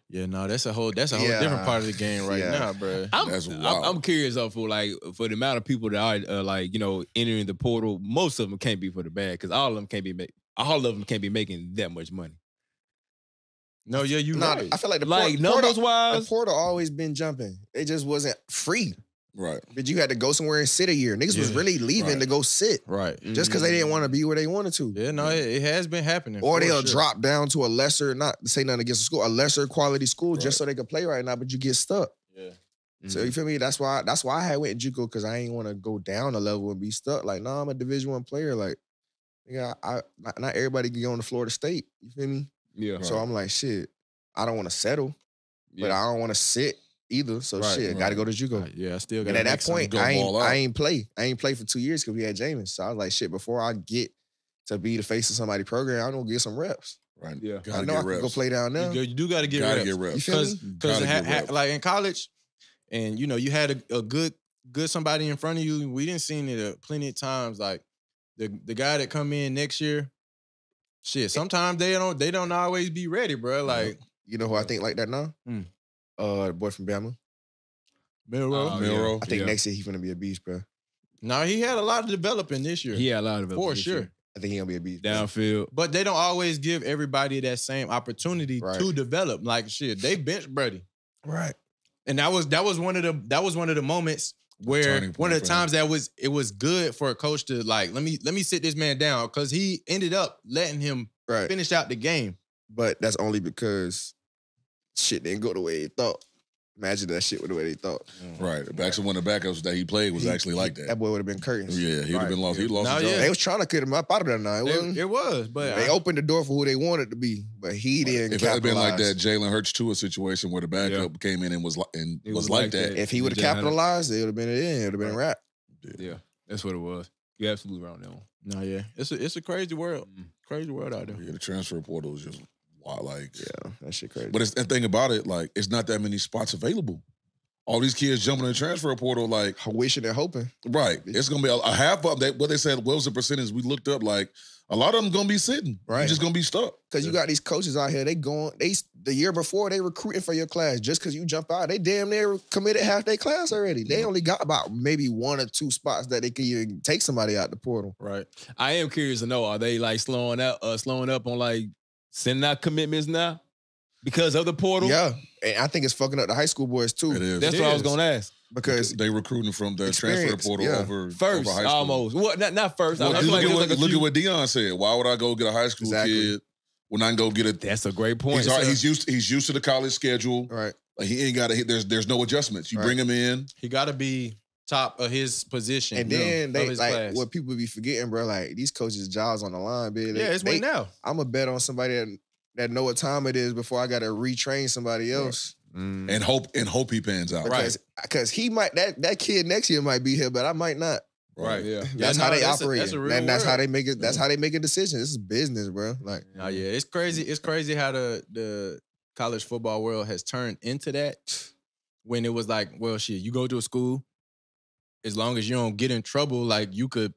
Yeah, no, that's a whole different Yeah. part of the game right Yeah. now, bro. That's wild. I'm curious though for the amount of people that are entering the portal. Most of them can't be for the bag because all of them can't be making that much money. No, yeah, you nah, right. I feel like the Like portal, numbers the wise, portal always been jumping. It just wasn't free. Right. But you had to go somewhere and sit a year. Niggas was Yeah. really leaving Right. to go sit Right. just because they didn't want to be where they wanted to. Yeah, no, it has been happening. Or for they'll sure. drop down to a lesser, not to say nothing against the school, a lesser quality school just Right. so they could play right now, but you get stuck. Yeah. So you feel me? That's why I had went in JUCO because I ain't want to go down a level and be stuck. Like, nah, I'm a Division I player. Like, yeah, not everybody can get on the Florida State. You feel me? yeah. So I'm like, shit, I don't want to settle, but I don't want to sit either. So Right, shit, got to right. go to JUCO. Yeah, I still got And at that point, go I ball out. ain't play for 2 years because we had Jameis. So I was like, shit, before I get to be the face of somebody's program, I'm gonna get some reps. Right. Yeah. Gotta I know get I can reps. go play down there. You do got to get Gotta reps. get reps. You feel me? Because Gotta get reps. like in college, and you had a good somebody in front of you. We didn't seen it plenty of times. Like the guy that come in next year, shit. Sometimes they don't always be ready, bro. Like You know who I think like that now? Hmm. The boy from Bama. Milrow. Oh, Milrow. I think Yeah. next year he's gonna be a beast, bro. No, he had a lot of developing this year. He had a lot of it for this sure. year. I think he's gonna be a beast. bro. Downfield. But they don't always give everybody that same opportunity Right. to develop. Like shit, they bench Brady. Right. And that was one of the moments where Turning point one of the for him. times it was good for a coach to like let me sit this man down because he ended up letting him Right. finish out the game. But that's only because shit didn't go the way he thought. Imagine that shit with the way they thought. Right. Actually, one of the backups that he played was He- actually like That that. boy would have been curtains. Yeah, he'd have been lost. He lost Now, his yeah. job. They was trying to cut him up out of there now. It wasn't. It was, but They opened the door for who they wanted to be, but he didn't. If it had been like capitalize. that Jalen Hurts Tua situation where the backup came in and was It was like that. If he would have Jalen capitalized, it would have been it. It would have been a wrap. Yeah, that's what it was. You're absolutely right on that one. no, yeah, it's a crazy world, crazy world out there. Yeah, the transfer portal is just wild. Like, Yeah, that shit crazy. but it's the thing about it, like, it's not that many spots available. All these kids jumping in the transfer portal, like, wishing and hoping. right? It's gonna be a half of them. What they said, what was the percentage? We looked up, like, a lot of them gonna be sitting. Right, Right. just gonna be stuck. Because you got these coaches out here, the year before they recruiting for your class. Just because you jump out, they damn near committed half their class already. They only got about maybe 1 or 2 spots that they can even take somebody out the portal. Right. I am curious to know, are they like slowing up on like sending out commitments now because of the portal? Yeah, and I think it's fucking up the high school boys too. It is. That's It what I was is. gonna ask. Because They recruiting from the transfer Experience, portal yeah. over First, over high school. almost. What? Not first. Well, I feel look like at it was what, like a look few- at what Deion said. Why would I go get a high school Exactly. kid when I can go get a? That's a great point. He's sir. used to the college schedule. right, Like, he ain't got to hit. There's no adjustments. You Right. bring him in. He got to be top of his position. and then of they his like class. what people be forgetting, bro. Like these coaches' jobs on the line, bitch. Yeah, it's way now. I'm a bet on somebody that know what time it is before I got to retrain somebody else. Mm. And hope he pans out. Because he might that kid next year might be here, but I might not. Right. Yeah. That's Yeah, how no, they that's operate. that's a real That's how world. they make it. That's how they make a decision. This is business, bro. Like Oh yeah, it's crazy. It's crazy how the college football world has turned into that. When it was like, well, shit, you go to a school, as long as you don't get in trouble, like you could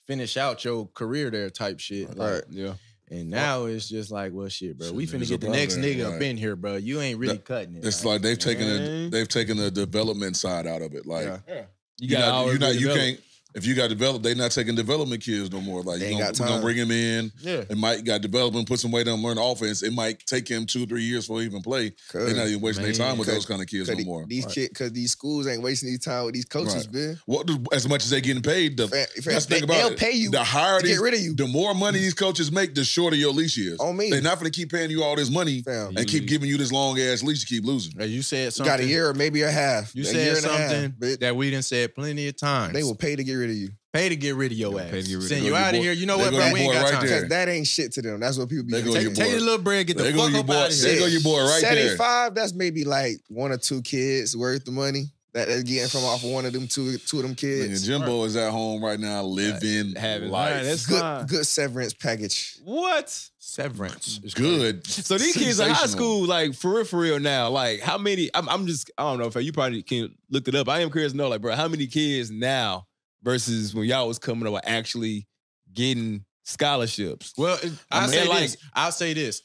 finish out your career there, type shit. Like, Right. Yeah. And now it's just like, well, shit, bro. Shit, We finna niggas get the up out next there, nigga right. up in here, bro. You ain't really That- cutting it. It's like they've taken man. they've taken the development side out of it. Like, Yeah. you can't. If you got developed, they not taking development kids no more. Like, They you ain't got gonna time. bring him in. Yeah. It might got development, put some weight on, learn offense. It might take him 2-3 years before he even play. They're not even wasting their time with those kind of kids no more. Because these schools ain't wasting their time with these coaches, Right. man. What as much as they getting paid, that's the thing about They'll it. pay you The higher to get rid of you. the more money these coaches make, the shorter your leash is. On me. They're not going to keep paying you all this money Fam. and keep giving you this long ass leash. You keep losing. As you said You something. got a year or maybe a half. You a said year and a half, something bitch. that we done said plenty of times. They will pay to get rid of you. pay to get rid of your Yeah, ass. pay to get rid of Send you. you There go out your of boy- here. You know there what, go bro? your We ain't boy got right time. there. Because that ain't shit to them. That's what people be There go thinking. your Take boy. your little bread, get the There go fuck your up boy. out of There here. go your boy right there. 75, that's maybe like 1 or 2 kids worth of money. that they're getting from off of one of them two of them Nigga, kids. Jimbo is at home right now living having life. right, that's fine. Good severance package. What? Severance. It's good. So these kids in high Sensational. school, like for real now, like how many? I'm just, I don't know if you probably can look it up. I am curious to know, like, bro, how many kids now versus when y'all was coming up are actually getting scholarships? Well, I'll say like- this. I'll say this.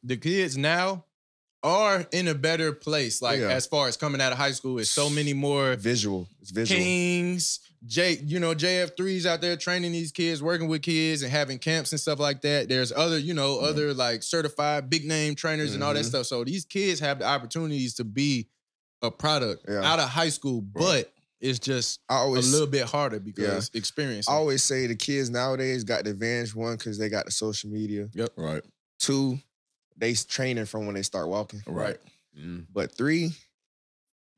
The kids now are in a better place. Like Yeah. as far as coming out of high school, it's so many more Visual. It's visual. Kings, JF3s out there training these kids, working with kids and having camps and stuff like that. There's other, other like certified big name trainers and all that stuff. So these kids have the opportunities to be a product Yeah. out of high school, but it's just I a always little bit harder because experience. I always say the kids nowadays got the advantage, one, because they got the social media. Right. Two, they training from when they start walking. Right. But three,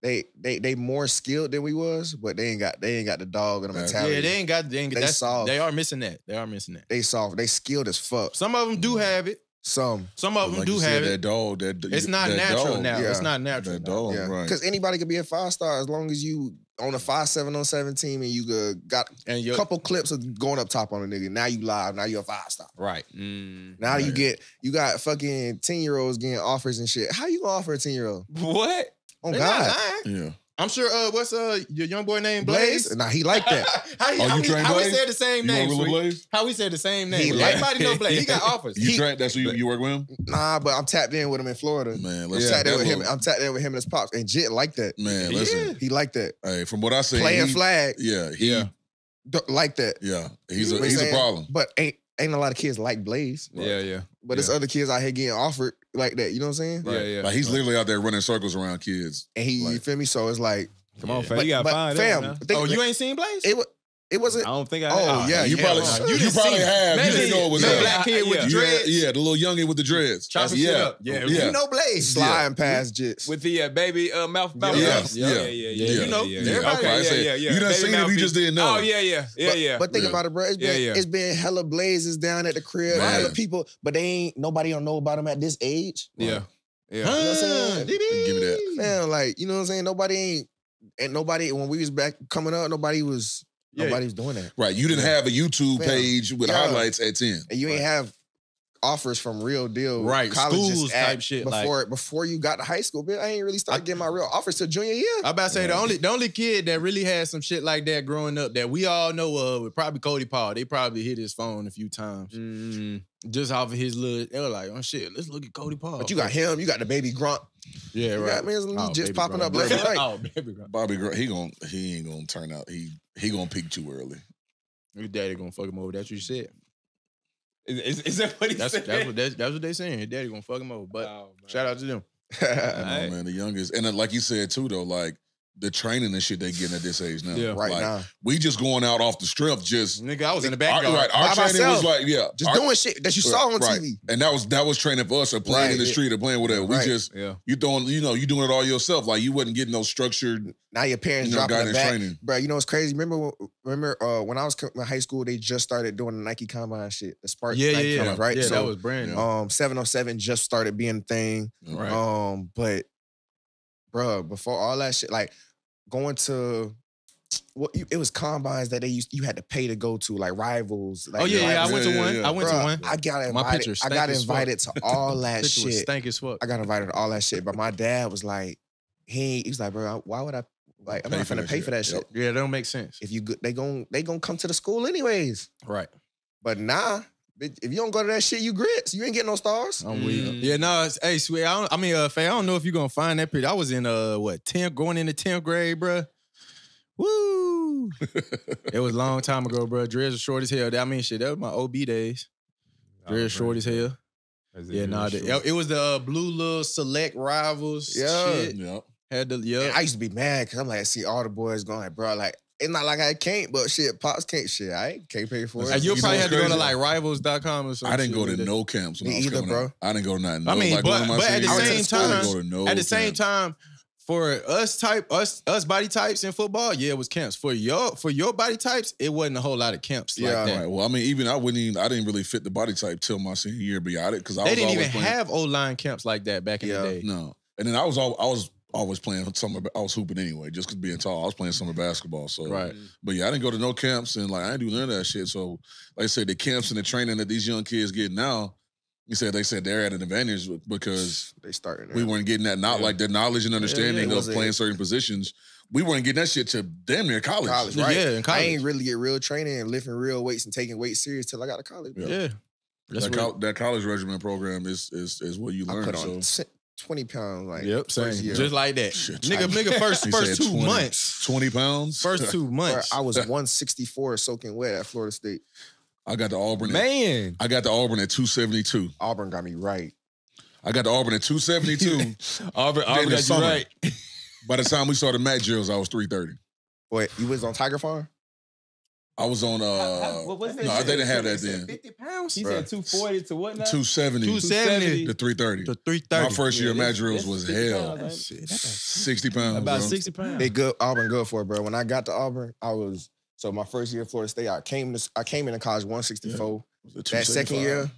they more skilled than we was, but they ain't got the dog and the Yeah, mentality. Yeah, they ain't got They that's, soft. they are missing that. They are missing that. They soft. They skilled as fuck. Some of them do have it. Some. Some of them Like do you have said, it. that dog. It's not that natural dog. now. Yeah. It's not natural. That now. dog. Yeah, Right. because anybody could be a 5-star as long as you on a 5-7 on 7 team and you got And a your couple clips of going up top on a nigga. Now you live. Now you're a 5-star. right. Now Right. you got fucking 10-year-olds getting offers and shit. How you gonna offer a 10-year-old? What? Oh They God, not lying. Yeah. I'm sure. What's your young boy named Blaze? Blaze? Nah, he like that. how he, Oh, how you he, train how he Blaze? said the same You name? want Sweet? Blaze? How he said the same He name? like- Everybody know Blaze. He got offers. You train? That's who you work with him? Nah, but I'm tapped in with him in Florida. Man, I'm let's tapped in that with him. little- I'm tapped in with him and his pops. And Jit like that. Man, listen. He like that. Hey, from what I say, Playing he- flag, Yeah, like that. yeah. He's You know what I'm a saying? problem. But ain't a lot of kids like Blaze. Yeah. But there's other kids out here getting offered like that. You know what I'm saying? Yeah. Like he's literally out there running circles around kids. And you Like- feel me? So it's like, Come on, fam. but, You gotta but find fam, that. think- Oh, you ain't seen Blaze? it wasn't. I don't think I. Oh, yeah, you yeah. probably Oh, you didn't probably see it. have. You Maybe- didn't know it was maybe him. black kid with the Yeah, dreads. yeah, the little youngin with the dreads. Chopping yeah, shit up. Yeah, yeah. you know Blaze. Sliding past Jits. with the baby mouth. Yeah. Yeah. You know, yeah. everybody- Okay, I said, yeah. you done Baby seen it, mouth you is- just didn't know. Oh yeah. But think Yeah. about it, bro. Yeah. It's been hella Blazes down at the crib. Man. Hella people, but nobody don't know about them at this age. Yeah. You know what I'm saying? Give me that. Man, like, you know what I'm saying? Nobody when we was back coming up, nobody was doing that. Right, you didn't have a YouTube Fam. page with Yeah. highlights at 10. And you ain't have offers from real deal Right, colleges schools at- type shit, like- before you got to high school. Bitch, I ain't really started getting my real offers till junior year. I about to say the only kid that really had some shit like that growing up that we all know of was probably Cody Paul. They probably hit his phone a few times just off of his little. They were like, "Oh shit, let's look at Cody Paul." But you got him, you got the baby Grunt. yeah, You right. got man, just Baby popping Grunt. up left and right. Oh, baby Grunt. Bobby Grant, he ain't gonna turn out. He gonna peak too early. Your daddy gonna fuck him over. That's what you said. Is that what he That's said? that's what they saying. His daddy gonna fuck him over. But Oh, man. shout out to them. I Right. know, man, the youngest, and then, like you said too, though, like the training and shit they getting at this age now. Yeah. Right Like, now. we just going out off the strength, just Nigga, I was in the our, backyard. right, our By training myself. was like, yeah, Just our- doing shit that you saw on right. TV. And that was training for us or playing in the Right. street or playing whatever. We Right. just Yeah. you doing you doing it all yourself. Like you wasn't getting no structured Now your parents You know, dropping the guidance back. training. Bro, you know what's crazy? Remember when I was in high school, they just started doing the Nike Combine shit. The Spark Nike Combine, right? Yeah, So, that was brand new. 707 just started being a thing. Right. But bro, before all that shit, like going to it was combines that you had to pay to go to, like Rivals. Like Oh yeah, I Rivals. went to Yeah, one. yeah. I went to Bruh, one. I got My invited. picture I stank got as fuck. invited to all that Picture was shit. stank as fuck. I got invited to all that shit, but my dad was like, he was like, bro, why would I? Like, I'm Pay not for gonna that pay shit. for that shit. Yep. Yeah, that don't make sense. If you go, they gon' come to the school anyways. Right. But nah, bitch, if you don't go to that shit, you grits. You ain't getting no stars. I'm weird. Yeah, no, hey, sweet. Faye, I don't know if you're gonna find that picture. I was in 10th, going into 10th grade, bruh. Woo! It was a long time ago, bruh. Dreads was short as hell. I mean, shit, that was my OB days. Dreads short as hell. Yeah, nah, it was the blue little select rivals. Yeah. shit. Yeah. Had the And I used to be mad because I'm like, I see all the boys going like, bro, like, it's not like I can't, but shit, Pops can't shit. I can't pay for it. And you'll You probably know have to what's go to crazy? like rivals.com or something. I didn't go to no camps when Me I was either, coming bro. up. I didn't go to nothing. I mean, Like one of my but at the senior same years, I didn't time, go to no at the same camp. time, for us body types in football, yeah, it was camps. For your body types, it wasn't a whole lot of camps Yeah. like that. Right. Well, I mean, I didn't really fit the body type till my senior year. But yeah, because I They was didn't always even playing. have O-line camps like that back in Yeah. the day. No, and then I was always playing summer. I was hooping anyway, just because being tall. I was playing summer basketball. So, Right. But yeah, I didn't go to no camps and like I didn't do none of that shit. So, like I said, the camps and the training that these young kids get now, they said they're at an advantage because They starting. we weren't getting that like the knowledge and understanding yeah. of playing certain positions. We weren't getting that shit to damn near college. college, right? Yeah, in college. I ain't really get real training and lifting real weights and taking weights serious till I got to college. Bro. Yeah. That's That college regimen program is what you I learn. put on So 20 pounds. Like Yep, same. first year. just like that. Shit, Nigga, first He said 2 20. months. 20 pounds. First 2 Bro, months. I was 164 soaking wet at Florida State. I got to Auburn. Man. I got to Auburn at 272. Auburn got me right. I got to Auburn at 272. Auburn Then the got you summer. right. By the time we started Matt drills, I was 330. Boy, you was on Tiger Farm? I was on What was it? no, they didn't have that then. 50 pounds? He Bruh. said 240 to what now? 270 270 to 330. to 330. My first year of Matt that's- drills that's was 50 hell. pounds, Shit, that's 60 pounds. About bro. 60 pounds. They good. Auburn good for it, bro. When I got to Auburn, so my first year at Florida State, I came into college 164. Was it That second 275? year,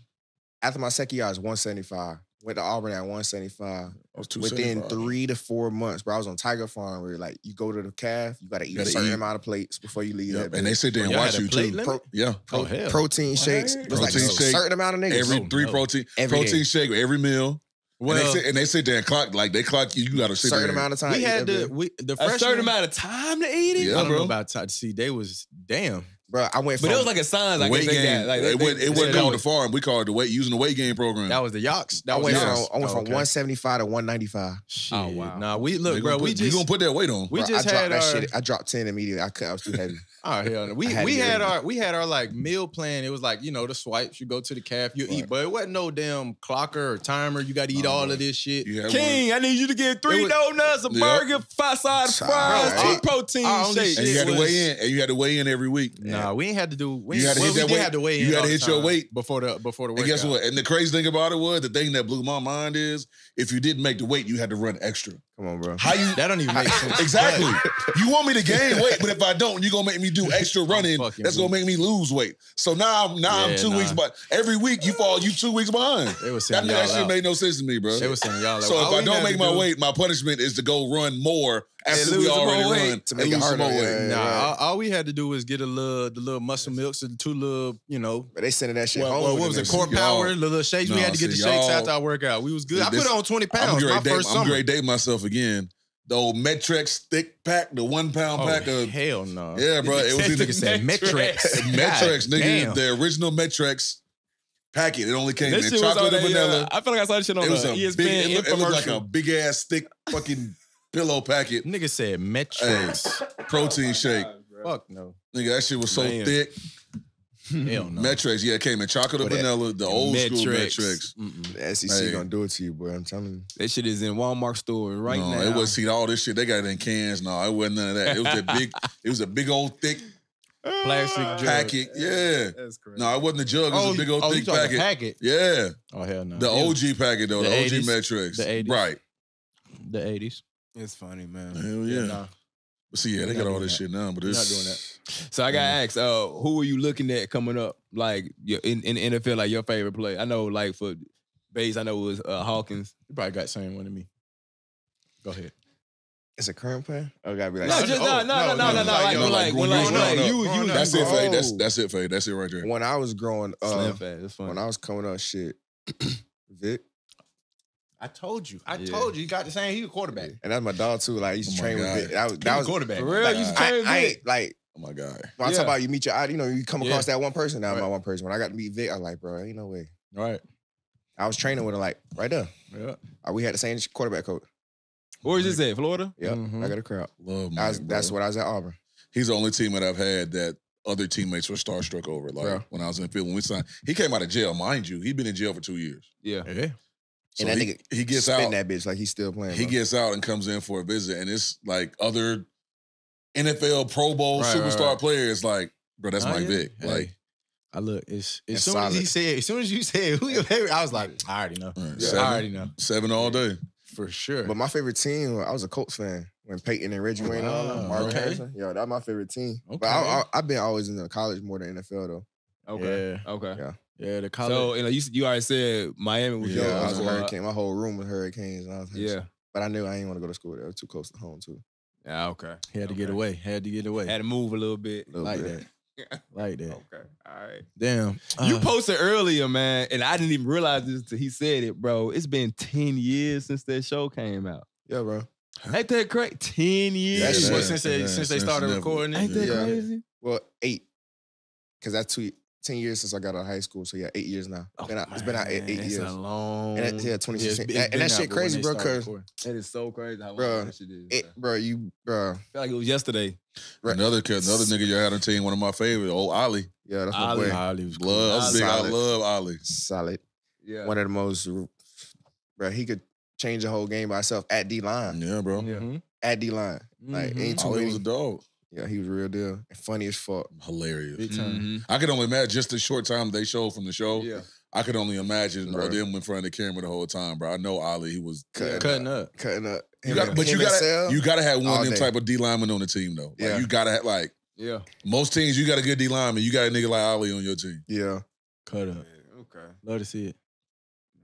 after my second year, I was 175. Went to Auburn at 175. I was Within 275. 3 to 4 months, bro, I was on Tiger Farm where like you go to the calf, you gotta eat a certain amount of plates before you leave Yep. that. And they sit there and Y'all watch had a you plate too. limit? Yeah. Oh, hell. protein shakes. It was like a Protein shake certain amount of niggas. Every Oh, three no. protein Every protein day. shake every meal. Well, and they sit there and clock they clock you. You got to sit certain there. amount of time. we eat had that the bit. the A freshman. certain amount of time to eat it? Yeah, I don't bro. know about time. See, they was damn. Bro, I went But from it was like a sign. Like weight they gain. got, like, it wasn't said going that to farm. We called it the weight using the weight gain program. That was the Yaks. I That was went Yaks. from 175 to 195. Shit. Oh, wow. Nah, we They look, bro. gonna We put- you just gonna put that weight on. we Bro, just I dropped had that our. shit. I dropped 10 immediately. I was too heavy. Oh hell no. We I had to we get had rid of our like meal plan. It was like, you know, the swipes, you go to the calf, you eat, but it wasn't no damn clocker or timer. You gotta eat Nah, all bro. of this shit. You had King, I need you to get 3 It was- donuts, a Yep. burger, 5-side fries, Bro, 2 protein our only shakes. and you shit had to was- weigh in. And you had to weigh in every week. Nah, we ain't had to do. We, You had to well, hit we that did weight. have to weigh in. You had to all the hit your time weight. before the workout. And guess what? And the crazy thing about it was the thing that blew my mind is if you didn't make the weight, you had to run extra. Come on, bro. How you That don't even make sense. exactly? You want me to gain weight, but if I don't, you're gonna make me do extra running. fucking That's gonna make me lose weight. So now I'm Yeah, 2 weeks, but every week you 2 weeks behind. They was That, sending y'all shit out. made no sense to me, bro. They was sending y'all out. So All if I we don't had make to my do- weight, my punishment is to go run more after lose we some more already weight run to and make it lose some harder. more weight. Yeah, Nah, right. all we had to do was get the little muscle milks and 2 little, you know. But they sending that shit Well, home. what with was them it? shit. Core Y'all- power, the little shakes. We Nah, had to get the see, shakes y'all- after our workout. We was good. I This- put on 20 I'm pounds. gonna My first summer. date myself again. The old Metrex thick pack, the 1 pound pack of hell no. yeah, bro. It was This either nigga said Metrex. Metrex, God nigga. damn. The original Metrex packet. It only came That in shit was chocolate on and that, vanilla. I feel like I saw that shit on It was the a ESPN big. It looked like a infomercial. big ass thick fucking pillow packet. Nigga said Metrex. Protein shake. Fuck no. Nigga, that shit was so Man. thick. Hell no. Metrex, yeah, it came in chocolate and But that- vanilla, the old school Metrex. Metrex. Mm-mm. The SEC Hey. gonna do it to you, boy. I'm telling you. That shit is in Walmart store right No, now. it was see all this shit. They got it in cans. No, it wasn't none of that. It was a big. It was a big old thick Plastic jug. packet. Yeah. That's crazy. No, it wasn't a jug. It was a big old you thick talking packet. packet. Yeah, Oh hell no. the OG packet though, The the OG 80s, Metrex. the 80s. Right. The 80s. It's funny, man. Hell yeah. Nah. But see, yeah, they We're got not all doing this that. shit now, but We're it's not doing that. So I got asked, who are you looking at coming up? Like in the NFL, like your favorite player? I know, like for Bays, I know it was Hawkins. You probably got the same one to me. Go ahead. It's a current player. Oh, gotta be like. No, just no. Like no, when like, like growing up. you. That's it, Faye. Oh. That's it, Faye. That's it right there. When I was growing Slim up, fast. It's funny. when I was coming up, shit, Vic, I told you. I Yeah. told you. You got the same. He a quarterback. and that's my dog too. Like, I used to Oh my train with God. Vic. That He was was quarterback. For real, Like, you used to I, train I Vic? ain't like Oh my God. when I Yeah. talk about you meet your eye, you know, you come across Yeah. that one person. Now Right. my one person. When I got to meet Vic, I was like, bro, ain't no way. All right. I was training with him like right there. Yeah. We had the same quarterback coach. Where is this at? Florida? Yep, Mhm. I got a crowd. Love That's Mike, that's bro. what I was at Auburn. He's the only team that I've had that other teammates were starstruck over. Like Bro. when I was in the field, when we signed, he came out of jail, mind you. He'd been in jail for 2 years. Yeah. Yeah. So And that he, nigga he gets spin out. that bitch like he's still playing. He bro. gets out and comes in for a visit, and it's like other NFL Pro Bowl Right, superstar right, right. players. Like, bro, that's Oh, Mike yeah. Vick. Hey. Like, I look, as It's soon as solid. as soon as you said who your favorite, I was like, I already know. Right, Yeah. seven. I already know. 7 all day. For sure. But my favorite team, I was a Colts fan when Peyton and Reggie Wayne, and all them, Wow, Mark okay. Harrison. Yo, that's my favorite team. Okay. But I've been always in the college more than NFL though. Okay. Yeah. Okay. Yeah. Yeah, the college. So you already said Miami was Yeah, Yeah, your I was a squad. hurricane. My whole room was hurricanes. And I was Yeah. But I knew I didn't want to go to school there. It was too close to home too. Yeah, okay. Had to get away. Had to get away. Had to move a little bit. Little like bit. that. Like that. Okay. All right. Damn. You posted earlier, man, and I didn't even realize this until he said it, bro. It's been 10 years since that show came out. Yeah, bro. Ain't that crazy? 10 years. That shit- Well, since they started recording it. Ain't that Yeah. crazy? Well, 8. Because that's 10 years since I got out of high school. So yeah, 8 years now. It's been out 8 Man, years. It's a long. And that, yeah, 2016. And that shit crazy, bro. Cause That is so crazy how long Bruh, that shit is. bro, I feel like it was yesterday. Right. Another nigga you had on team, one of my favorite, old Ollie. yeah, that's my Ali. boy. Ali was cool. Love, I was big. I Solid. love Ollie. Solid. Yeah. One of the most, bro. He could change the whole game by himself at D line. Yeah, bro. Mhm. At D line. Like Mhm. ain't too Ollie many. was a dog. Yeah, he was a real deal. And funny as fuck. Hilarious. Big time. Mhm. I could only imagine just the short time they showed from the show. Yeah. I could only imagine Bro. them in front of the camera the whole time, bro. I know Ollie, he was Cutting up. Cutting up. You got, but you gotta have one all of them day. type of D lineman on the team though. Like, Yeah. you gotta have like Yeah. most teams. You got a good D lineman. You got a nigga like Ollie on your team. Yeah. Cut up. Okay. Love to see it.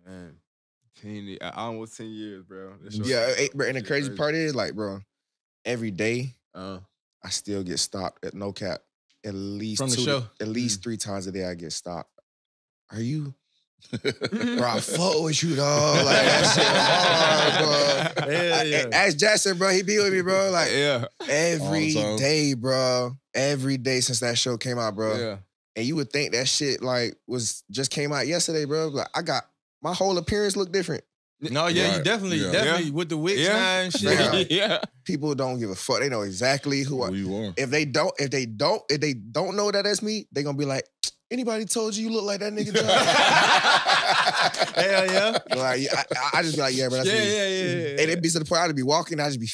Man. 10, almost 10 years, bro. That show- Yeah, bro. And the shit crazy part is, like, bro, every day Uh, I still get stopped at no cap. At least From the 2 show? At least 3 times a day I get stopped. Are you? Bro, I fuck with you, dog. Like, that shit hard, bro. Hell yeah. Ask Jackson, bro. He be with me, bro. Like, yeah. every All the time. day, bro. Every day since that show came out, bro. Yeah. And you would think that shit, like, was just came out yesterday, bro. Like, I got, my whole appearance look different. No, yeah, you Right. definitely Yeah. with the wigs Yeah. now and shit. Yeah. like, Yeah. People don't give a fuck. They know exactly who I Who you are? If they don't know that that's me, they gonna be like, anybody told you look like that nigga? Hell yeah. Like, I just be like, yeah, bro, that's Yeah, me. yeah, yeah. And it be to the point I'd be walking, I'd be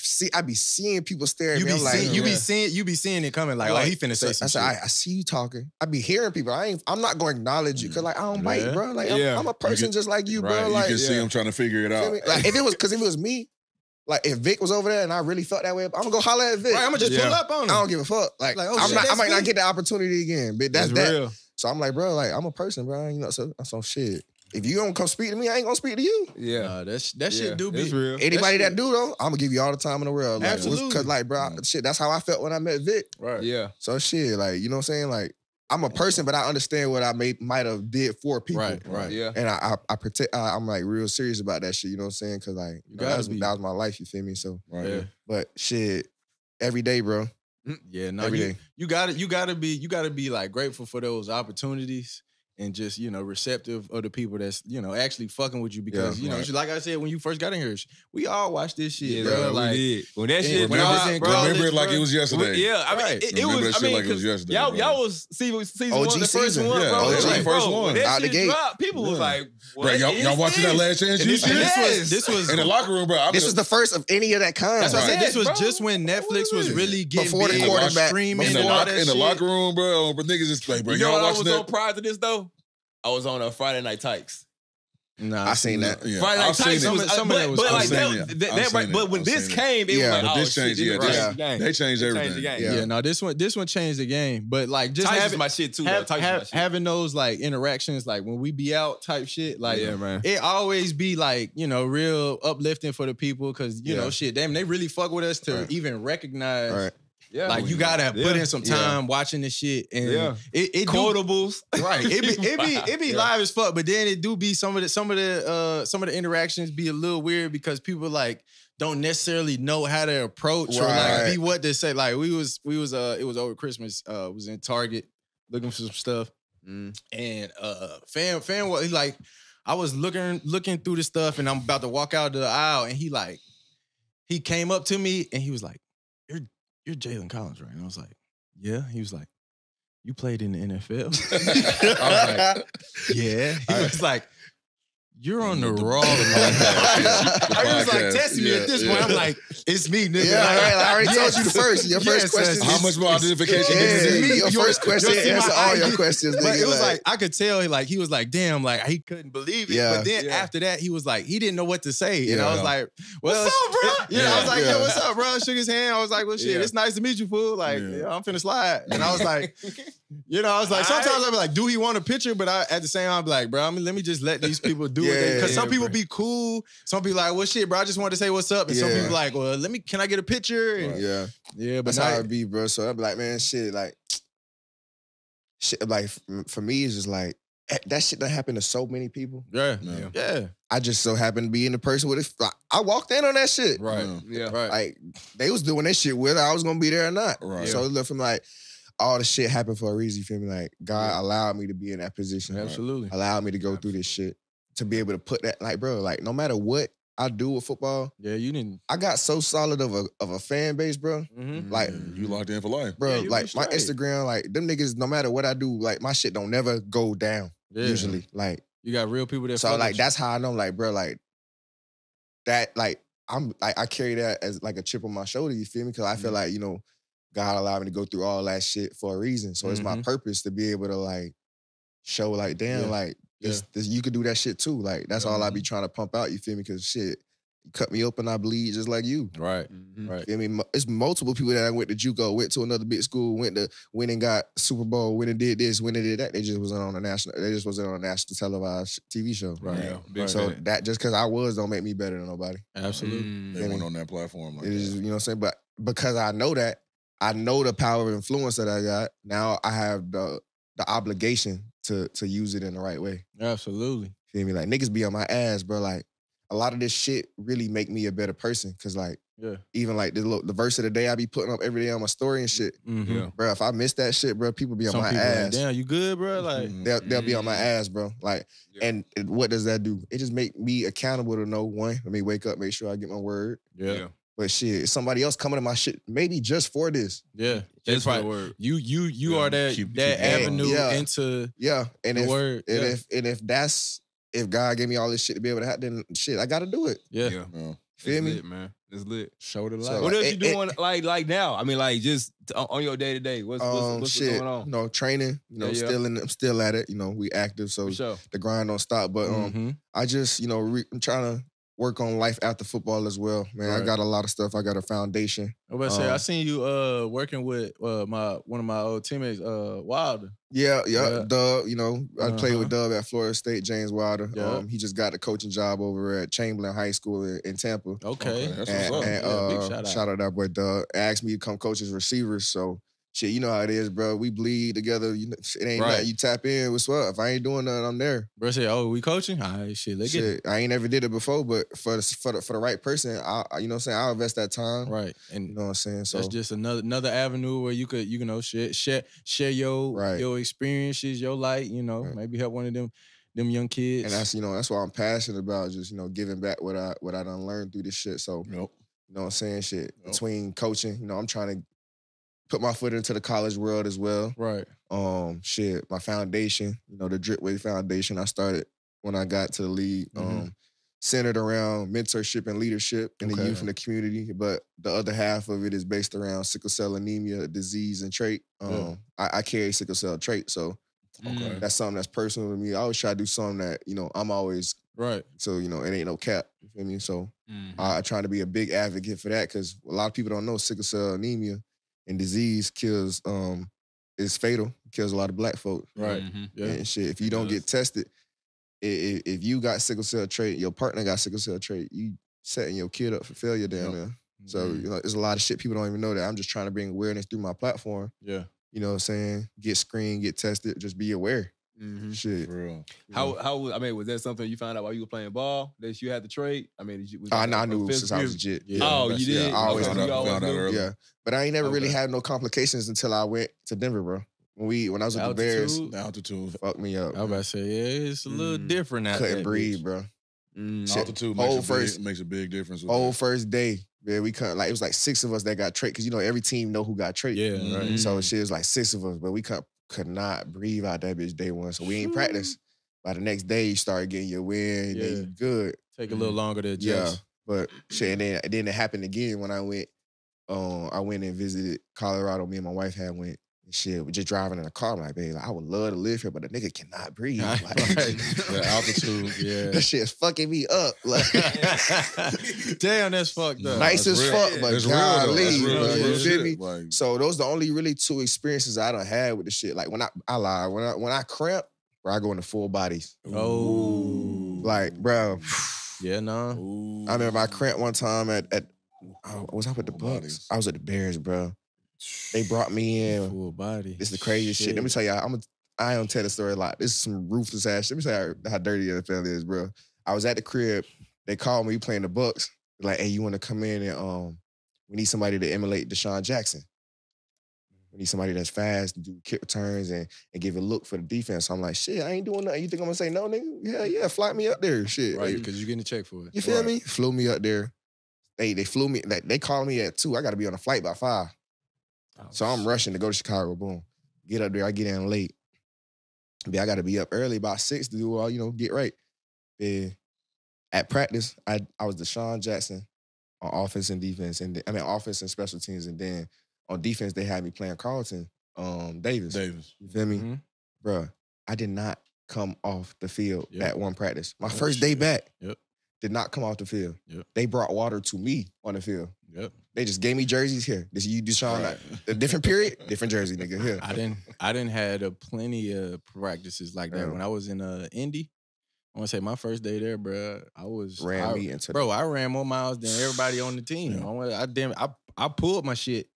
seeing people stare at You me. be I'm like, seeing, yeah. you be seeing it coming like, oh, he finna say I some said, shit. I see you talking. I be hearing people. I'm not going to acknowledge you because like I don't bite, Yeah. bro. Like Yeah. I'm a person can- just like you, Right. bro. You Like, can see him trying to figure it feel out. me? Like if it was me, like if Vic was over there and I really felt that way, I'm gonna go holler at Vic. Right, I'm gonna just Yeah. pull up on him. I don't give a fuck. Like, Like, oh, I'm shit, not. I that's might not Vic. get the opportunity again. But that's That's that. real. So I'm like, bro, like I'm a person, bro. You know, so some shit. If you don't come speak to me, I ain't gonna speak to you. Yeah. Nah, that Yeah. shit do be It's real. Anybody That that do though, I'm gonna give you all the time in the world. Like, Absolutely. Cause like, bro, shit, that's how I felt when I met Vic. Right. Yeah. So shit, like, you know what I'm saying? Like, I'm a person, but I understand what I might have did for people. Right. Yeah. And I protect. I'm like real serious about that shit. You know what I'm saying? Cause like, you know, gotta that be. was my life. You feel me? So, Right. Yeah. but shit, every day, bro. Yeah, no, Every you, day. you gotta be like grateful for those opportunities and just, you know, receptive of the people that's, you know, actually fucking with you because, Yeah, you know, right. just like I said, when you first got in here, we all watched this shit, Yeah, bro. bro, Like, we did. When that Yeah, shit when I was dropped, in bro, college, Remember it like bro. it was yesterday. Yeah, I mean, Right. it Remember was. that I shit mean, like it was 'cause yesterday, y'all, bro. y'all was season OG one, the first season. one, Yeah, bro. OG It's like, first bro, one. when that Out the shit gate. dropped, people was Yeah. like, Bro, what y'all is watching that this? last chance? and You Yes. this was in the locker room, bro. This was the first of any of that kind. that's what I said. Right. This was Yes, bro. just when Netflix was really getting Before the big, quarterback- streaming in and the all that in the shit. locker room, bro. But niggas just like, bro, You know y'all what I watching was on that? prior to this though? I was on a Friday Night Tykes. Nah, I seen that. Yeah, Friday Night I've seen Tykes it. was, Some of that was- but I've like seen that, it. that, I've that seen right. it. But when I've this seen it. came, it Yeah, was like, but oh, this shit, changed, this yeah, changed this- the game. They changed It everything. the game. Yeah. Yeah, no, this one changed the game. But like just Tykes is having my shit too. though. Tykes is my shit. having those like interactions, like when we be out type shit, like Yeah, man. it always be like, you know, real uplifting for the people because, you Yeah. know, shit, damn, they really fuck with us to Right. even recognize. Right. Yeah, Like you gotta put in some Yeah. time watching this shit, and Yeah. it do- quotables. right. It be Yeah. live as fuck, but then it do be some of the interactions be a little weird because people like don't necessarily know how to approach or like Right. be what to say. Like we was it was over Christmas, was in Target looking for some stuff, and fan was like I was looking through the stuff and I'm about to walk out the aisle and he came up to me and he was like, You're Jalen Collins, right? And I was like, yeah. He was like, you played in the NFL? I was like, yeah. He was like, you're on the Raw podcast. I was like podcast. testing me at this point. I'm like, it's me, nigga. Yeah, Like, right. I already told you the first. Your first Yes, question. How is- much more identification Yeah, did you need? your first question you'll see my answer all your ID. questions. But nigga, it was like I could tell he was like, damn, like he couldn't believe it. Yeah. But then Yeah. after that, he was like, he didn't know what to say. And I Yeah. was like, well, What's up, bro? Yeah, I was like, Yeah. yo, what's up, bro? Shook his hand. I was like, well, shit, Yeah. it's nice to meet you, fool. Like, Yeah. yeah, I'm finna slide. And I was like, sometimes I'd be like, do he want a picture? But at the same time, I'd be like, bro, let me just let these people do Yeah, Because some yeah, people bro. be cool. Some people like, well, shit, bro, I just wanted to say what's up. And some Yeah. people like, well, can I get a picture? And, Yeah, yeah, but that's now, how it be, bro. So I'd be like, man, shit, like, shit, like for me, it's just like that shit that happened to so many people. yeah, Yeah. yeah, I just so happened to be in the person with it. Like, I walked in on that shit. right, Yeah. Yeah. right. Like they was doing that shit whether I was gonna be there or not. Right. So it looked from like all the shit happened for a reason. You feel me? Like God Yeah. allowed me to be in that position. Absolutely. Allowed me to go through this shit to be able to put that. Like, bro, like no matter what I do with football, Yeah, you didn't. I got so solid of a fan base, bro. Mm-hmm. Like, You locked in for life. bro, Yeah, you like be my straight. Instagram, like them niggas, no matter what I do, like my shit don't never go down. Yeah. Usually, like You got real people that so, fuck like with you. that's how I know, like, bro, like that, like I'm, like I carry that as like a chip on my shoulder. You feel me? Because I feel like God allowed me to go through all that shit for a reason. So it's my Mhm. purpose to be able to like show, like, damn, Yeah. like this, you could do that shit too. Like that's all I be trying to pump out. You feel me? Because shit, you cut me open, I bleed just like you. Right, Mhm. right. I mean, it's multiple people that I went to JUCO, went to another big school, went and got Super Bowl, went and did this, went and did that. They just wasn't on a national. They just wasn't on a national televised TV show. Right. Yeah. Right. Big So fact. that just because I was don't make me better than nobody. Absolutely. Mm. They went on that platform like It is, that. you know what I'm saying? But because I know that, I know the power of influence that I got. Now I have the obligation to use it in the right way. Absolutely. Feel me? Like niggas be on my ass, bro. Like a lot of this shit really make me a better person. Cause like Yeah. even like the verse of the day I be putting up every day on my story and shit. Mm-hmm. Yeah. Bro, if I miss that shit, bro, people be on Some my people like, ass. damn, you good, bro? Like, Mhm. They'll be on my ass, bro. Like, Yeah. and what does that do? It just make me accountable to know one. Let me wake up, make sure I get my word. yeah, But shit, if somebody else coming to my shit, maybe just for this. yeah. Just That's for the right. word. You Yeah. are that Keep avenue Yeah. into Yeah, and the if word. and Yeah. if God gave me all this shit to be able to have, then shit, I got to do it. Yeah. Yeah. Feel It's me? lit, man. It's lit. Show the So, light. What else it- you doing like now? I mean, like just on your day to day. What's Shit, going on? you know, training. You know, Yeah, yeah. I'm still at it. You know, we active, so For sure. the grind don't stop. But Mhm. I just, I'm trying to work on life after football as well, man. I Right. got a lot of stuff. I got a foundation. I was about to say, I Um, seen you working with one of my old teammates, Wilder. Yeah, Yeah. Dub. You know, I played with Uh-huh. Dub at Florida State, James Wilder. Yeah. He just got the coaching job over at Chamberlain High School in Tampa. Okay. Okay, that's And, what's up. and, Yeah, big shout shout out. out that boy Dub. Asked me to come coach his receivers. So shit, you know how it is, bro. We bleed together. You know, it ain't Right. nothing. You tap in. What's up? If I ain't doing nothing, I'm there. Bro said, "Oh, we coaching? All right, shit, let's get it." Shit, I ain't never did it before, but for the right person, you know what I'm saying, I'll invest that time. Right, You and know what I'm saying? So that's just another avenue where you could share your Right. your experiences, your light. Right. Maybe help one of them young kids. and that's what I'm passionate about. Just giving back what I done learned through this shit. So Yep. you know what I'm saying? Shit. Yep. Between coaching, I'm trying to put my foot into the college world as well. right. Shit, my foundation, the Dripway Foundation, I started when I got to the league. Mhm. Centered around mentorship and leadership in the Okay. youth and the community, but the other half of it is based around sickle cell anemia, disease, and trait. Yeah. I carry sickle cell trait, so Okay. that's something that's personal to me. I always try to do something that I'm always Right. so it ain't no cap. You feel me? So Mhm. I try to be a big advocate for that because a lot of people don't know sickle cell anemia and disease kills is fatal, kills a lot of black folks. Right. Mhm. Yeah. And shit, if you It don't does. get tested, if you got sickle cell trait, your partner got sickle cell trait, you setting your kid up for failure down Yep. there. So Mhm. there's a lot of shit people don't even know that. I'm just trying to bring awareness through my platform. Yeah. You know what I'm saying? Get screened, get tested, just be aware. Mhm. Shit. For real. Was that something you found out while you were playing ball that you had to trade? I mean, was I that knew a since I was physical- legit. Yeah. Oh, that's- you did? Yeah, I always Okay, knew. you always Found out knew? early. Yeah, but I ain't never really Okay. had no complications until I went to Denver, bro. When I was with the Bears, Altitude. The altitude. fucked me up. I was about to say, yeah, it's a little Mm. different out Couldn't there, breathe, bitch. bro. Mm. Shit. Altitude Whole makes, first- makes a big difference. with Whole that. first day, man, we couldn't it was like 6 of us that got trait because every team know who got trait. Yeah, Mhm. right. So shit was like 6 of us, but we could not breathe out that bitch day one. So we ain't practice. By the next day, you start getting your wind, Yeah. then you good. Take a little longer to Yeah. adjust. But shit, and then it happened again when I went. I went and visited Colorado. Me and my wife had went. And shit, we just driving in a car. I'm like, babe, I would love to live here, but the nigga cannot breathe. Like, Right. The altitude. Yeah. that shit's fucking me up. Like, Damn, that's fucked up. Nice That's as real. fuck, but It's real, though. golly, That's real. bro, That's you real feel shit. me? Like, So those the only really 2 experiences I done had with the shit. Like when I lie, when I cramp, bro, I go into full bodies. Oh. Like, bro, Yeah, no. I remember I cramped one time at was I with the Full Bucks? bodies. I was at the Bears, bro. They brought me in. Full body. This is the craziest shit. Let me tell you, I don't tell the story a lot. This is some ruthless ass shit. Let me tell you how dirty the NFL is, bro. I was at the crib. They called me playing the Bucks. They're like, hey, you want to come in and we need somebody to emulate Deshaun Jackson. We need somebody that's fast, do kick returns and give a look for the defense. So I'm like, shit, I ain't doing nothing. You think I'm gonna say no, nigga? Yeah, fly me up there. Shit. Right, because you're getting a check for it. You feel me? Flew me up there. They flew me. They called me at 2. I got to be on a flight by 5. So I'm rushing to go to Chicago. Boom. Get up there. I get in late. I got to be up early about 6 to do all, get right. At practice, I was Deshaun Jackson on offense and defense. Offense and special teams. And then on defense, they had me playing Carlton Davis. You feel me? Mm-hmm. Bruh, I did not come off the field Yep. at one practice. My Oh, first day shit. back. Yep. Did not come off the field. Yep. They brought water to me on the field. Yep. They just gave me jerseys here. This you Deshaun. A different period, different jersey, nigga. Here. I didn't had plenty of practices like that Yeah. when I was in Indy. I want to say my first day there, bro. I Ran me into I ran more miles than everybody on the team. I pulled my shit.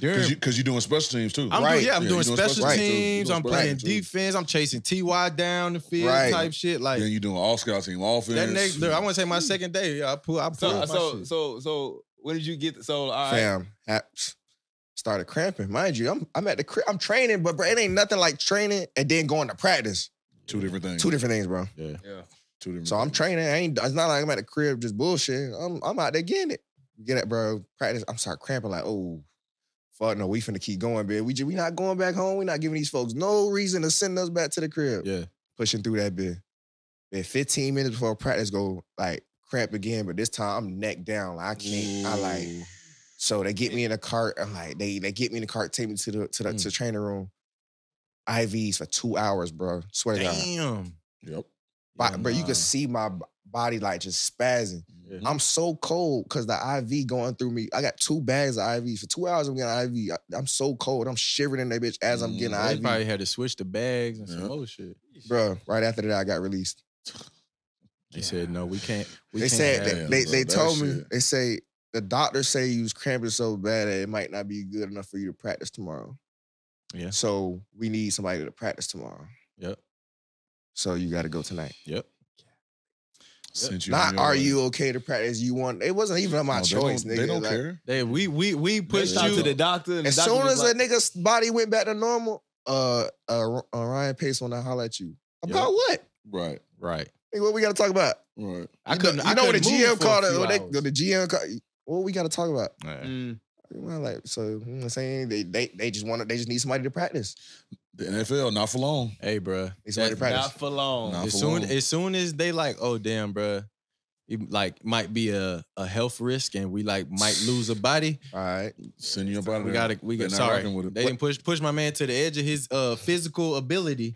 Because you're doing special teams too. I'm Right. doing Yeah, doing you doing special special teams. too. You I'm doing playing special too. defense. I'm chasing TY down the field Right. type shit. Like Then you doing all scout team offense. that next, I want to say my second day. I pulled my shit. So when did you get? So all right. Fam, started cramping. Mind you, I'm at the crib. I'm training, but bro, it ain't nothing like training and then going to practice. Two different things. Two different things, bro. Yeah. Two different So I'm things. training. It's not like I'm at the crib just bullshit. I'm out there getting it. Get it, bro. Practice. I'm start cramping like, oh, fuck no, we finna keep going, man. We not going back home. We not giving these folks no reason to send us back to the crib. Yeah. Pushing through that bit. Man, 15 minutes before practice go like cramp again, but this time I'm neck down. Like I can't. So they get me in a cart. I'm like, they get me in the cart, take me to the training room. IVs for 2 hours, bro. Swear to God. Damn. Yep. Bro, you can see my body like just spazzing. Yeah. I'm so cold because the IV going through me. I got 2 bags of IVs. For 2 hours I'm getting IV. I'm so cold. I'm shivering in that bitch as I'm getting They IV. probably had to switch the bags and some Yeah. other shit. Bro, right after that I got released. They said no, we can't. They said have they that told me, shit. they say the doctors say you was cramping so bad that it might not be good enough for you to practice tomorrow. Yeah. So we need somebody to practice tomorrow. Yep. So you got to go tonight. Yep. Sent you Not on your are way. you okay to practice? You want? It wasn't even my No, choice, they nigga. don't Like, care. We pushed Talk you to the doctor. And As the doctor soon was as like, a nigga's body went back to normal, Ryan Pace wanna holler at you. About what? Right. Right. Nigga, what we gotta talk about? Right. I couldn't. You know what the GM called it? it. The GM called, what we gotta talk about? mm, Well, like, so you know what I'm saying they just need somebody to practice. The NFL, not for long. Hey, bro. Need somebody to practice. not for long. Nah. As soon as they like, oh damn, bro, it like might be a health risk, and we like might lose a body. All right. Send you up out of We there. got They're not sorry. rocking with it. They didn't push my man to the edge of his physical ability,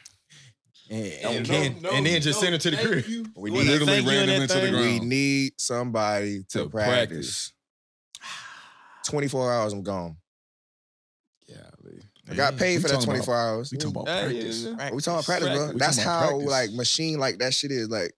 and then just send him to the crib. We Well, literally thank you ran in him that into the thing. ground. We need somebody to To practice. practice. 24 hours, I'm gone. Yeah, I got paid We for that talking 24 hours. We talking about Hey, practice. yeah. We talking about practice, bro. We That's talking about how practice. like machine like that shit is. Like,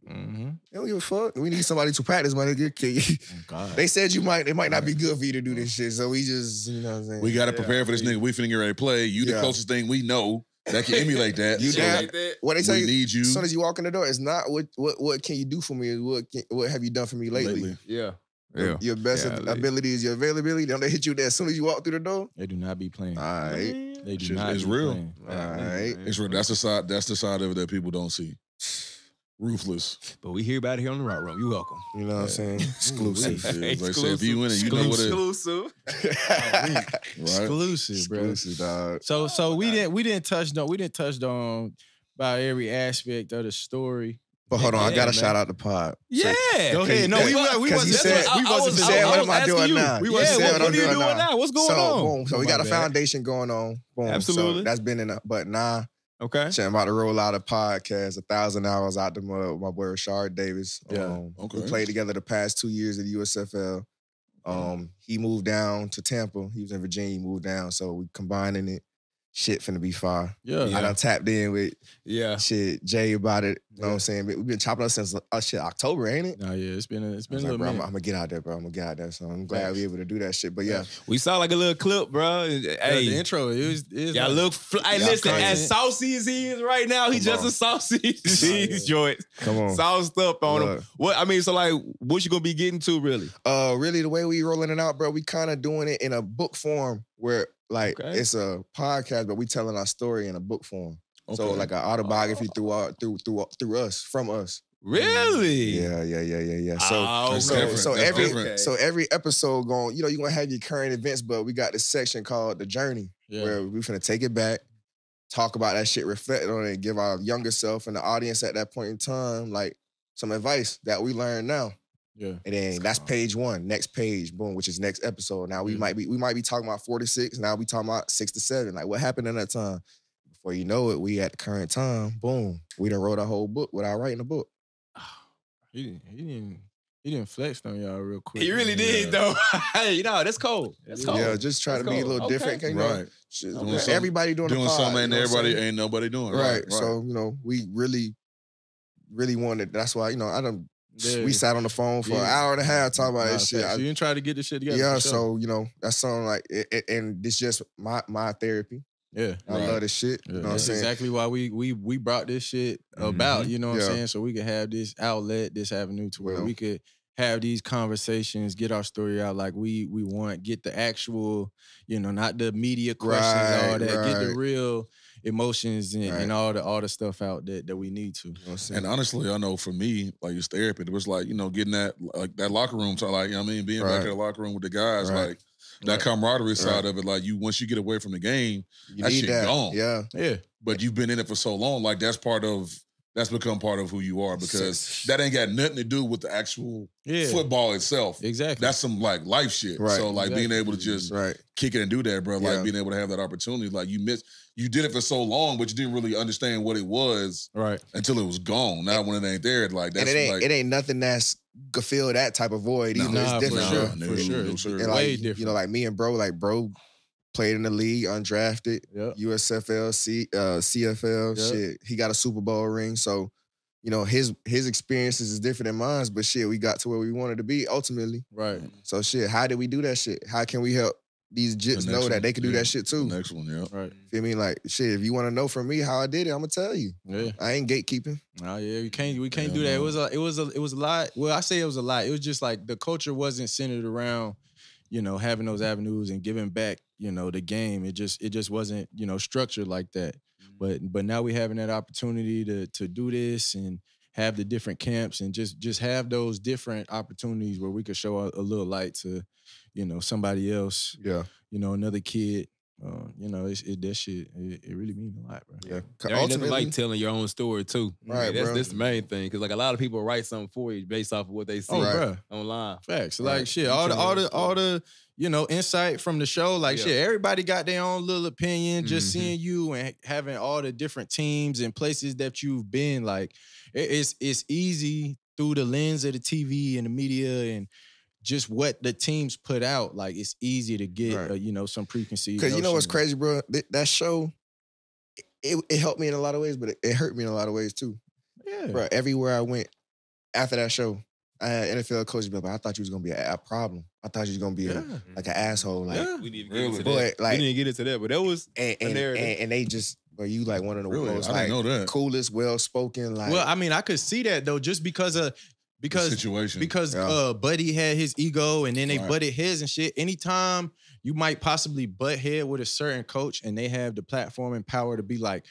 Mm-hmm. they don't give a fuck. We need somebody to practice, my nigga. God. They said it might not be good for you to do this shit. So we just, you know what I'm saying? We got to Yeah, prepare for this nigga. We finna get ready to play. You the Yeah. closest thing we know that can emulate that. You So down? What they tell we you, need you as soon as you walk in the door, it's not what can you do for me? It's what have you done for me lately? Yeah. Your best Yeah, like- ability is your availability. Don't they hit you there as soon as you walk through the door? They do not be playing. All right. They do Shit not. is be real. playing. All right. It's real. That's the side. That's the side of it that people don't see. Ruthless. But we hear about it here on the Rock Room. You welcome. You know what I'm saying? Exclusive. As they say, if you in it, you know what it is. Exclusive. Right? Exclusive, bro. Exclusive, dog. So we didn't touch on about every aspect of the story. But hold on, I Yeah, gotta man. shout out the pod. Yeah. Go ahead. No, we Because you wasn't. said- we wasn't. you said, what am I asking doing you. now? We You wasn't. said What what are I'm you doing doing now. now? What's going so, on? boom. So we My got a bad. foundation going on. Boom. Absolutely. So that's been in but nah. Okay. I'm about to roll out a podcast, 1,000 hours out the mud with my boy Rashard Davis. Yeah. Okay. We played together the past 2 years at the USFL. He moved down to Tampa. He was in Virginia. He moved down. So we combining it. shit finna be fire. Yeah. I done tapped in with Yeah. shit Jay about it. You know what I'm saying? We've been chopping up since shit October, ain't it? Nah, yeah, it's been a I was little like, bro, I'm minute. gonna get out there, bro. I'm gonna get out there. So I'm glad we able to do that shit. But yeah, We saw like a little clip, bro. Yeah, Hey, the intro, it was y'all like, look. Hey, Y'all listen, crazy. as saucy as he is right now, he Come just on. a saucy cheese joint. come on. Sauced up on him. Look. What I mean, so like, what you gonna be getting to really? Really the way we rolling it out, bro, we kind of doing it in a book form where like Okay. it's a podcast, but we telling our story in a book form. So Okay. like an autobiography through us, from us. Really? Yeah. So Oh, That's so, different. so That's every different. so every episode going, you're gonna have your current events, but we got this section called The Journey, yeah. where we finna take it back, talk about that shit, reflect on it, and give our younger self and the audience at that point in time, like some advice that we learn now. Yeah. And then that's page 1. Next page, boom, which is next episode. Now we might be talking about 4 to 6. Now we talking about 6 to 7. Like what happened in that time? Before you know it, we at the current time, boom. We done wrote a whole book without writing a book. He didn't flex on y'all real quick. He really man. did though. Hey, no, that's cold. That's cold. Yeah, just try That's to be a cool. little Okay. different. You know, Right. shit, Doing something- everybody doing Doing a pod, something you ain't know what I'm everybody saying? ain't nobody doing. Right. So, we really wanted, that's why, Yeah. we sat on the phone for an Yeah. hour and a half talking about Nah, this shit. facts. You didn't try to get this shit together. Yeah, for sure. so, that's something like, and this just my therapy. yeah. I love this shit. You know what I'm That's saying? exactly why we brought this shit about, you know what Yeah. I'm saying? So we could have this outlet, this avenue to where Yeah. we could have these conversations, get our story out like we want, get the actual, not the media questions, all Right, that, get the right. real emotions and, Right. and all the stuff out that we need to. You know what I'm saying? And honestly, I know for me, like it's therapy. It was like, getting that locker room to like, being back Right. in the locker room with the guys, Right. like that camaraderie side of it. Like once you get away from the game, You that need shit that. gone. Yeah. Yeah. but you've been in it for so long, like that's become part of who you are because that ain't got nothing to do with the actual Yeah. football itself. Exactly. That's some like life shit. Right. So like being able to just Right. kick it and do that, bro. Like Yeah. being able to have that opportunity. Like you did it for so long, but you didn't really understand what it was right. until it was gone. Now when it ain't there, like that's And like it ain't nothing that's could fill that type of void either. Nah, It's for different. sure. No, For sure. no, sir. And Way like, different. like me and bro played in the league, undrafted, Yep. USFL, CFL, Yep. shit. He got a Super Bowl ring. So, his experiences is different than mine, but shit, we got to where we wanted to be ultimately. Right. So shit, how did we do that shit? How can we help these jits The know next that one, they can do yeah. that shit too? The next one, yeah. Right. Feel me? Like shit, if you want to know from me how I did it, I'm gonna tell you. Yeah. I ain't gatekeeping. Oh yeah, we can't Yeah, do that. no. It was a lot. Well, I say it was a lot. It was just like the culture wasn't centered around, having those avenues and giving back, the game. It just wasn't, structured like that. But now we having that opportunity to do this and have the different camps and just have those different opportunities where we could show a little light to, somebody else, Yeah. another kid. That shit, it really means a lot, bro. Yeah. There ain't nothing like telling your own story too. Right, that's bro. that's the main thing. Cause like a lot of people write something for you based off of what they see Oh, Right. bro. online. Facts. Right. Like shit. You All telling your the insight from the show. Like Yeah. shit. Everybody got their own little opinion. Just Mhm. seeing you and having all the different teams and places that you've been. Like it's easy through the lens of the TV and the media and just what the teams put out. Like it's easy to get Right. some preconceived. Because you know what's notions. crazy, bro? That show, it helped me in a lot of ways, but it hurt me in a lot of ways too. Yeah. Bro, everywhere I went after that show, I had NFL coaches be like, I thought you was gonna be a problem. I thought you was gonna be like an asshole. Like, Yeah. We didn't Really? get into But, that. like- we didn't get into that, but that was and narrative. and they just, bro, you like one of the Really? most I didn't like know that. coolest, well spoken, like Well, I mean, I could see that though, just because The situation. Yeah. Buddy had his ego and then they Right. butted his and shit. Anytime you might possibly butt head with a certain coach and they have the platform and power to be like,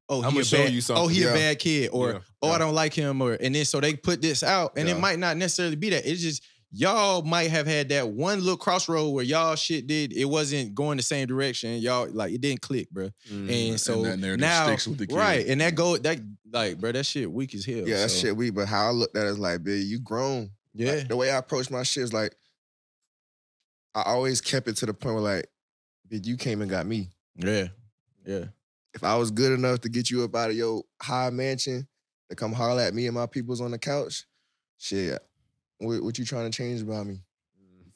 oh, I'ma he a show bad, you something. oh, he Yeah. a bad kid, or Yeah. oh, I don't like him, and then so they put this out, and Yeah. it might not necessarily be that. It's just y'all might have had that one little crossroad where y'all shit it wasn't going the same direction. Y'all like it didn't click, bro. And so that narrative now, sticks with the kid. right, and that shit weak as hell. yeah, that so, shit weak. But how I looked at it is like, bitch, you grown. Yeah, Like, the way I approach my shit is like, I always kept it to the point where like, bitch, you came and got me. yeah. If I was good enough to get you up out of your high mansion to come holler at me and my peoples on the couch, shit, what you trying to change about me?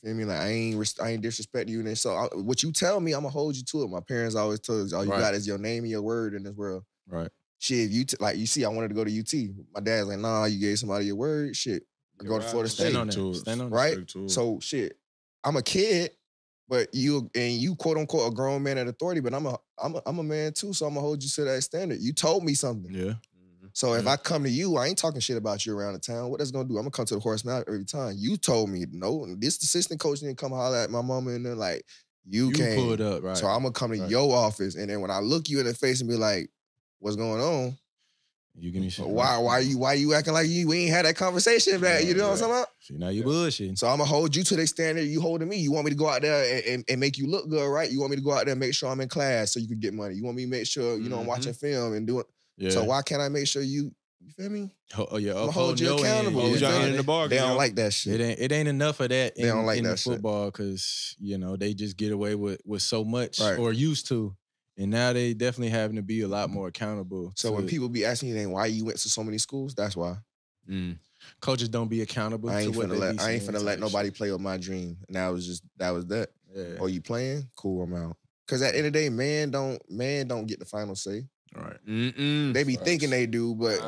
You feel me? Like I ain't disrespecting you. And so what you tell me, I'm gonna hold you to it. My parents always told us, all you Right. got is your name and your word in this world. Right. Shit, if you like you see, I wanted to go to UT. My dad's like, nah, you gave somebody your word. Shit, go to Florida State. Stand on to that. it. Stand on that. Right? Stick to it. So shit, I'm a kid, but you quote unquote a grown man at authority, but I'm a man too, so I'm gonna hold you to that standard. You told me something. Yeah. So if I come to you, I ain't talking shit about you around the town. What that's gonna do? I'm gonna come to the horse mouth every time. You told me no. This assistant coach didn't come holler at my mama and then like you You came. pulled up, right? So I'm gonna come to Right. your office, and then when I look you in the face and be like, "What's going on? You give me shit. Why you acting like we ain't had that conversation back? You know what I'm talking about?" See, now you bullshitting. So I'm gonna hold you to the standard you holding me. You want me to go out there and make you look good, right? You want me to go out there and make sure I'm in class so you can get money. You want me to make sure you know I'm watching film and doing. Yeah. So why can't I make sure you feel me? Oh yeah, I'ma uphold hold you your accountable. end. Hold Yeah, your they- hand in the bargain. They don't yo. like that shit. It ain't enough of that They in, don't like in that the shit. football because they just get away with so much Right. or used to, and now they definitely having to be a lot more accountable. So to when it. people be asking you then why you went to so many schools, that's why. coaches don't be accountable I to ain't what they finna be let saying let type nobody shit. play with my dream. And that was that. Yeah. Oh, you playing? Cool, I'm out. Cause at the end of the day, man don't get the final say. Right. They be Facts. thinking they do, but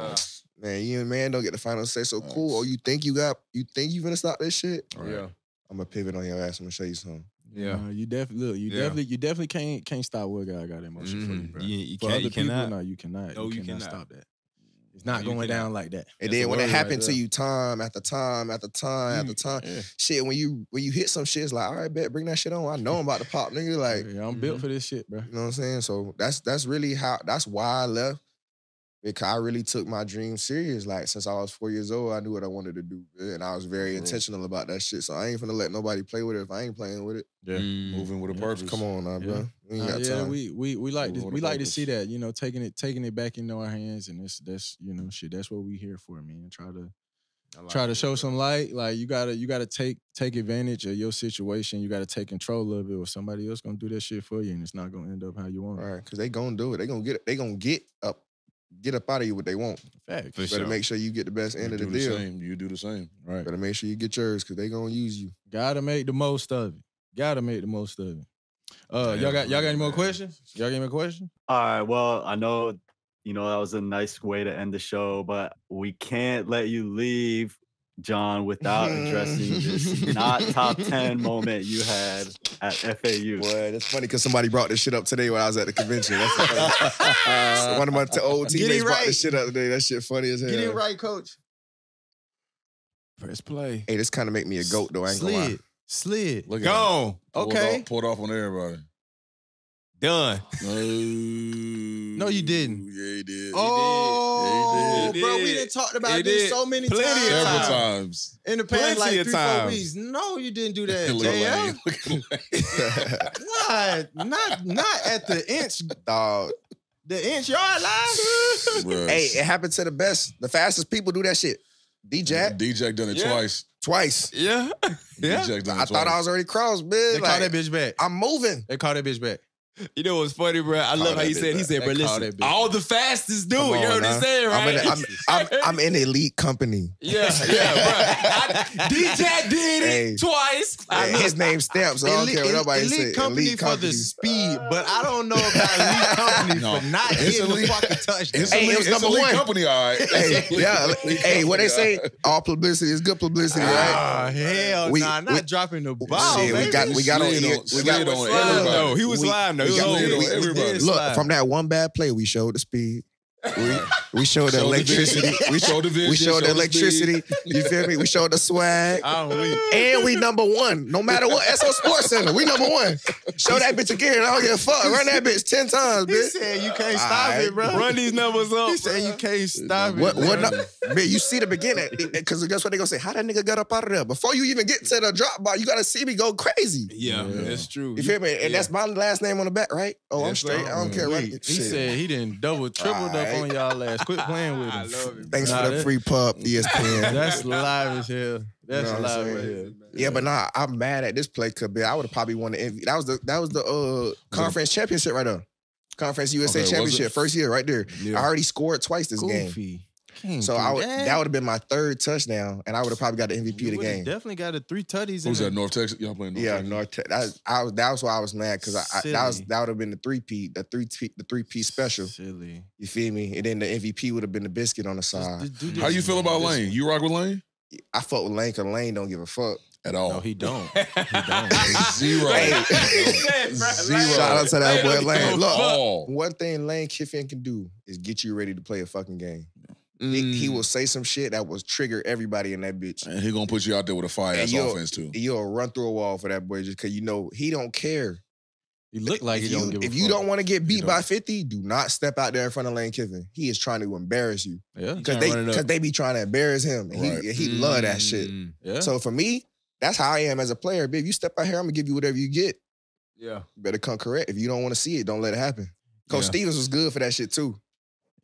man, you and man don't get the final say. So cool. Oh, you think you gonna stop this shit? Yeah. I'm gonna pivot on your ass. I'm gonna show you something. Yeah. You definitely Yeah. You definitely can't stop what God got in motion for you, bro. You For can't. other You people, cannot. no, you cannot. No, you cannot cannot. stop that. It's not No, you going cannot. down like that. And That's then a when it word happened right to there. you time after time after time after time, Yeah. shit, when you hit some shit, it's like, all right, bet, bring that shit on. I know I'm about to pop, nigga. Like, Yeah, I'm built for this shit, bro. you know what I'm saying? So that's really that's why I left. Because I really took my dream serious. Like since I was 4 years old, I knew what I wanted to do. And I was very intentional about that shit. So I ain't finna let nobody play with it if I ain't playing with it. Yeah. Moving with a Yeah. purpose. Come on now, bro. We ain't got Yeah, time. we like Moving to with we a like to purpose. see that, taking it back into our hands, and that's shit. That's what we here for, man. Try to show some light. Like you gotta take advantage of your situation. You gotta take control of it, or somebody else gonna do that shit for you, and it's not gonna end up how you want it. All right, because they gonna do it. They gonna get up out of you what they want. Fact. For Better sure. make sure you get the best You end of do the the deal. same. You do the same. Right. Better make sure you get yours because they gonna use you. Gotta make the most of it. Gotta make the most of it. Y'all got any more questions? Y'all got any more questions? All right. Well, I know, that was a nice way to end the show, but we can't let you leave, John, without addressing this not top 10 moment you had at FAU. Boy, that's funny because somebody brought this shit up today when I was at the convention. That's funny. One of my old Get it teammates brought right. this shit up today. That shit funny as hell. Get it right, coach. Press play. Hey, this kind of make me a goat though. I ain't gonna lie. Slid. Look at Gone. Okay. Pulled off on everybody. Done. No, you didn't. Yeah, he did. Oh, He bro, we did. done talked about He this did. so many Plenty of times. Several time. times. In the past, Plenty like of 3-4 times. weeks. No, you didn't do that, Look at JL. Lane. Look at Lane. Not at the inch Dog. yard line. Bruh. Hey, it happened to the best. The fastest people do that shit. D-Jack, D-Jack done it Yeah. twice. twice. Yeah. Yeah. D-Jack done it I thought twice. I was already crossed, They bitch. call Like, that bitch back. I'm moving. They call that bitch back. You know what's funny, bro? I love how that he said, bitch bro, They call listen, that bitch all the fastest do Come it. You know on what I'm now. saying, right? I'm in elite company. Yeah, bro. DJ did it Hey. twice. Hey, his name's Stamp, so I don't care what nobody elite say. company Elite for company. the speed, but I don't know about elite company No. for not It's getting the elite. fucking touchdown. It's Hey, elite, it was it's number elite one. company, all right. Hey, yeah. Elite Hey, what they company, say? all right. All publicity is good publicity, right? Ah, hell We- nah, not we- dropping the ball, Shit, baby. we got on Slid on- we got slid on Slide, everybody. though. He was We- lying, though. we He was got- on slid it. on everybody. did Look, slide. from that one bad play, we showed the speed. We showed the Showed the electricity. vision. We showed the vision. We showed showed the the electricity. You feel me? We showed the swag. I don't leave. And we number one. No matter what. SO Sports Center. We number one. Show that bitch again. I don't give a fuck. Run that bitch 10 times, He bitch. said you can't stop Alright. it, bro. Run these numbers up. He said you can't stop it. What bro. man, you see the beginning. Because guess what they gonna say? How that nigga got up out of there? Before you even get to the drop bar, you gotta see me go crazy. Yeah, that's true. You feel me? And that's my last name on the back, right? Oh, I'm Yes, straight. sir. I don't care what He shit. said he didn't tripled up Alright. on y'all ass. Quit playing with him. I love it. Thanks Nah, for the that- free pub, ESPN. That's live as hell. That's You know what I'm live as saying? hell. Yeah, but nah, I'm mad at this play because I would have probably won the MVP. That was the conference championship right there. Conference USA Okay, was it? championship, first year right there. Yeah. I already scored twice this game. Goofy. Can't So do that would have been my third touchdown, and I would have probably got the MVP You of the would've game. Definitely got a 3 tutties. Who's that? North Texas? Y'all playing North Yeah, Texas? North. That was why I was mad because that Silly. would have been the three-piece special. Silly. You feel me? And then the MVP would have been the biscuit on the side. Just How you feel about Lane? You rock with Lane? I fuck with Lane because Lane don't give a fuck. At all? No, he don't. He don't. Zero. Hey. Zero. Shout out to that boy Lane. Look, All. one thing Lane Kiffin can do is get you ready to play a fucking game. He will say some shit that will trigger everybody in that bitch. And he gonna put you out there with a fire-ass offense, too. You'll run through a wall for that boy just because you know he don't care. He look like he don't give a fuck. If you don't want to get beat don't. by 50, do not step out there in front of Lane Kiffin. He is trying to embarrass you. Yeah. Because they be trying to embarrass him. And Right. he love that shit. Yeah. So for me, that's how I am as a player. Babe, you step out here, I'm gonna give you whatever you get. Yeah. You better come correct. If you don't want to see it, don't let it happen. Coach Yeah. Stevens was good for that shit too.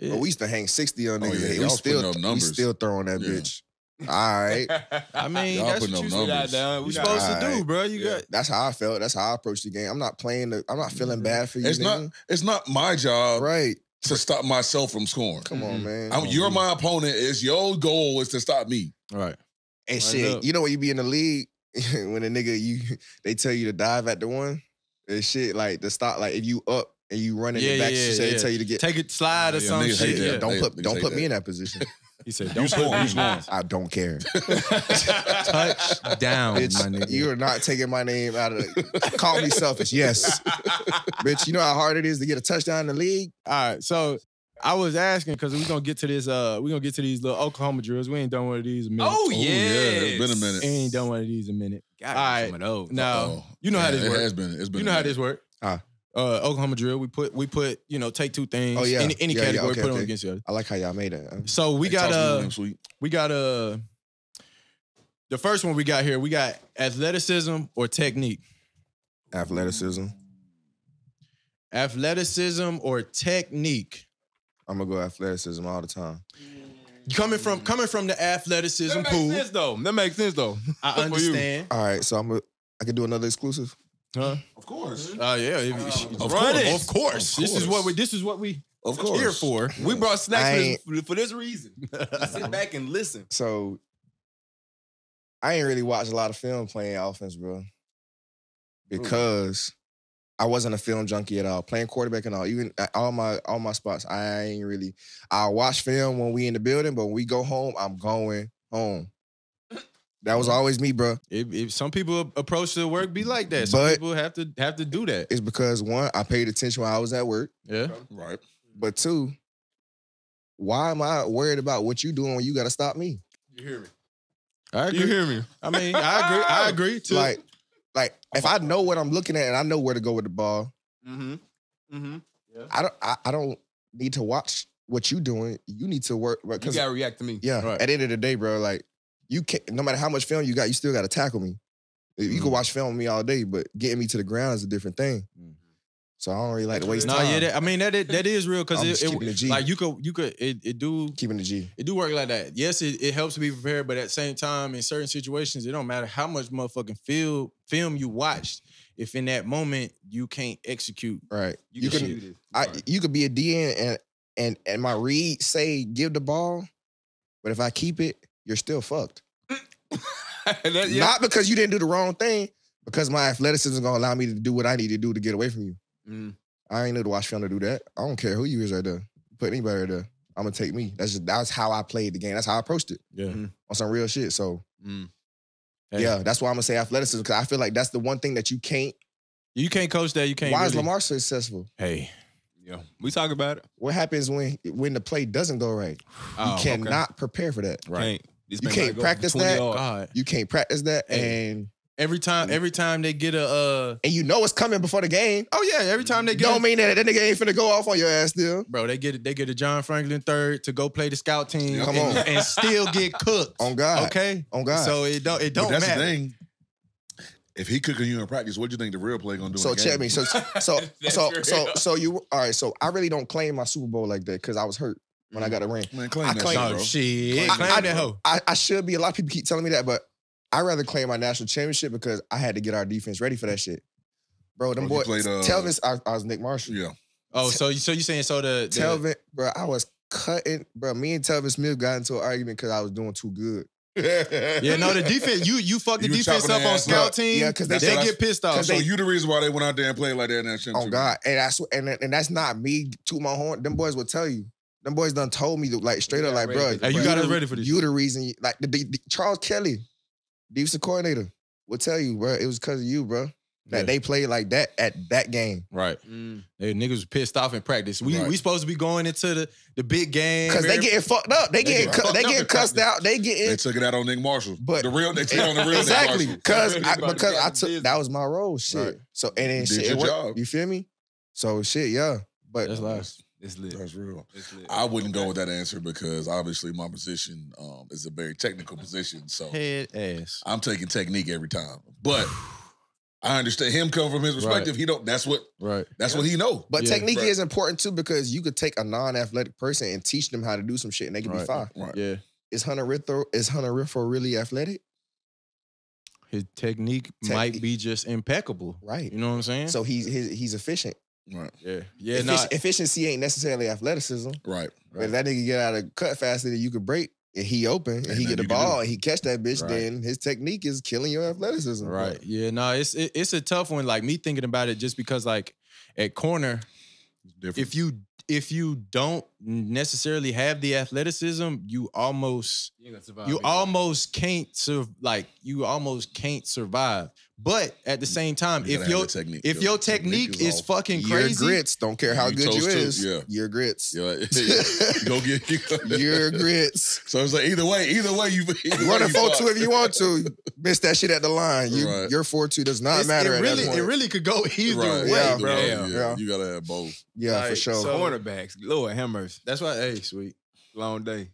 Yeah. But we used to hang 60 on Oh, niggas. yeah, We y'all was putting up we numbers. still throwing that Yeah. bitch. All right. I mean, Y'all that's putting what up you numbers. we supposed to do, Alright. bro. You Yeah. got That's how I felt. That's how I approached the game. I'm not feeling bad for you. It's nigga. not my job right. to stop myself from scoring. Come on, man. You're my opponent. Your goal is to stop me. right. And Line shit, up. you know when you be in the league, when a nigga they tell you to dive at the one, and shit like to stop. Like if you up and you running Yeah, it back, yeah, they yeah. tell you to get. Take it, slide or Yeah, some niggas hate shit. that. Yeah. Don't Niggas put hate me that. in that position. He said, You "Don't put scoring. me You scoring. I don't care. touchdown, Bitch, my nigga." you are not taking my name out of the. Call me selfish. Yes. Bitch, you know how hard it is to get a touchdown in the league? All right, so I was asking because we're gonna get to this. We're gonna get to these little Oklahoma drills. We ain't done one of these in a minute. Oh, Yeah, it's been a minute. We ain't done one of these in a minute. Got All right. some of those. Now Uh-oh. you know how Yeah, this it works. has been. It's been. You know how this works. Ah. Oklahoma drill. We put take two things. Oh, yeah. Any Yeah, yeah, category. okay, put them okay. against the other. I like how y'all made it. So we got Sweet. the first one we got here. We got athleticism or technique. Athleticism. Athleticism or technique. I'm gonna go athleticism all the time. Coming from the athleticism That pool. makes sense though. That makes sense though. I For you. understand. All right, so I can do another exclusive. Huh? Of course. Yeah. Of Run course. it. Of course. This is what we Of course. here for. We brought I snacks for this reason. Sit back and listen. So I ain't really watched a lot of film playing offense, bro. Because I wasn't a film junkie at all. Playing quarterback and all. Even at all my spots, I ain't really. I watch film when we in the building, but when we go home, I'm going home. That was always me, bro. If some people approach the work be like that. Some But- people have to do that. It's because one, I paid attention when I was at work. Yeah. Right. But two, why am I worried about what you doing when you gotta stop me? You hear me? I agree. You hear me? I mean, I agree too. Like if I know what I'm looking at and I know where to go with the ball, Mm-hmm. Mm-hmm. I don't need to watch what you doing. You need to work You because gotta react to me. yeah, Right. at the end of the day, bro, like you can't. No matter how much film you got, you still got to tackle me. You can watch film with me all day, but getting me to the ground is a different thing. So I don't really like to waste no, time. yeah, that is real I'm because just keeping it G. like you could it do Keeping the G. it do work like that. Yes, it helps to be prepared, but at the same time, in certain situations, it don't matter how much motherfucking film you watched. If in that moment you can't execute, Right. You can shoot it. You could be a DN and my read say give the ball, but if I keep it, you're still fucked. That- yeah. Not because you didn't do the wrong thing, because my athleticism is gonna allow me to do what I need to do to get away from you. Mm. I ain't need to watch film to do that. I don't care who you is right there. Put anybody right there. I'm gonna take me. That's how I played the game. That's how I approached it yeah, on some real shit. So Hey. yeah, that's why I'm gonna say athleticism because I feel like that's the one thing that you can't. you can't coach that. You can't. Why is really- Lamar successful? Hey, Yeah. We talk about it. What happens when the play doesn't go right? Oh, You cannot prepare for that. Right. You can't practice that. God, You can't practice that, Hey. every time they get a and you know it's coming before the game. oh yeah, every time they get Don't mean that nigga ain't finna go off on your ass still. bro, they get a John Franklin third to go play the scout team Come and, on. and still get cooked. On God. Okay? On God. So it don't But that's matter. the thing. If he cooking you in practice, what do you think the real play gonna do? So in the check game? me. So you all right? So I really don't claim my Super Bowl like that because I was hurt when I got a ring. Man, claim I that claim- shit, Oh bro. shit. I- Claim I- that hoe. I should be. A lot of people keep telling me that, but I rather claim my national championship because I had to get our defense ready for that shit. Bro, them Oh, you boys. played, Telvin, I was Nick Marshall. Yeah. Oh, so you saying so the Telvin, bro, I was cutting, bro. Me and Telvin Smith got into an argument because I was doing too good. Yeah, no, the defense, you fucked the You defense chopping up their on ass scout up. team. Yeah, 'cause they they- get pissed off. So you the reason why they went out there and played like that in that Oh championship? God, and that's not me to my horn. Them boys will tell you. Them boys done told me to, like straight up, like, bro. Hey, you got us ready for this You shit. the reason. Like the Charles Kelly, defensive coordinator, will tell you, bro. It was because of you, bro. That Yeah. they played like that at that game. Right. They niggas was pissed off in practice. We Right. supposed to be going into the big game. Because they getting fucked up. They getting fucked they up getting in cussed practice. out. They They getting took it out on Nick Marshall. But- they took it on the real exactly Nick Marshall. because I took that was my role. Shit. Right. So and then You shit. did It your worked. job. You feel me? So shit, yeah. But That's live. It's lit. That's real. It's lit. I wouldn't go with that answer because obviously my position is a very technical position. So Head ass. I'm taking technique every time. But I understand him coming from his perspective. He don't. That's what Right. what he know. But Yeah, technique right. is important too because you could take a non-athletic person and teach them how to do some shit and they can be Right. fine. Right. Yeah. Is Hunter Riffo really athletic? His technique might be just impeccable. Right. You know what I'm saying? So he's efficient. Right. yeah. Yeah, no. Efficiency ain't necessarily athleticism. Right. But if that nigga get out of cut faster than you could break and he open and Ain't he get the nothing you can ball do. and he catch that bitch, Right. then his technique is killing your athleticism. Right. Yeah. No, it's a tough one. Like me thinking about it just because like at corner, Different. if you don't necessarily have the athleticism, you almost can't survive. But at the same time, You if gotta have your the technique. if your technique is off. fucking You're crazy, grits. Don't care how You good you toast too, is. yeah. You're grits. Yeah, you go get You're grits. So it's like either way, you Run a 4-2 if you want to. Miss that shit at the line. Right. Your 4-2 does not it matter. really at that point. it really could go either Right. way, Yeah, bro. Yeah. You gotta have both. Yeah, for Like, sure. so- Cornerbacks, Lord Hammers, That's why, hey, sweet. long day.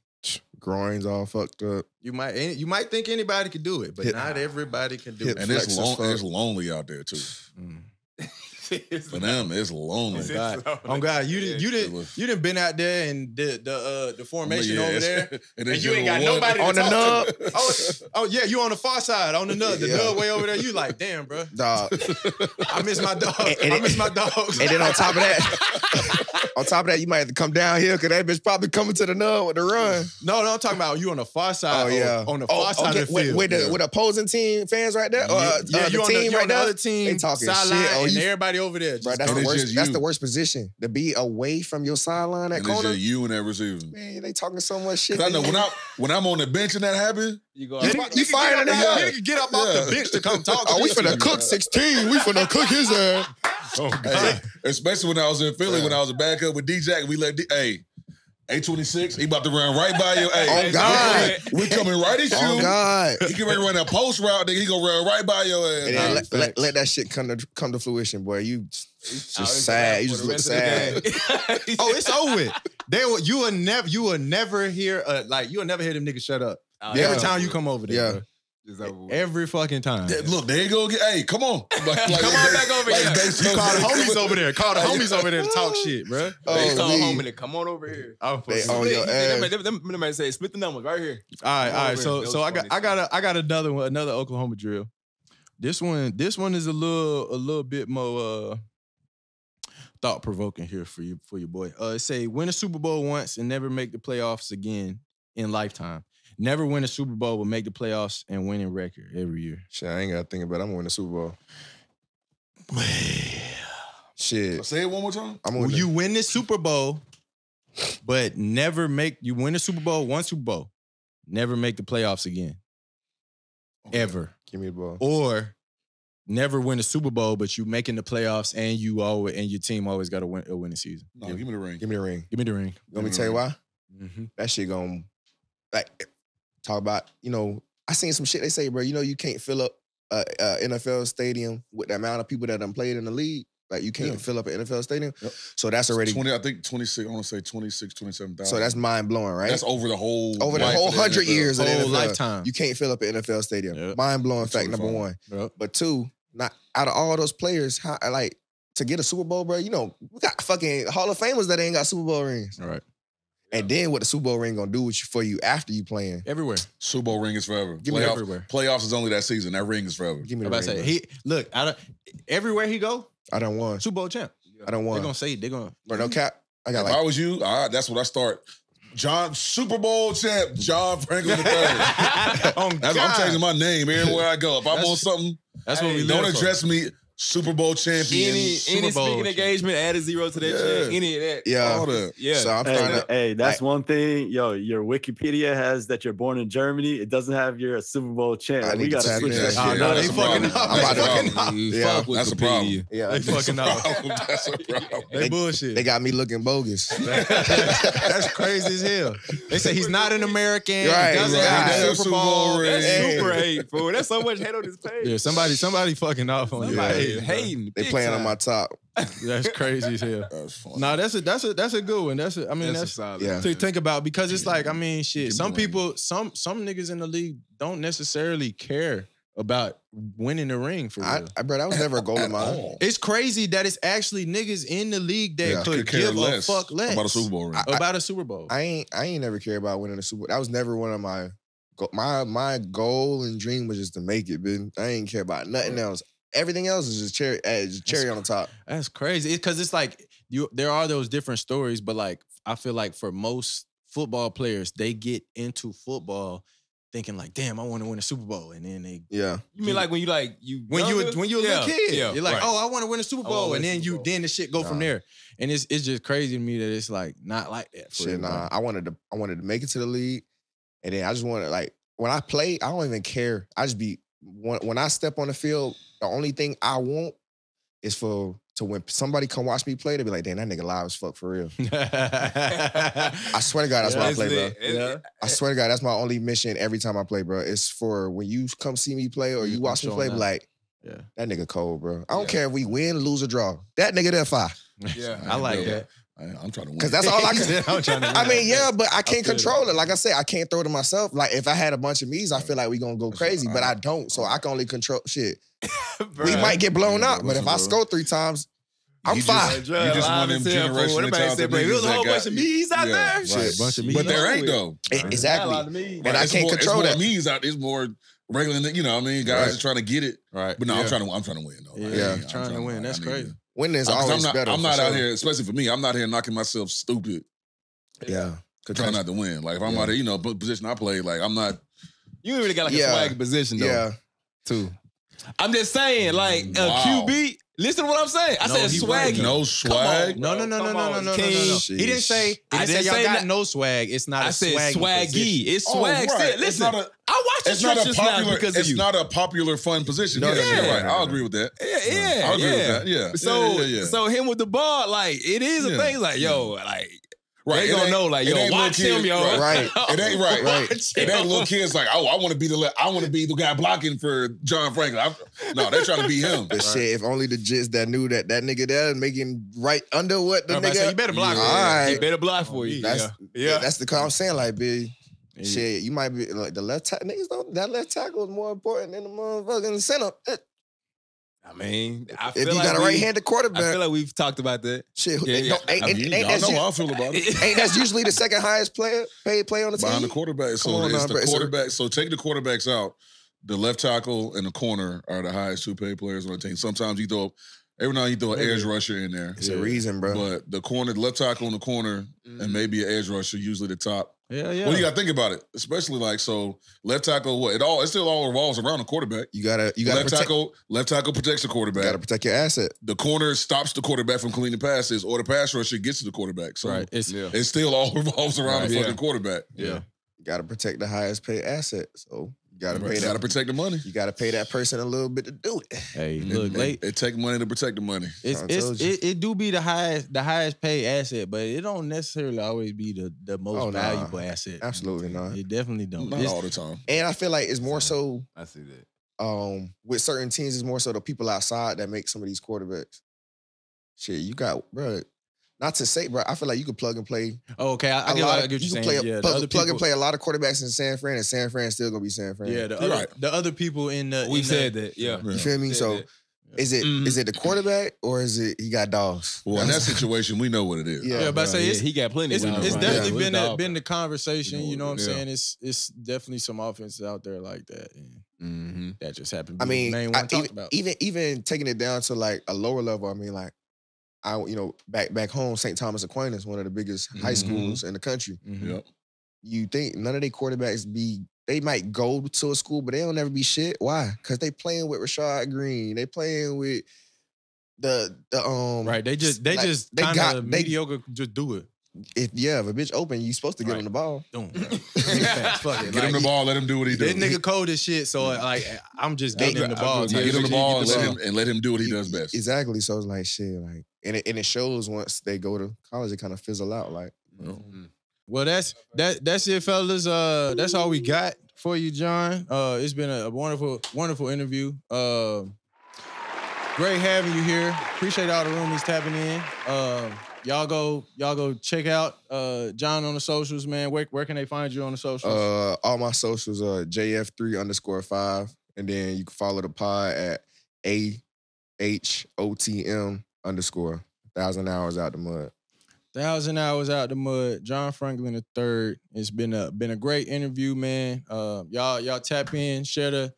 Groins all fucked up. You might think anybody could do it, but Hip- not everybody can do hip it. And it's Flex as fuck. it's lonely out there too. For them, it's lonely. Oh God, you didn't been out there and the formation Yeah, over it's- there. and And you ain't got nobody to On the talk to. nub. Oh yeah, you on the far side, on the nub. The Yeah. nub way over there. You like, damn, bro. Dog. I miss my dog. And I miss my dogs. And then on top of that, you might have to come down here because that bitch probably coming to the nub with the run. no, I'm talking about you on the far side. Oh yeah, on the far side of the field. with opposing team fans right there. yeah, The you on team the right there. other team They talking sideline, shit. Oh, and you- everybody over there. Bro, Just that's And the it's worst. just That's you. the worst position to be away from your sideline at And it's corner. just you and that receiver. Man, they talking so much shit. 'Cause I know when I'm on the bench and that happens, You go. You firing the you guy. can get up off Yeah. the bench to come talk. Oh, to we you. finna cook 16. We finna cook his ass. hey, especially when I was in Philly, when I was a backup with D-Jack, we let A26, he about to run right by you. Hey, Oh, God. we coming right at you. Oh God. He can ready to run that post route, nigga. He gonna run right by your ass. And then Nah, let that shit come to fruition, boy. You just sad. You just look sad. Oh, it's over with. You will never hear you'll never hear them niggas shut up. Yeah. Every time you come over there, Yeah. bro. Every fucking time. Look, they ain't gonna get. Hey, come on, Come on back over here. You call the homies over there. Call the homies over there to talk shit, bro. They call Lee. home and they come on over here. They on your ass. Them say split the numbers right here. All right. That So was I funny. got another one, another Oklahoma drill. This one is a little bit more thought provoking here for your boy. It say win a Super Bowl once and never make the playoffs again in lifetime. Never win a Super Bowl, but make the playoffs and winning record every year. Shit, I ain't gotta think about it. I'm gonna win the Super Bowl. Shit. Say it one more time. I'm gonna win You win the Super Bowl, but you win the Super Bowl, one Super Bowl, never make the playoffs again. Ever. Give me the ball. Or never win a Super Bowl, but you making the playoffs and your team always got a winning season. No, give me the ring. Give me the ring. Give me the ring. Let me tell you why. Mm-hmm. That shit gonna talk about, I seen some shit they say, bro, you can't fill up a NFL stadium with the amount of people that done played in the league. Like you can't fill up an NFL stadium. Yep. So that's already 20. I think 26. I want to say 26, 27,000. so that's mind blowing, right? That's over the whole Over the life whole of 100 NFL. years of the Whole NFL. lifetime. You can't fill up an NFL stadium. Yep. Mind blowing That's fact number totally one. Yep. But two, not out of all those players, how to get a Super Bowl, bro, we got fucking Hall of Famers that ain't got Super Bowl rings. All right. And then what the Super Bowl ring gonna do for you after you playing? Everywhere. Super Bowl ring is forever. Give me everywhere. Playoffs is only that season. That ring is forever. Give me I'm the about ring. to bro. say everywhere he go, I done won. Super Bowl champ. I done They're won. gonna say they're gonna Bro, no cap. I got If I was you, that's what I start. John Super Bowl champ John Franklin III. I'm changing my name everywhere I go. If I'm on something, That's what we don't live for. address me Super Bowl champion. Any Super Bowl speaking engagement, add a zero to that shit. Any of that. Yeah. All that. Yeah. So I'm trying to. Hey, that's one thing. Yo, your Wikipedia has that you're born in Germany. It doesn't have you're a Super Bowl champ. I We need to gotta tap switch in. that Yeah, shit. no, that's they a fucking problem. up. That's They a fucking problem. Yeah, Fuck that's a problem. Wikipedia. Yeah, They fucking up. That's a problem. They bullshit. they got me looking bogus. That's crazy as hell. They say he's not an American. Right, He doesn't right. have That's a Super Bowl. ring. That's Hey. super hate, bro. That's so much hate on this page. Yeah, somebody fucking off on you. Somebody Yeah. is hating. They big playing on time. my top. That's crazy as hell. That's funny. No, that's a good one. That's a solid. Yeah. to think about because it's like, I mean, shit. Give me Some the ring. people, some niggas in the league don't necessarily care about winning the ring for real. Bro, that was never a goal of At mine. all. It's crazy that it's actually niggas in the league that Yeah. could care give a less fuck less about a Super Bowl ring. about a Super Bowl. I ain't never cared about winning a Super Bowl. That was never one of my my goal and dream was just to make it, man. I ain't care about nothing else. Everything else is just cherry on the top. That's crazy. Because it's like there are those different stories, but like I feel like for most football players, they get into football thinking like, damn, I want to win a Super Bowl, and then they Yeah. You mean like when you when you a Yeah, little kid, yeah, you're like, right. oh, I want to win a Super I wanna Bowl, win and a then Super Bowl. then the shit go from Nah. there, and it's just crazy to me that it's like not like that. For Shit, everybody. nah. I wanted to make it to the league, and then I just wanted like when I play, I don't even care. I just be when I step on the field, the only thing I want is to when somebody come watch me play, they be like, damn, that nigga live as fuck for real. I swear to God, that's why I play, bro. Yeah. I swear to God, that's my only mission every time I play, bro. It's for when you come see me play or you watch me showing play, be up. like, Yeah. that nigga cold, bro. I don't care if we win, lose, or draw. That nigga there fire. Yeah. I like Yeah. that. I'm trying to win. Because that's all I can. I'm trying to I mean, yeah, but I can't feel control it. Like I said, I can't throw it to myself. Like if I had a bunch of me's, I feel like we gonna go crazy, but I don't. So I can only control shit. We might get blown out, but if I score 3 times, I'm You fine. just- You just one of them generationally talented It was niggas a whole that bunch of me's out yeah, there. right. Shit. Bunch of me's. But there ain't though. Exactly. And I It's can't more, control it's that. more me's out. It's more regular. You know, what I mean, guys Right. are trying to get it. Right. But no, Yeah. I'm trying to win though. Like, Yeah. I'm Trying to win. That's crazy. Winning is Because always better. I'm for not out sure. here, especially for me. I'm not here knocking myself stupid, Yeah. trying not to win. Like if I'm out here, you know, position I play, like I'm not. You ain't really got like Yeah. a swag position though. Yeah. Too. I'm just saying, like Wow. QB. Listen to what I'm saying. I No, said he swag. right. No swag. No. Come on, He King. didn't say. I He didn't didn't say y'all say got not- no swag. It's not I a said swaggy swaggy. position. It's Oh, swag. right. Still. It's Listen, not a- I watched the It's not a trenches now popular. because of It's you. not a popular, fun position. No, Yeah, no, you're no, right. no, I'll no. agree with that. Yeah, I'll agree with that. Yeah. So, yeah. so him with the ball, like it is a Yeah. thing. Like yo, like Right. they It gonna ain't- know. Like it yo, ain't watch little him, kids- yo. Right. It ain't right. Right. Watch It him. ain't little kids like, oh, I want to be the guy blocking for John Franklin. No, they're trying to be him. But shit, if only the jits that knew that nigga there making right under what the I'm about to nigga. say, you better block. All him. right. He better block for you. That's yeah. That's the call I'm saying. Like, big Yeah. shit, you might be like the left tackle. Niggas don't. That left tackle is more important than the motherfucking center. I mean, I If feel you like got a right-handed I quarterback, feel like we've talked about that. shit, Yeah, ain't, yeah. ain't, I ain't, mean, ain't y'all that know how I just, feel about it. ain't that's usually the second highest paid player on the Behind the team? quarterback. So Come on it's now, the bro. It's a- quarterback. So take the quarterbacks out. The left tackle and the corner are the highest 2 paid players on the team. Sometimes every now and then you throw an edge rusher in there. It's a reason, bro. But the left tackle and the corner, and maybe an edge rusher, usually the top. Yeah, yeah. Well, you got to think about it, especially like left tackle. It still all revolves around the quarterback. you gotta Left protect, tackle protects the you quarterback. gotta protect your asset. The corner stops the quarterback from completing passes, or the pass rusher gets to the quarterback. So Right. It's it still all revolves around the fucking quarterback. yeah. You gotta protect the highest paid asset. So you gotta pay You got to that. protect the money. You gotta pay that person a little bit to do it. Hey, look, late. It take money to protect the money. I told you. It do be the highest paid asset, but it don't necessarily always be the most Oh, nah. valuable asset. Absolutely not. It definitely don't. Not It's- all the time. And I feel like it's more so I see that. with certain teams, it's more so the people outside that make some of these quarterbacks. Shit, you got, bro. Not to say, bro, I feel like you could plug and play. Oh, okay, I a get lot what of, you're you can saying. play a, Yeah, the plug, other plug and people- play a lot of quarterbacks in San Fran, and San Fran's still gonna be San Fran. Yeah, You're right. the other people in the We in said the, that. Yeah. Yeah. You feel me? Said So that. is it Mhm. is it the quarterback or is it he got dogs? Well, in that situation, we know what it is. Yeah. Yeah, but I say Yeah, it's he got plenty. it's, of it's dogs. definitely Yeah. been the conversation. You know what I'm Yeah. saying? It's definitely some offenses out there like that. And Mhm. that just happened. To I be mean, the main one talked about. even taking it down to like a lower level. I mean, like back home, St. Thomas Aquinas, one of the biggest high schools in the country. Yep. You think none of their quarterbacks they might go to a school, but they don't ever be shit. Why? Because they playing with Rashad Green. They playing with the Right. They just kind of mediocre. Just do it. If a bitch open, you supposed to get him the ball. Fuck it. Get him the ball. Let him do what he does. This nigga cold as shit. So like, I'm just getting him the ball. Get him the ball and let him do what he does best. Exactly. So it's like shit. Like, and it shows once they go to college, it kind of fizzle out. Like, Well, that's it, fellas. That's all we got for you, John. It's been a wonderful interview. Great having you here. Appreciate all the roomies tapping in. Y'all go check out John on the socials, man. Where can they find you on the socials? All my socials are JF3_5, and then you can follow the pod at AHOTM_. 1,000 hours out the mud. 1,000 hours out the mud. John Franklin III. It's been a great interview, man. Y'all tap in, share the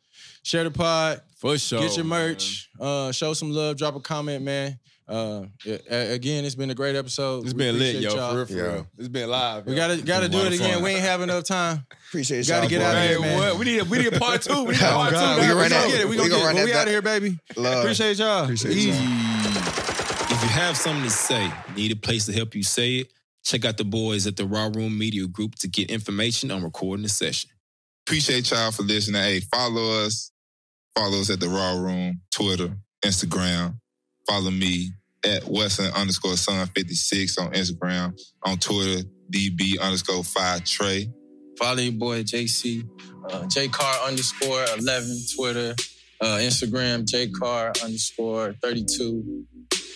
pod. For sure. Get your merch. Show some love. Drop a comment, man. Again, it's been a great episode. It's been lit, yo. Y'all. For real. It's been live. We gotta do it again. We ain't have enough time. Appreciate y'all. Gotta get out of here, man. What? We need a part two. We need a Oh, part God. two. We gonna get it. We out of here, baby. Love. Appreciate y'all. Appreciate y'all. If you have something to say, need a place to help you say it, check out the boys at the Raw Room Media Group to get information on recording the session. Appreciate y'all for listening. Hey, follow us. Follow us at the Raw Room, Twitter, Instagram. Follow me at Wesson_Son56 on Instagram. On Twitter, DB_5Trey. Follow your boy JC, JCar_11 Twitter, Instagram JCar_32.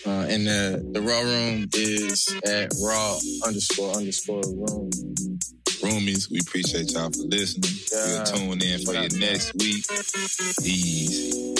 And the Raw Room is at raw__room. Roomies, we appreciate y'all for listening. We'll tune in for your next week. Ease.